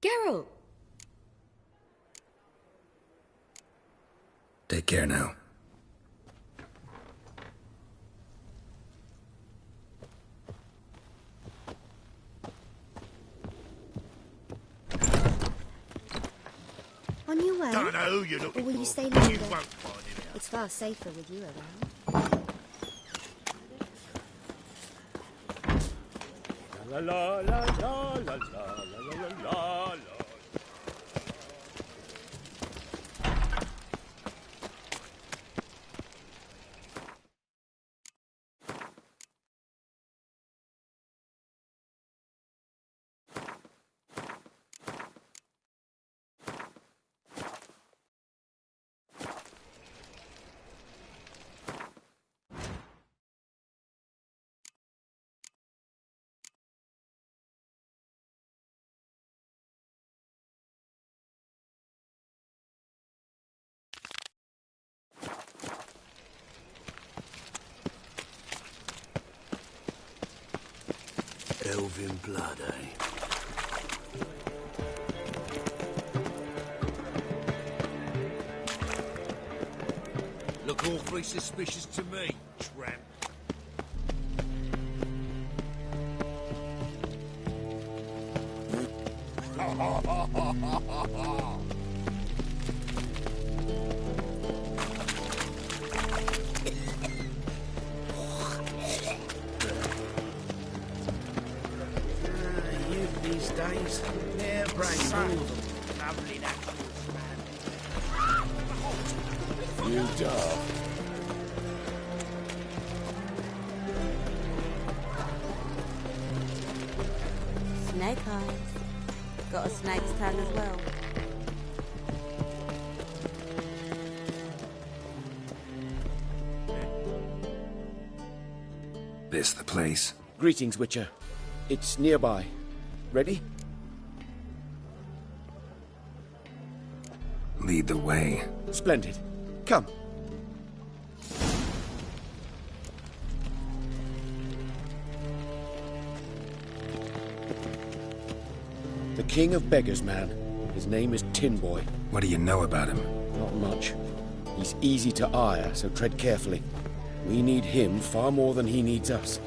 Geralt! Take care now. On your way? Don't know who you're looking Or will you for. stay longer? You won't find it out. It's far safer with you around. La la la la la la la la la. Elven blood, eh? Look awfully suspicious to me, tramp. Youth these days, their brains all lovely natural man. You dove. Snake eyes. Got a snake's tongue as well. This the place? Greetings, Witcher. It's nearby. Ready? Lead the way. Splendid. Come. The King of Beggars, man. His name is Tin Boy. What do you know about him? Not much. He's easy to ire, so tread carefully. We need him far more than he needs us.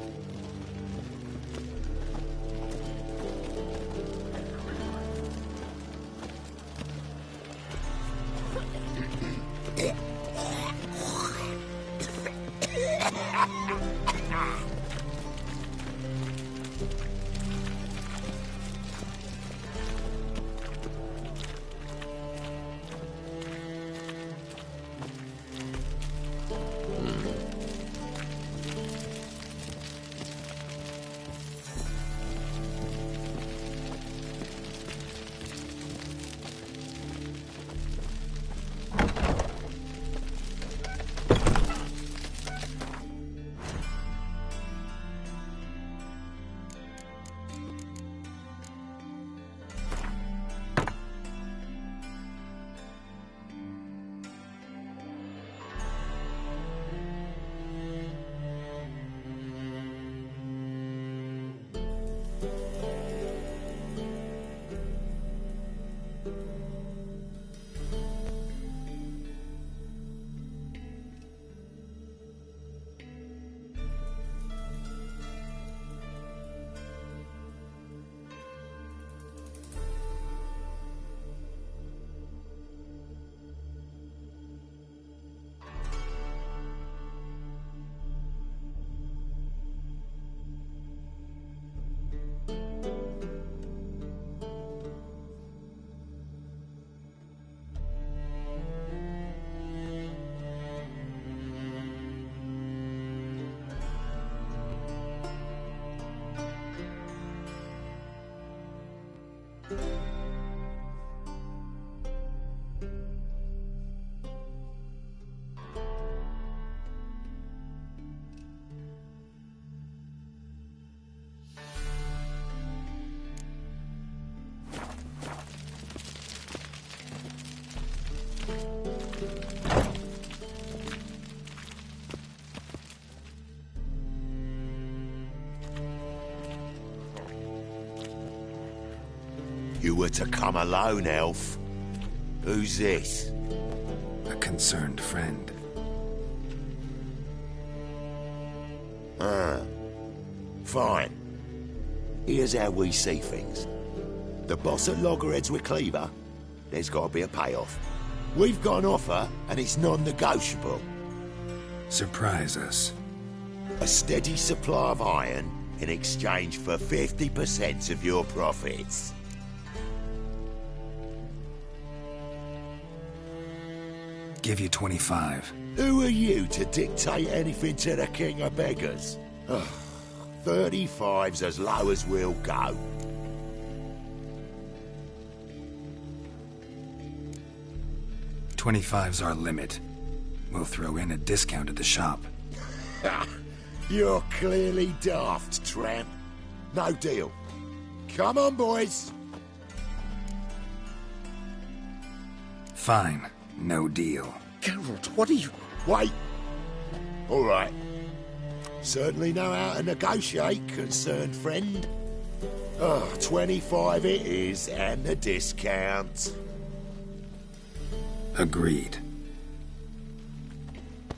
You were to come alone, elf. Who's this? A concerned friend. Ah. Fine. Here's how we see things. The boss at Loggerheads with Cleaver, there's got to be a payoff. We've got an offer, and it's non-negotiable. Surprise us. A steady supply of iron in exchange for 50% of your profits. Give you 25. Who are you to dictate anything to the King of Beggars? 35's as low as we'll go. $25's our limit. We'll throw in a discount at the shop. You're clearly daft, tramp. No deal. Come on, boys. Fine. No deal. Geralt, what are you... Wait. All right. Certainly know how to negotiate, concerned friend. 25 it is, and the discount. Agreed.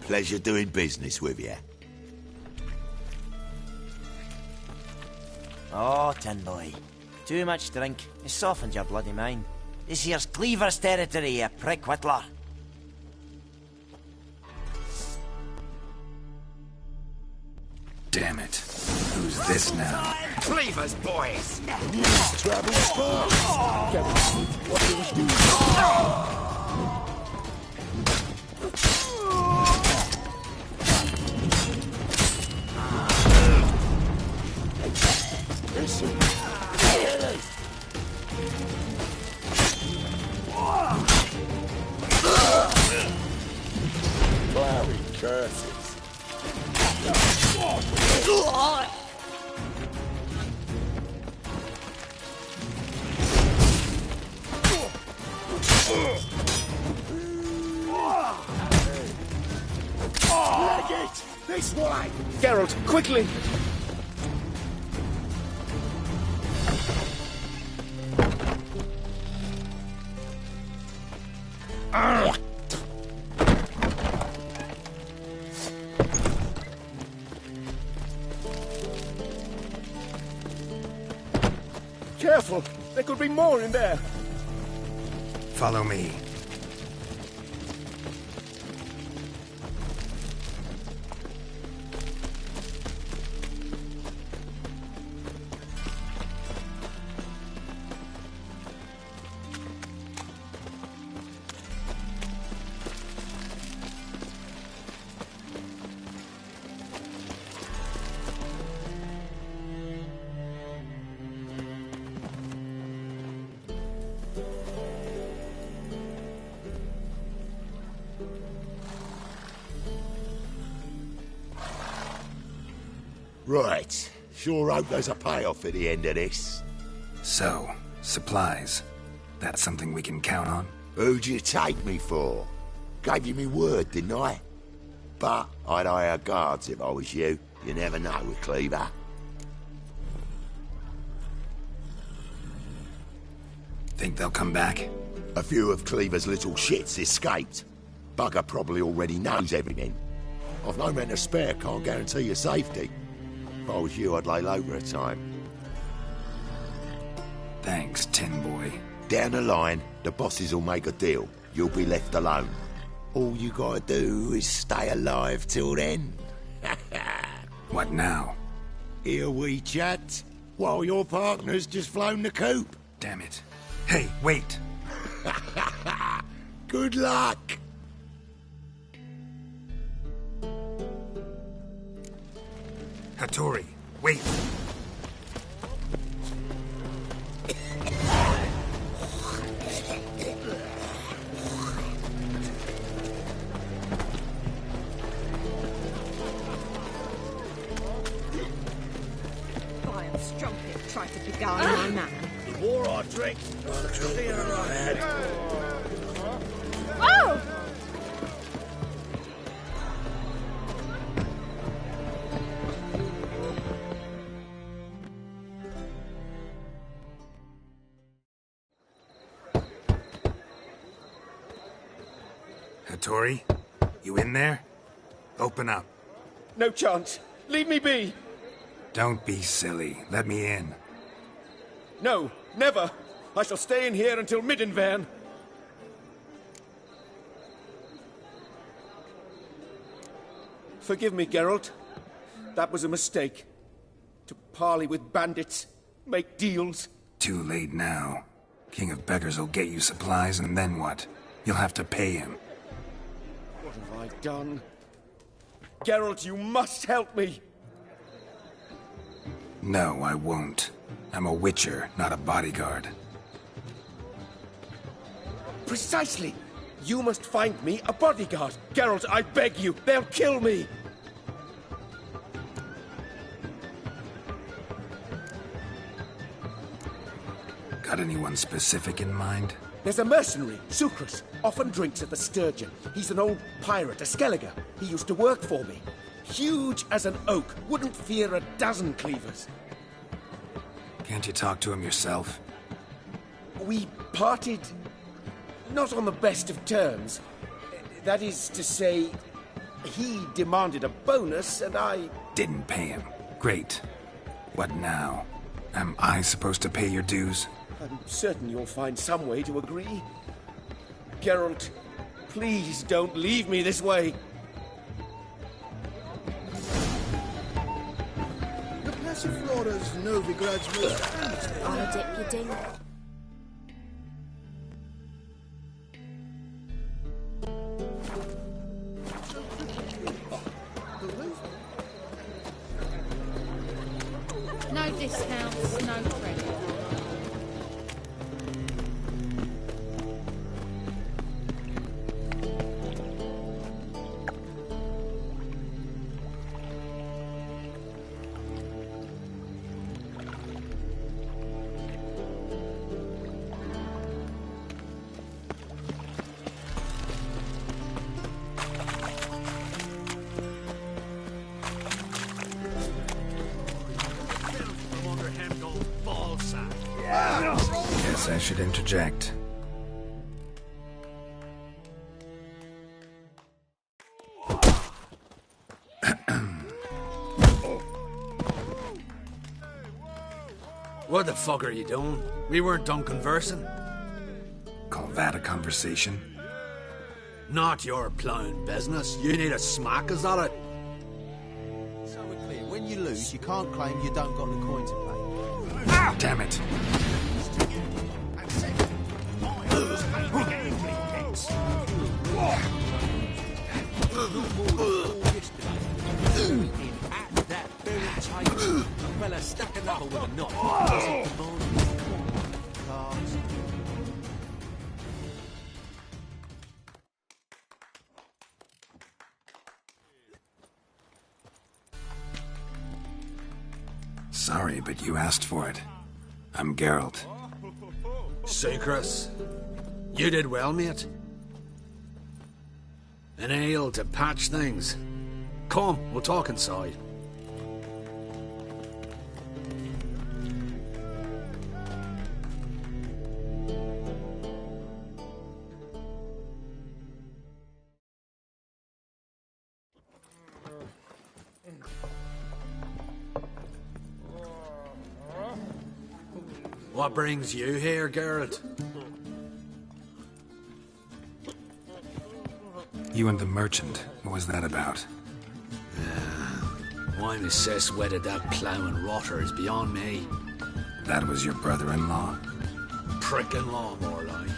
Pleasure doing business with you. Oh, Tin Boy. Too much drink. It softens your bloody mind. This here's Cleaver's territory, you prick whittler. Damn it. Who's this now? Cleaver's boys! Travel fast! What do we do? Bloody curses! Leg it! This way! Geralt, quickly! Careful! There could be more in there! Follow me. Right. Sure hope there's a payoff at the end of this. So, supplies. That's something we can count on? Who'd you take me for? Gave you me word, didn't I? But I'd hire guards if I was you. You never know with Cleaver. Think they'll come back? A few of Cleaver's little shits escaped. Bugger probably already knows everything. I've no men to spare, can't guarantee your safety. If I was you, I'd lay low for a time. Thanks, Tin Boy. Down the line, the bosses will make a deal. You'll be left alone. All you gotta do is stay alive till then. What now? Here we chat, while your partner's just flown the coop. Damn it. Hey, wait! Good luck! Hattori, wait! Vile strumpet tried to beguile my man. The more I drink, the clearer I had. Oh! Hattori, you in there? Open up. No chance. Leave me be. Don't be silly. Let me in. No, never. I shall stay in here until Middenvern. Forgive me, Geralt. That was a mistake. To parley with bandits, make deals. Too late now. King of Beggars will get you supplies, and then what? You'll have to pay him. What have I done? Geralt, you must help me! No, I won't. I'm a witcher, not a bodyguard. Precisely! You must find me a bodyguard. Geralt, I beg you, they'll kill me! Got anyone specific in mind? There's a mercenary, Sucrus, often drinks at the Sturgeon. He's an old pirate, a Skelliger. He used to work for me. Huge as an oak, wouldn't fear a dozen cleavers. Can't you talk to him yourself? We parted not on the best of terms. That is to say, he demanded a bonus and I... Didn't pay him. Great. What now? Am I supposed to pay your dues? I'm certain you'll find some way to agree. Geralt, please don't leave me this way. The Passiflora's Novigrads most On a dip, you ding. No discounts, no credit. Guess I should interject. What the fuck are you doing? We weren't done conversing. Call that a conversation? Not your plowing business. You need a smack, is that it? So we're clear, when you lose, you can't claim you don't got the coin to pay. Damn it. Fella stuck another with a knot. Sorry, but you asked for it. I'm Geralt. Sucrus, you did well, mate. An ale to patch things. Come, we'll talk inside. What brings you here, Geralt? You and the merchant. What was that about? Why Miss Sis wedded that ploughing rotter is beyond me. That was your brother-in-law? Prick-in-law, more like.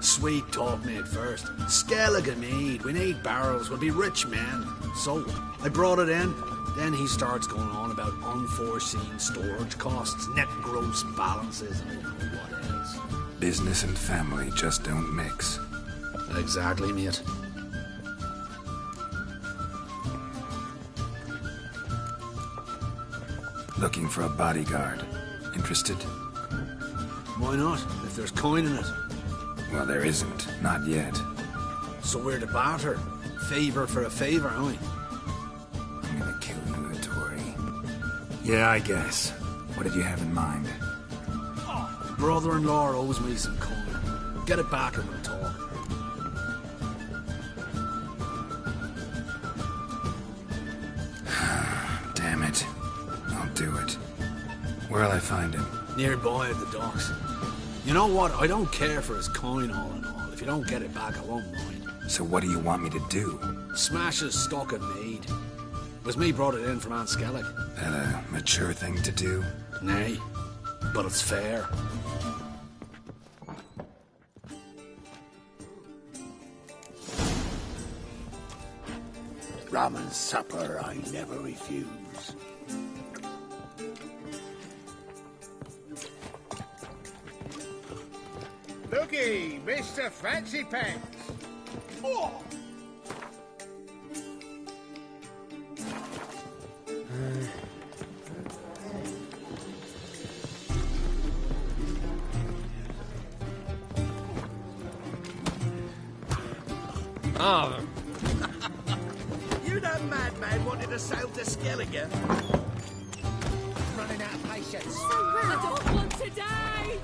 Sweet talk me at first. Skellige mead. We need barrels. We'll be rich men. So, I brought it in. Then he starts going on about unforeseen storage costs, net gross balances, and I don't know what else. Business and family just don't mix. Exactly, mate. Looking for a bodyguard. Interested? Why not, if there's coin in it? Well, there isn't. Not yet. So we're to barter. Favour for a favour, aren't we? I'm gonna kill you, Hattori. Yeah, I guess. What did you have in mind? Brother-in-law owes me some coin. Get it back and we'll talk. Damn it. I'll do it. Where'll I find him? Nearby at the docks. You know what? I don't care for his coin all in all. If you don't get it back, I won't mind. So what do you want me to do? Smash his stock of mead. It was me brought it in from Aunt Skellig. That a mature thing to do? Nay, but it's fair. Rum and supper I never refuse. Looky, Mr. Fancy Pants. Oh. Oh. You that madman wanted to sail to Skellige? Running out of patience. I don't want to die!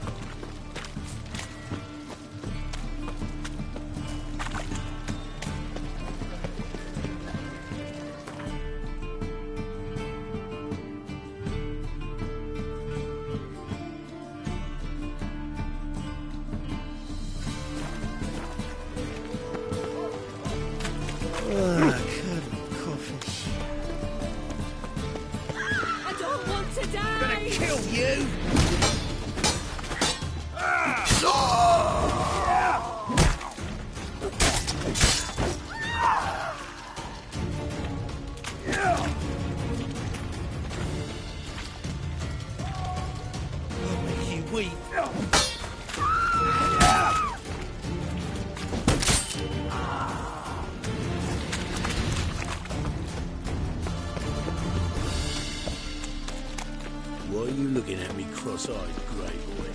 coffee. I don't want to die! Gonna kill you! I'll make you weep. Why are you looking at me cross-eyed, grey boy?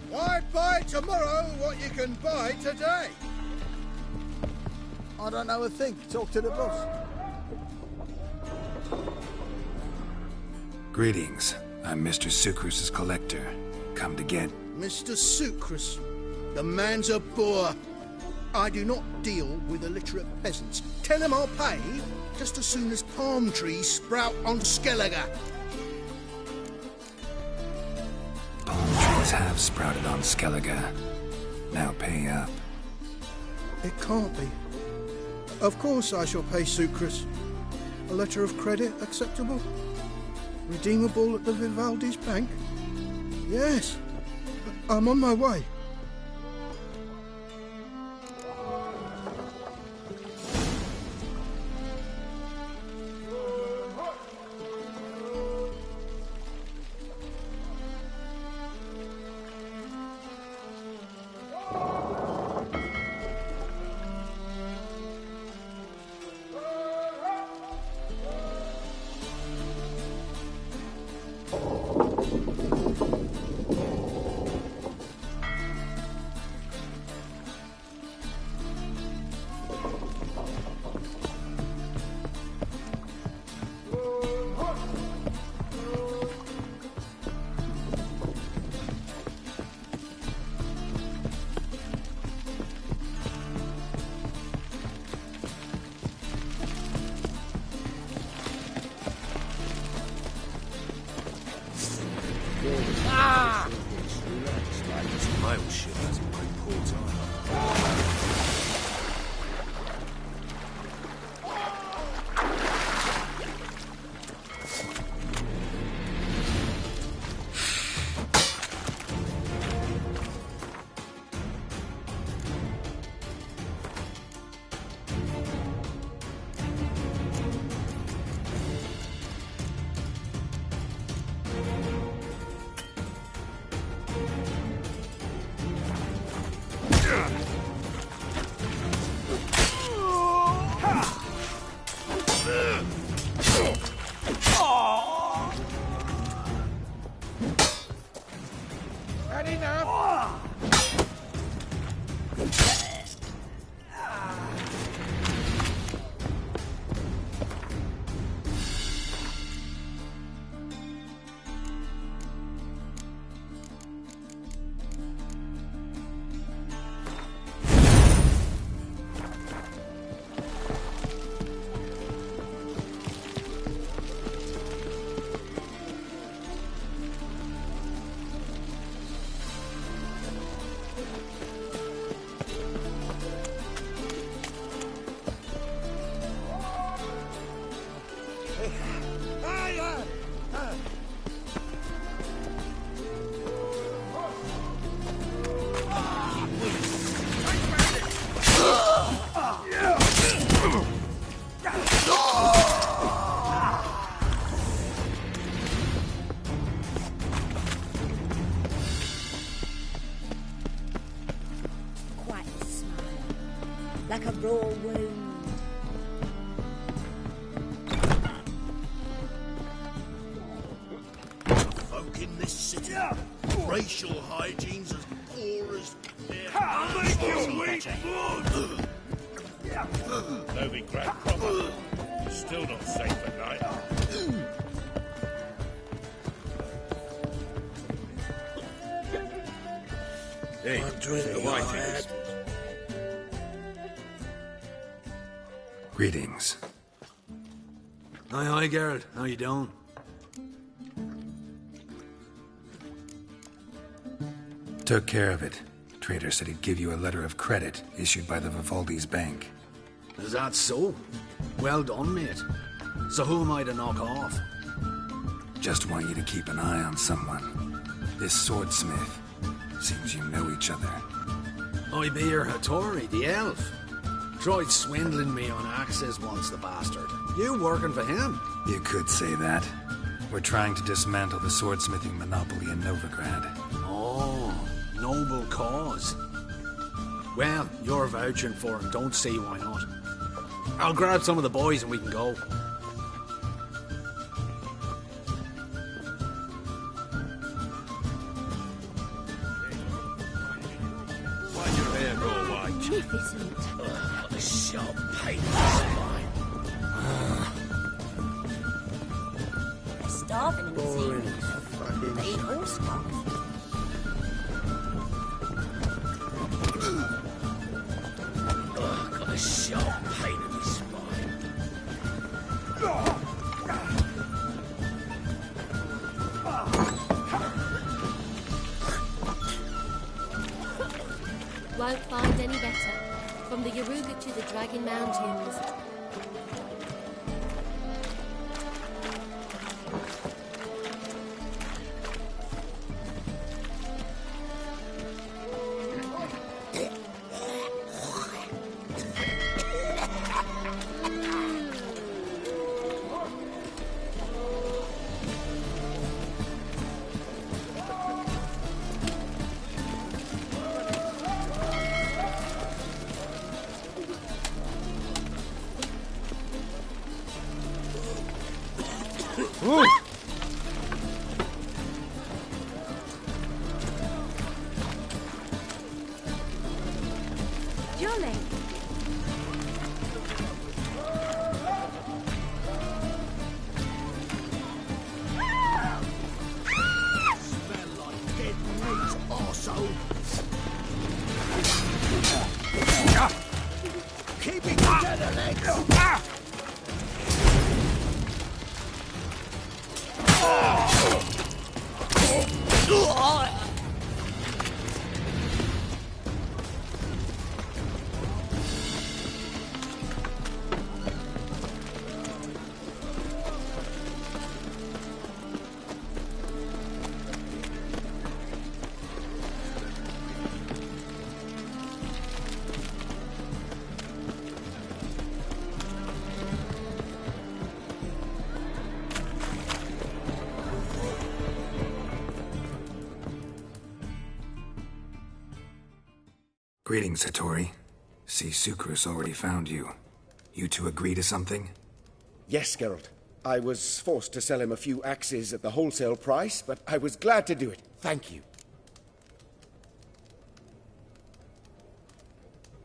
Why buy tomorrow what you can buy today? I don't know a thing. Talk to the boss. Greetings. I'm Mr. Sucrus's collector. Come to get... Mr. Sucrus, the man's a boor. I do not deal with illiterate peasants. Tell him I'll pay just as soon as palm trees sprout on Skellige. Palm trees have sprouted on Skellige. Now pay up. It can't be. Of course I shall pay Sucrus. A letter of credit acceptable? Redeemable at the Vivaldi's bank? Yes. I'm on my way. Mail ship hasn't made poor time. Had enough? Quite a smile. Like a raw wound. Folk in this city, racial hygiene's as poor as... I'll make you weep blood! Novi Grand proper. Still not safe at night. Hey, the white Greetings. Aye, Geralt. How you doing? Took care of it. Trader said he'd give you a letter of credit issued by the Vivaldi's bank. Is that so? Well done, mate. So who am I to knock off? Just want you to keep an eye on someone. This swordsmith. Seems you know each other. I be your Hattori, the elf. Tried swindling me on axes once, the bastard. You working for him? You could say that. We're trying to dismantle the swordsmithing monopoly in Novigrad. Oh, noble cause. Well, you're vouching for him, don't see why not. I'll grab some of the boys and we can go. Why'd your hair go white? Magnificent. What a sharp pain in the spine. They're starving in the sea. They eat horse cock. Got a sharp pain in the spine. Won't find any better. From the Yaruga to the Dragon Mountains. Jolly. Smell like dead meat, arsehole. Keep it together, legs. Greetings, Hattori. See, Sucrus already found you. You two agree to something? Yes, Geralt. I was forced to sell him a few axes at the wholesale price, but I was glad to do it. Thank you.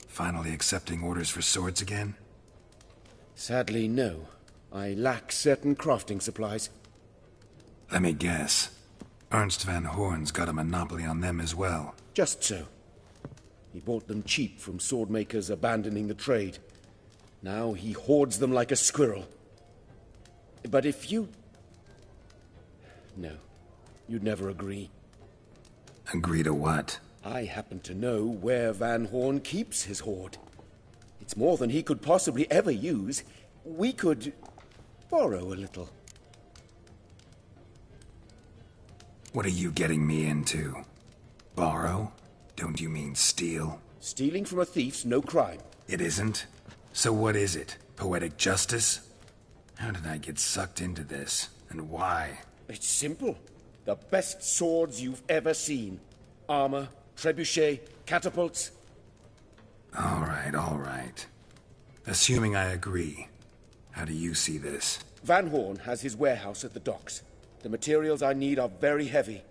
Finally accepting orders for swords again? Sadly, no. I lack certain crafting supplies. Let me guess. Ernst van Horn's got a monopoly on them as well. Just so. He bought them cheap from swordmakers abandoning the trade. Now he hoards them like a squirrel. But if you... No, you'd never agree. Agree to what? I happen to know where Van Horn keeps his hoard. It's more than he could possibly ever use. We could borrow a little. What are you getting me into? Borrow? Don't you mean steal? Stealing from a thief's no crime. It isn't? So what is it? Poetic justice? How did I get sucked into this? And why? It's simple. The best swords you've ever seen. Armor, trebuchet, catapults. All right. Assuming I agree, how do you see this? Van Horn has his warehouse at the docks. The materials I need are very heavy.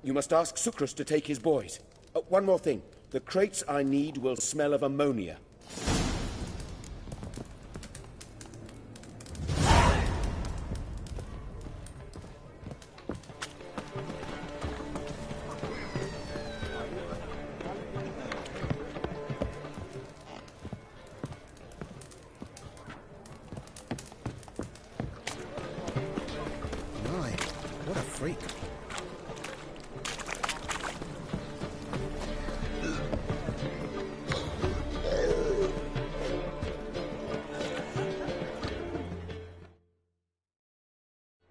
You must ask Sucrus to take his boys. One more thing. The crates I need will smell of ammonia. My, what a freak.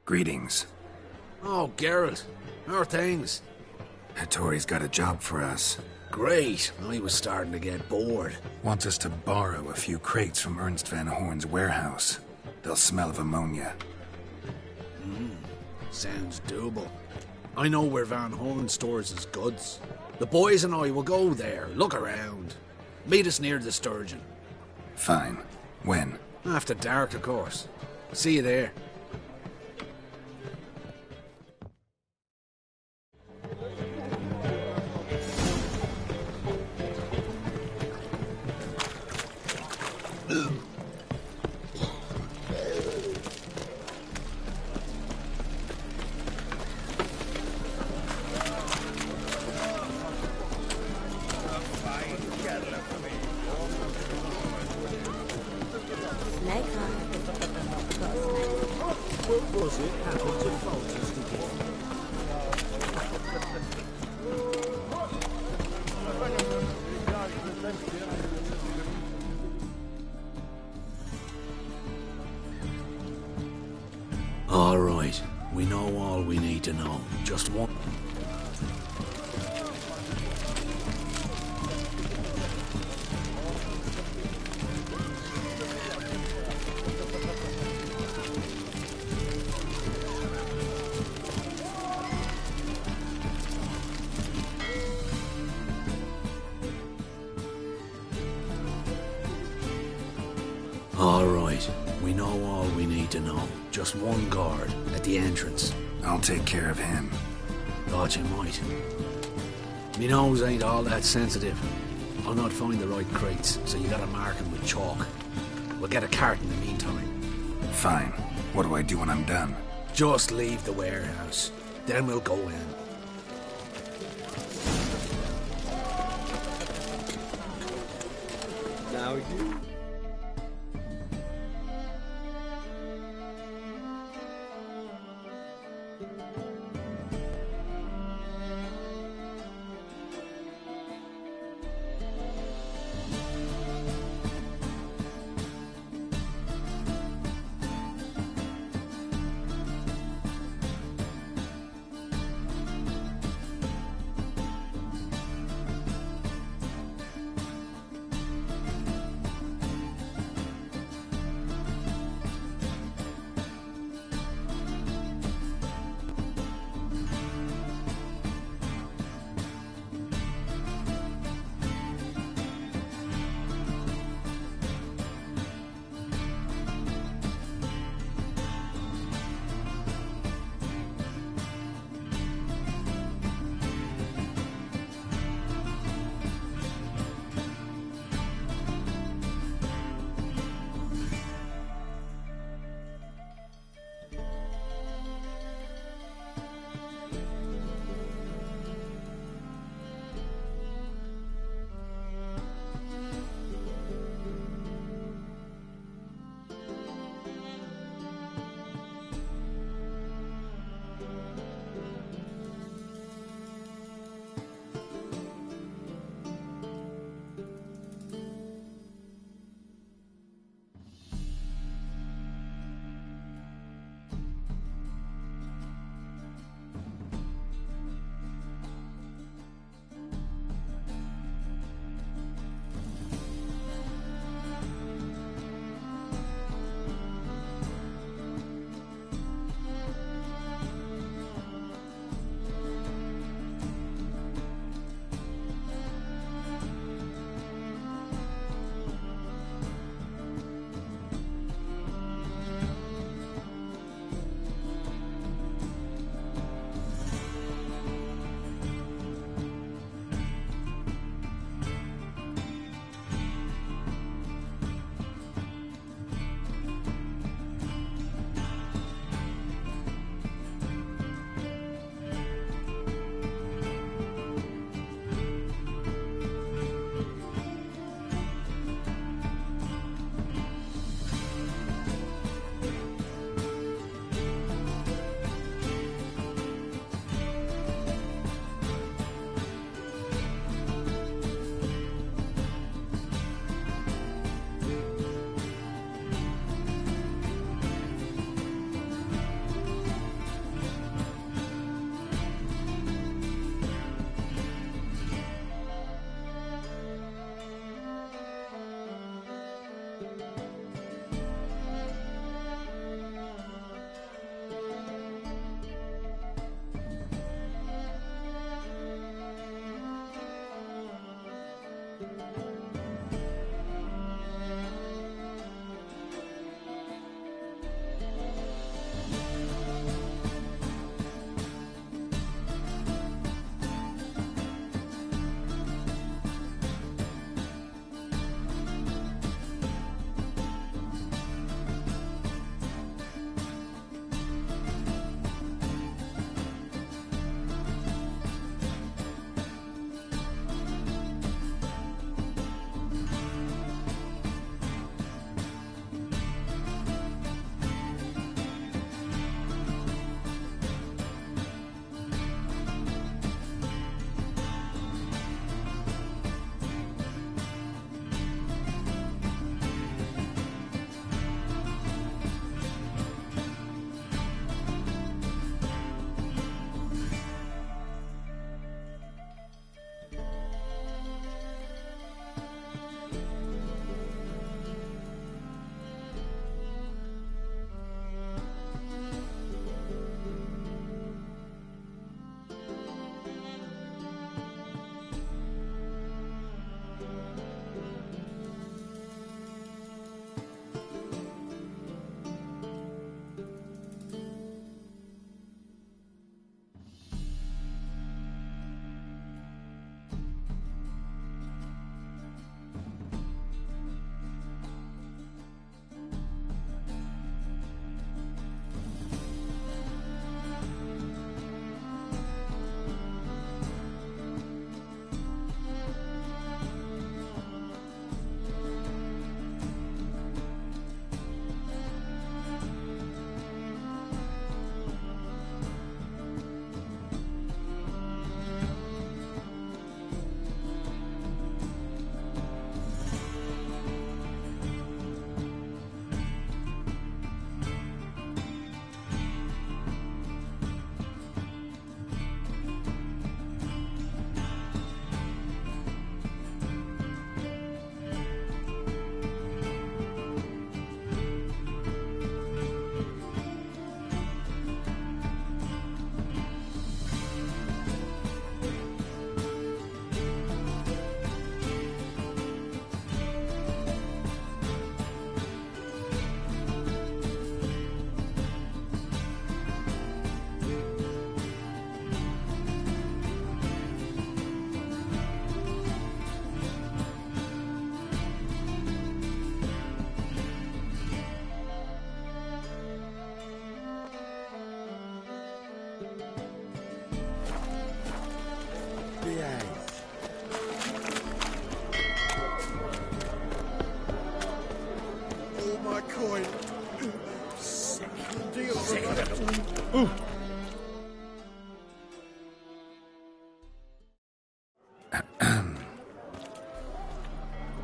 Greetings. Oh, Geralt. How are things? Hattori's got a job for us. Great. I was starting to get bored. Wants us to borrow a few crates from Ernst Van Horn's warehouse. They'll smell of ammonia. Sounds doable. I know where Van Horn stores his goods. The boys and I will go there, look around. Meet us near the Sturgeon. Fine. When? After dark, of course. See you there. Snake eyes. Got a snake. What was it happened to Folters again? All right. We know all we need to know. Just one. All right. We know all we need to know. Just one guard at the entrance. I'll take care of him. Thought you might. Me nose ain't all that sensitive. I'll not find the right crates, so you gotta mark them with chalk. We'll get a cart in the meantime. Fine. What do I do when I'm done? Just leave the warehouse. Then we'll go in. Now you.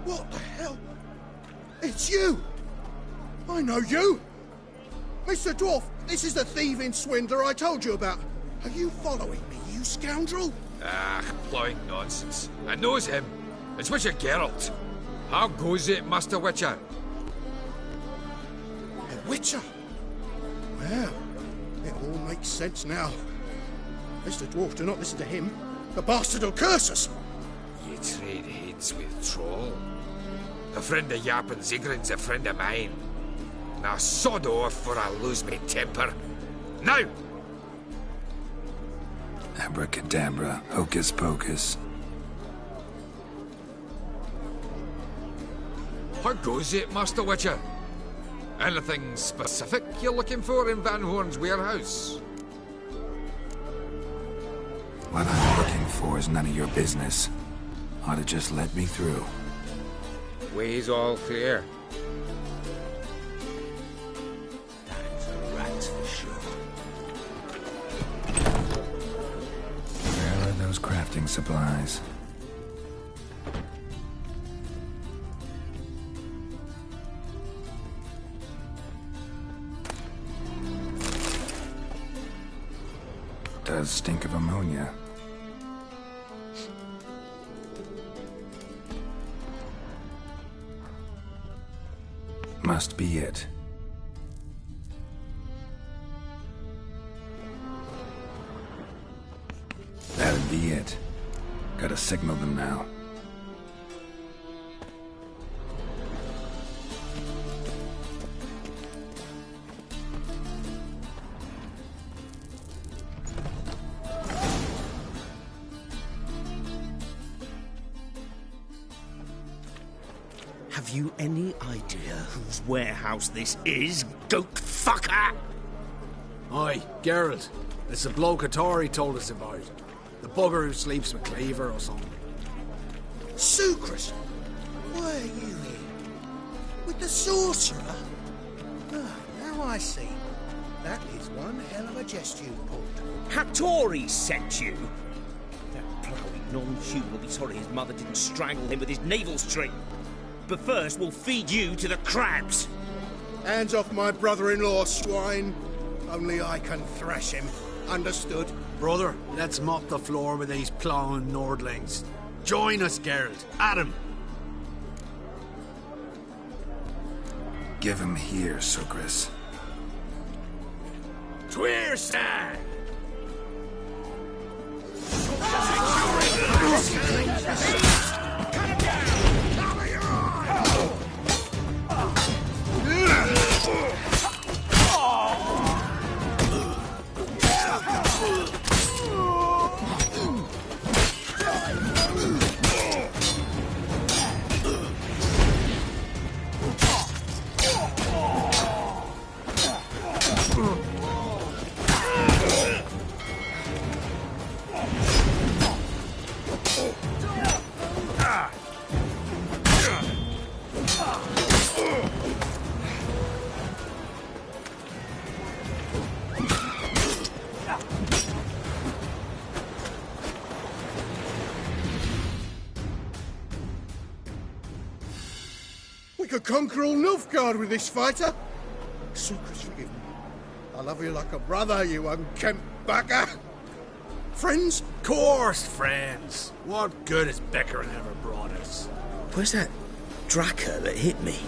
What the hell? It's you! I know you! Mr. Dwarf, this is the thieving swindler I told you about. Are you following me, you scoundrel? Ah, ploying nonsense. I knows him. It's Witcher Geralt. How goes it, Master Witcher? A witcher? Well, it all makes sense now. Mr. Dwarf, do not listen to him. The bastard will curse us. You trade heads with Troll? A friend of Yap and Zigrin's a friend of mine. Now sod off or I lose my temper. Now! Abracadabra, hocus pocus. How goes it, Master Witcher? Anything specific you're looking for in Van Horn's warehouse? What I'm looking for is none of your business. Ought to just let me through. Way's all clear. That's a rat for sure. Where are those crafting supplies? Does stink of ammonia. Must be it. That'd be it. Gotta signal them now. Have you any idea whose warehouse this is, goat fucker? Aye, Geralt. It's the bloke Atari told us about. The bugger who sleeps with Cleaver or something. Sucrus! Why are you here? With the sorcerer? Ah, now I see. That is one hell of a jest you pulled. Hattori sent you? That ploughing non-human will be sorry his mother didn't strangle him with his navel string. But first, we'll feed you to the crabs. Hands off my brother-in-law, swine. Only I can thrash him. Understood? Brother, let's mop the floor with these ploughing Nordlings. Join us, Geralt. Adam. Give him here, Sucrus. Twirstag! We could conquer all Nilfgaard with this fighter. Sucrus, forgive me. I love you like a brother, you unkempt bugger. Friends? Course, friends. What good has Beckering ever brought us? Where's that Draka that hit me?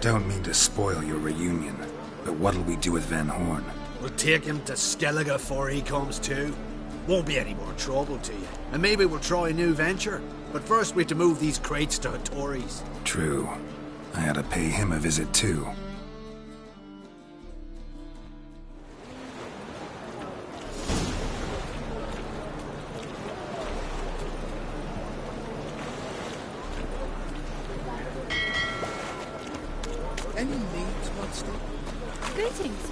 Don't mean to spoil your reunion, but what'll we do with Van Horn? We'll take him to Skellige before he comes to. Won't be any more trouble to you. And maybe we'll try a new venture. But first we have to move these crates to Hattori's. True. I had to pay him a visit too. Any needs, monster? Greetings.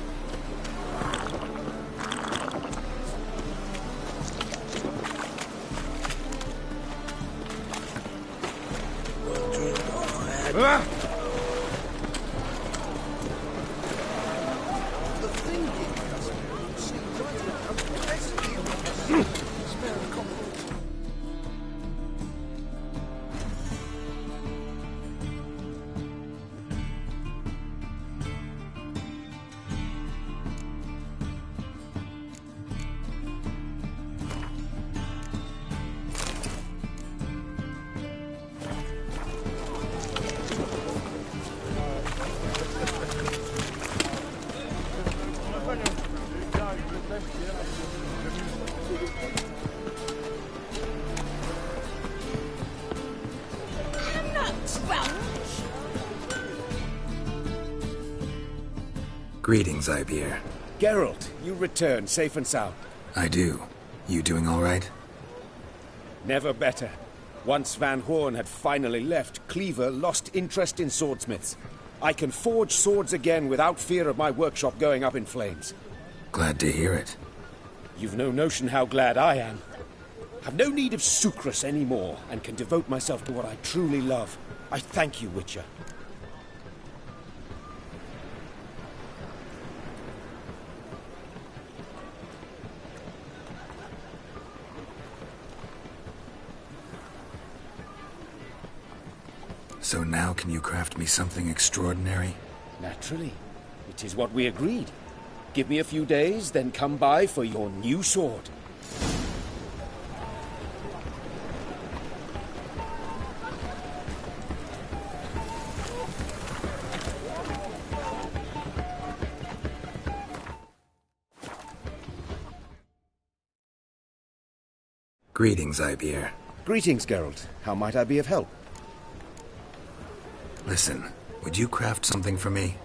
The Greetings, Ibeer. Geralt, you return safe and sound. I do. You doing all right? Never better. Once Van Horn had finally left, Cleaver lost interest in swordsmiths. I can forge swords again without fear of my workshop going up in flames. Glad to hear it. You've no notion how glad I am. I've no need of sucrus anymore, and can devote myself to what I truly love. I thank you, Witcher. So now can you craft me something extraordinary? Naturally. It is what we agreed. Give me a few days, then come by for your new sword. Greetings, Ibeer. Greetings, Geralt. How might I be of help? Listen, would you craft something for me?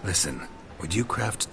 Listen, would you craft...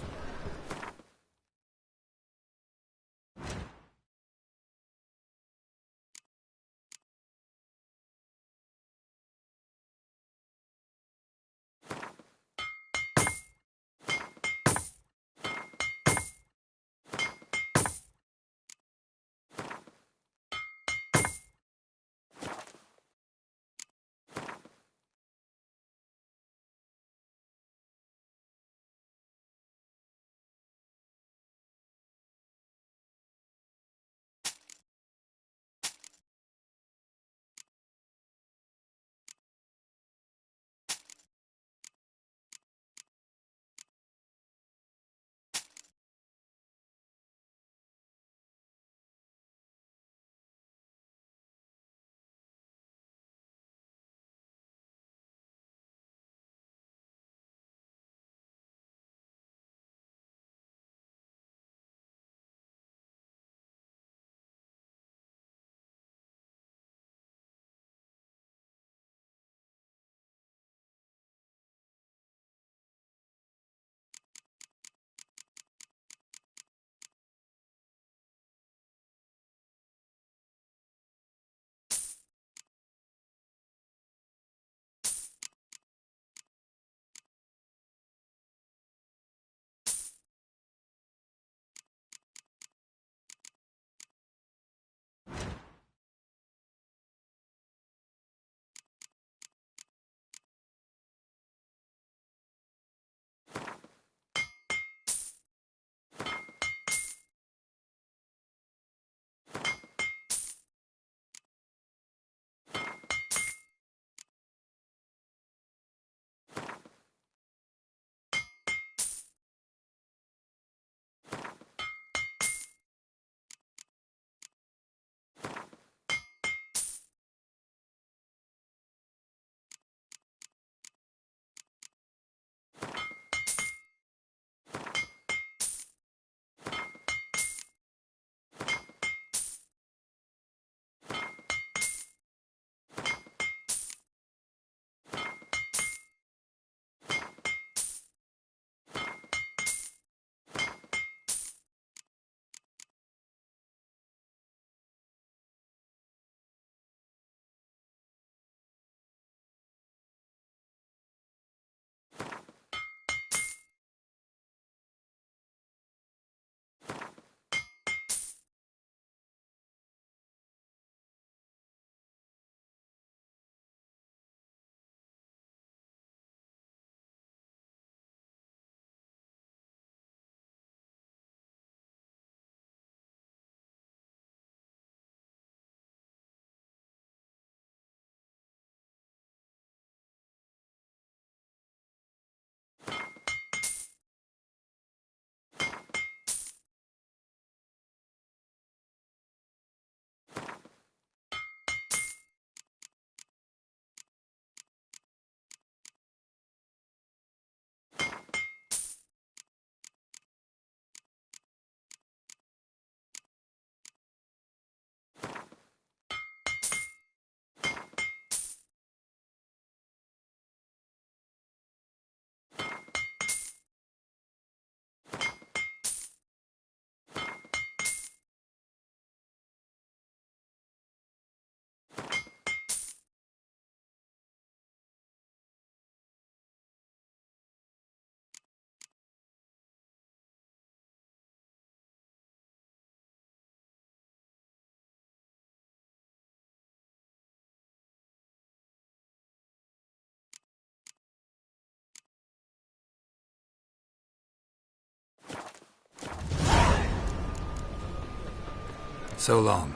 So long.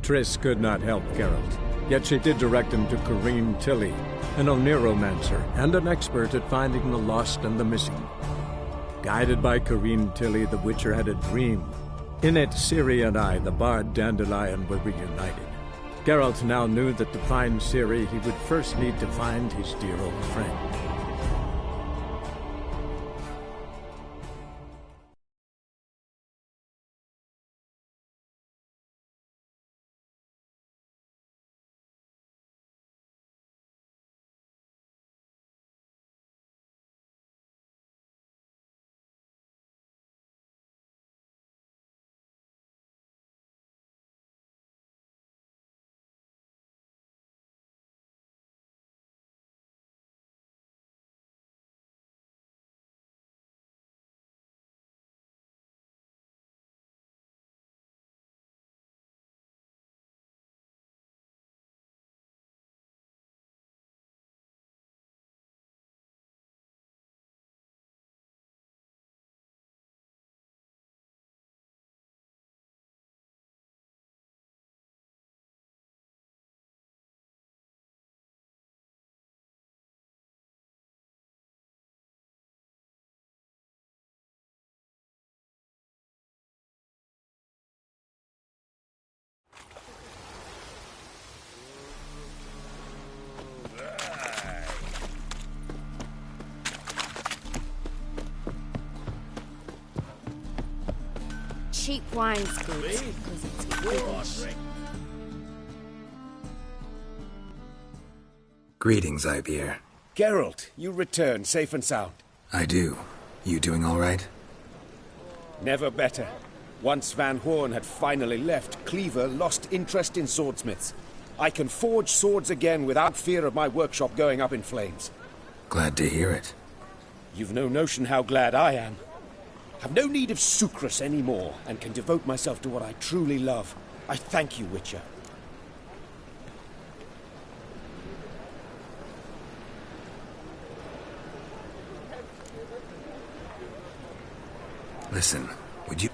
Triss could not help Geralt, yet she did direct him to Corrine Tilly, an Oniromancer and an expert at finding the lost and the missing. Guided by Corrine Tilly, the Witcher had a dream. In it, Ciri and I, the bard Dandelion, were reunited. Geralt now knew that to find Ciri, he would first need to find his dear old friend. Cheap wine's good because it's British. Greetings, Ibeer. Geralt, you return safe and sound. I do. You doing all right? Never better. Once Van Horn had finally left, Cleaver lost interest in swordsmiths. I can forge swords again without fear of my workshop going up in flames. Glad to hear it. You've no notion how glad I am. Have no need of sucrus anymore, and can devote myself to what I truly love. I thank you, Witcher. Listen, would you...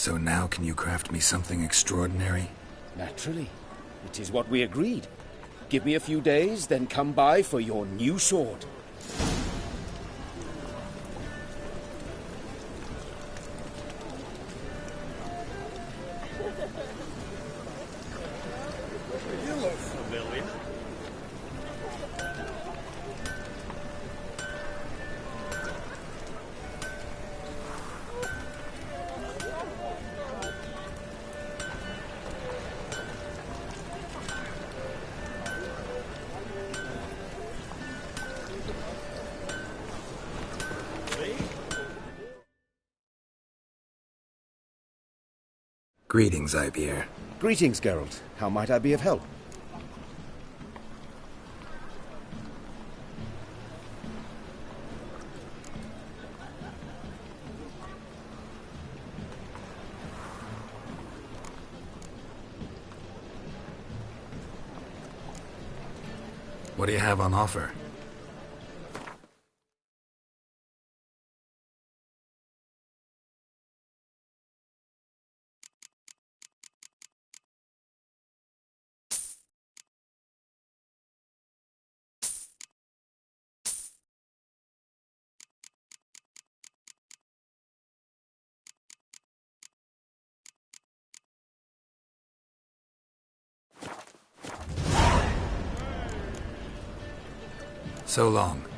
So now can you craft me something extraordinary? Naturally. It is what we agreed. Give me a few days, then come by for your new sword. You look familiar. Greetings, Ivier. Greetings, Geralt. How might I be of help? What do you have on offer? So long.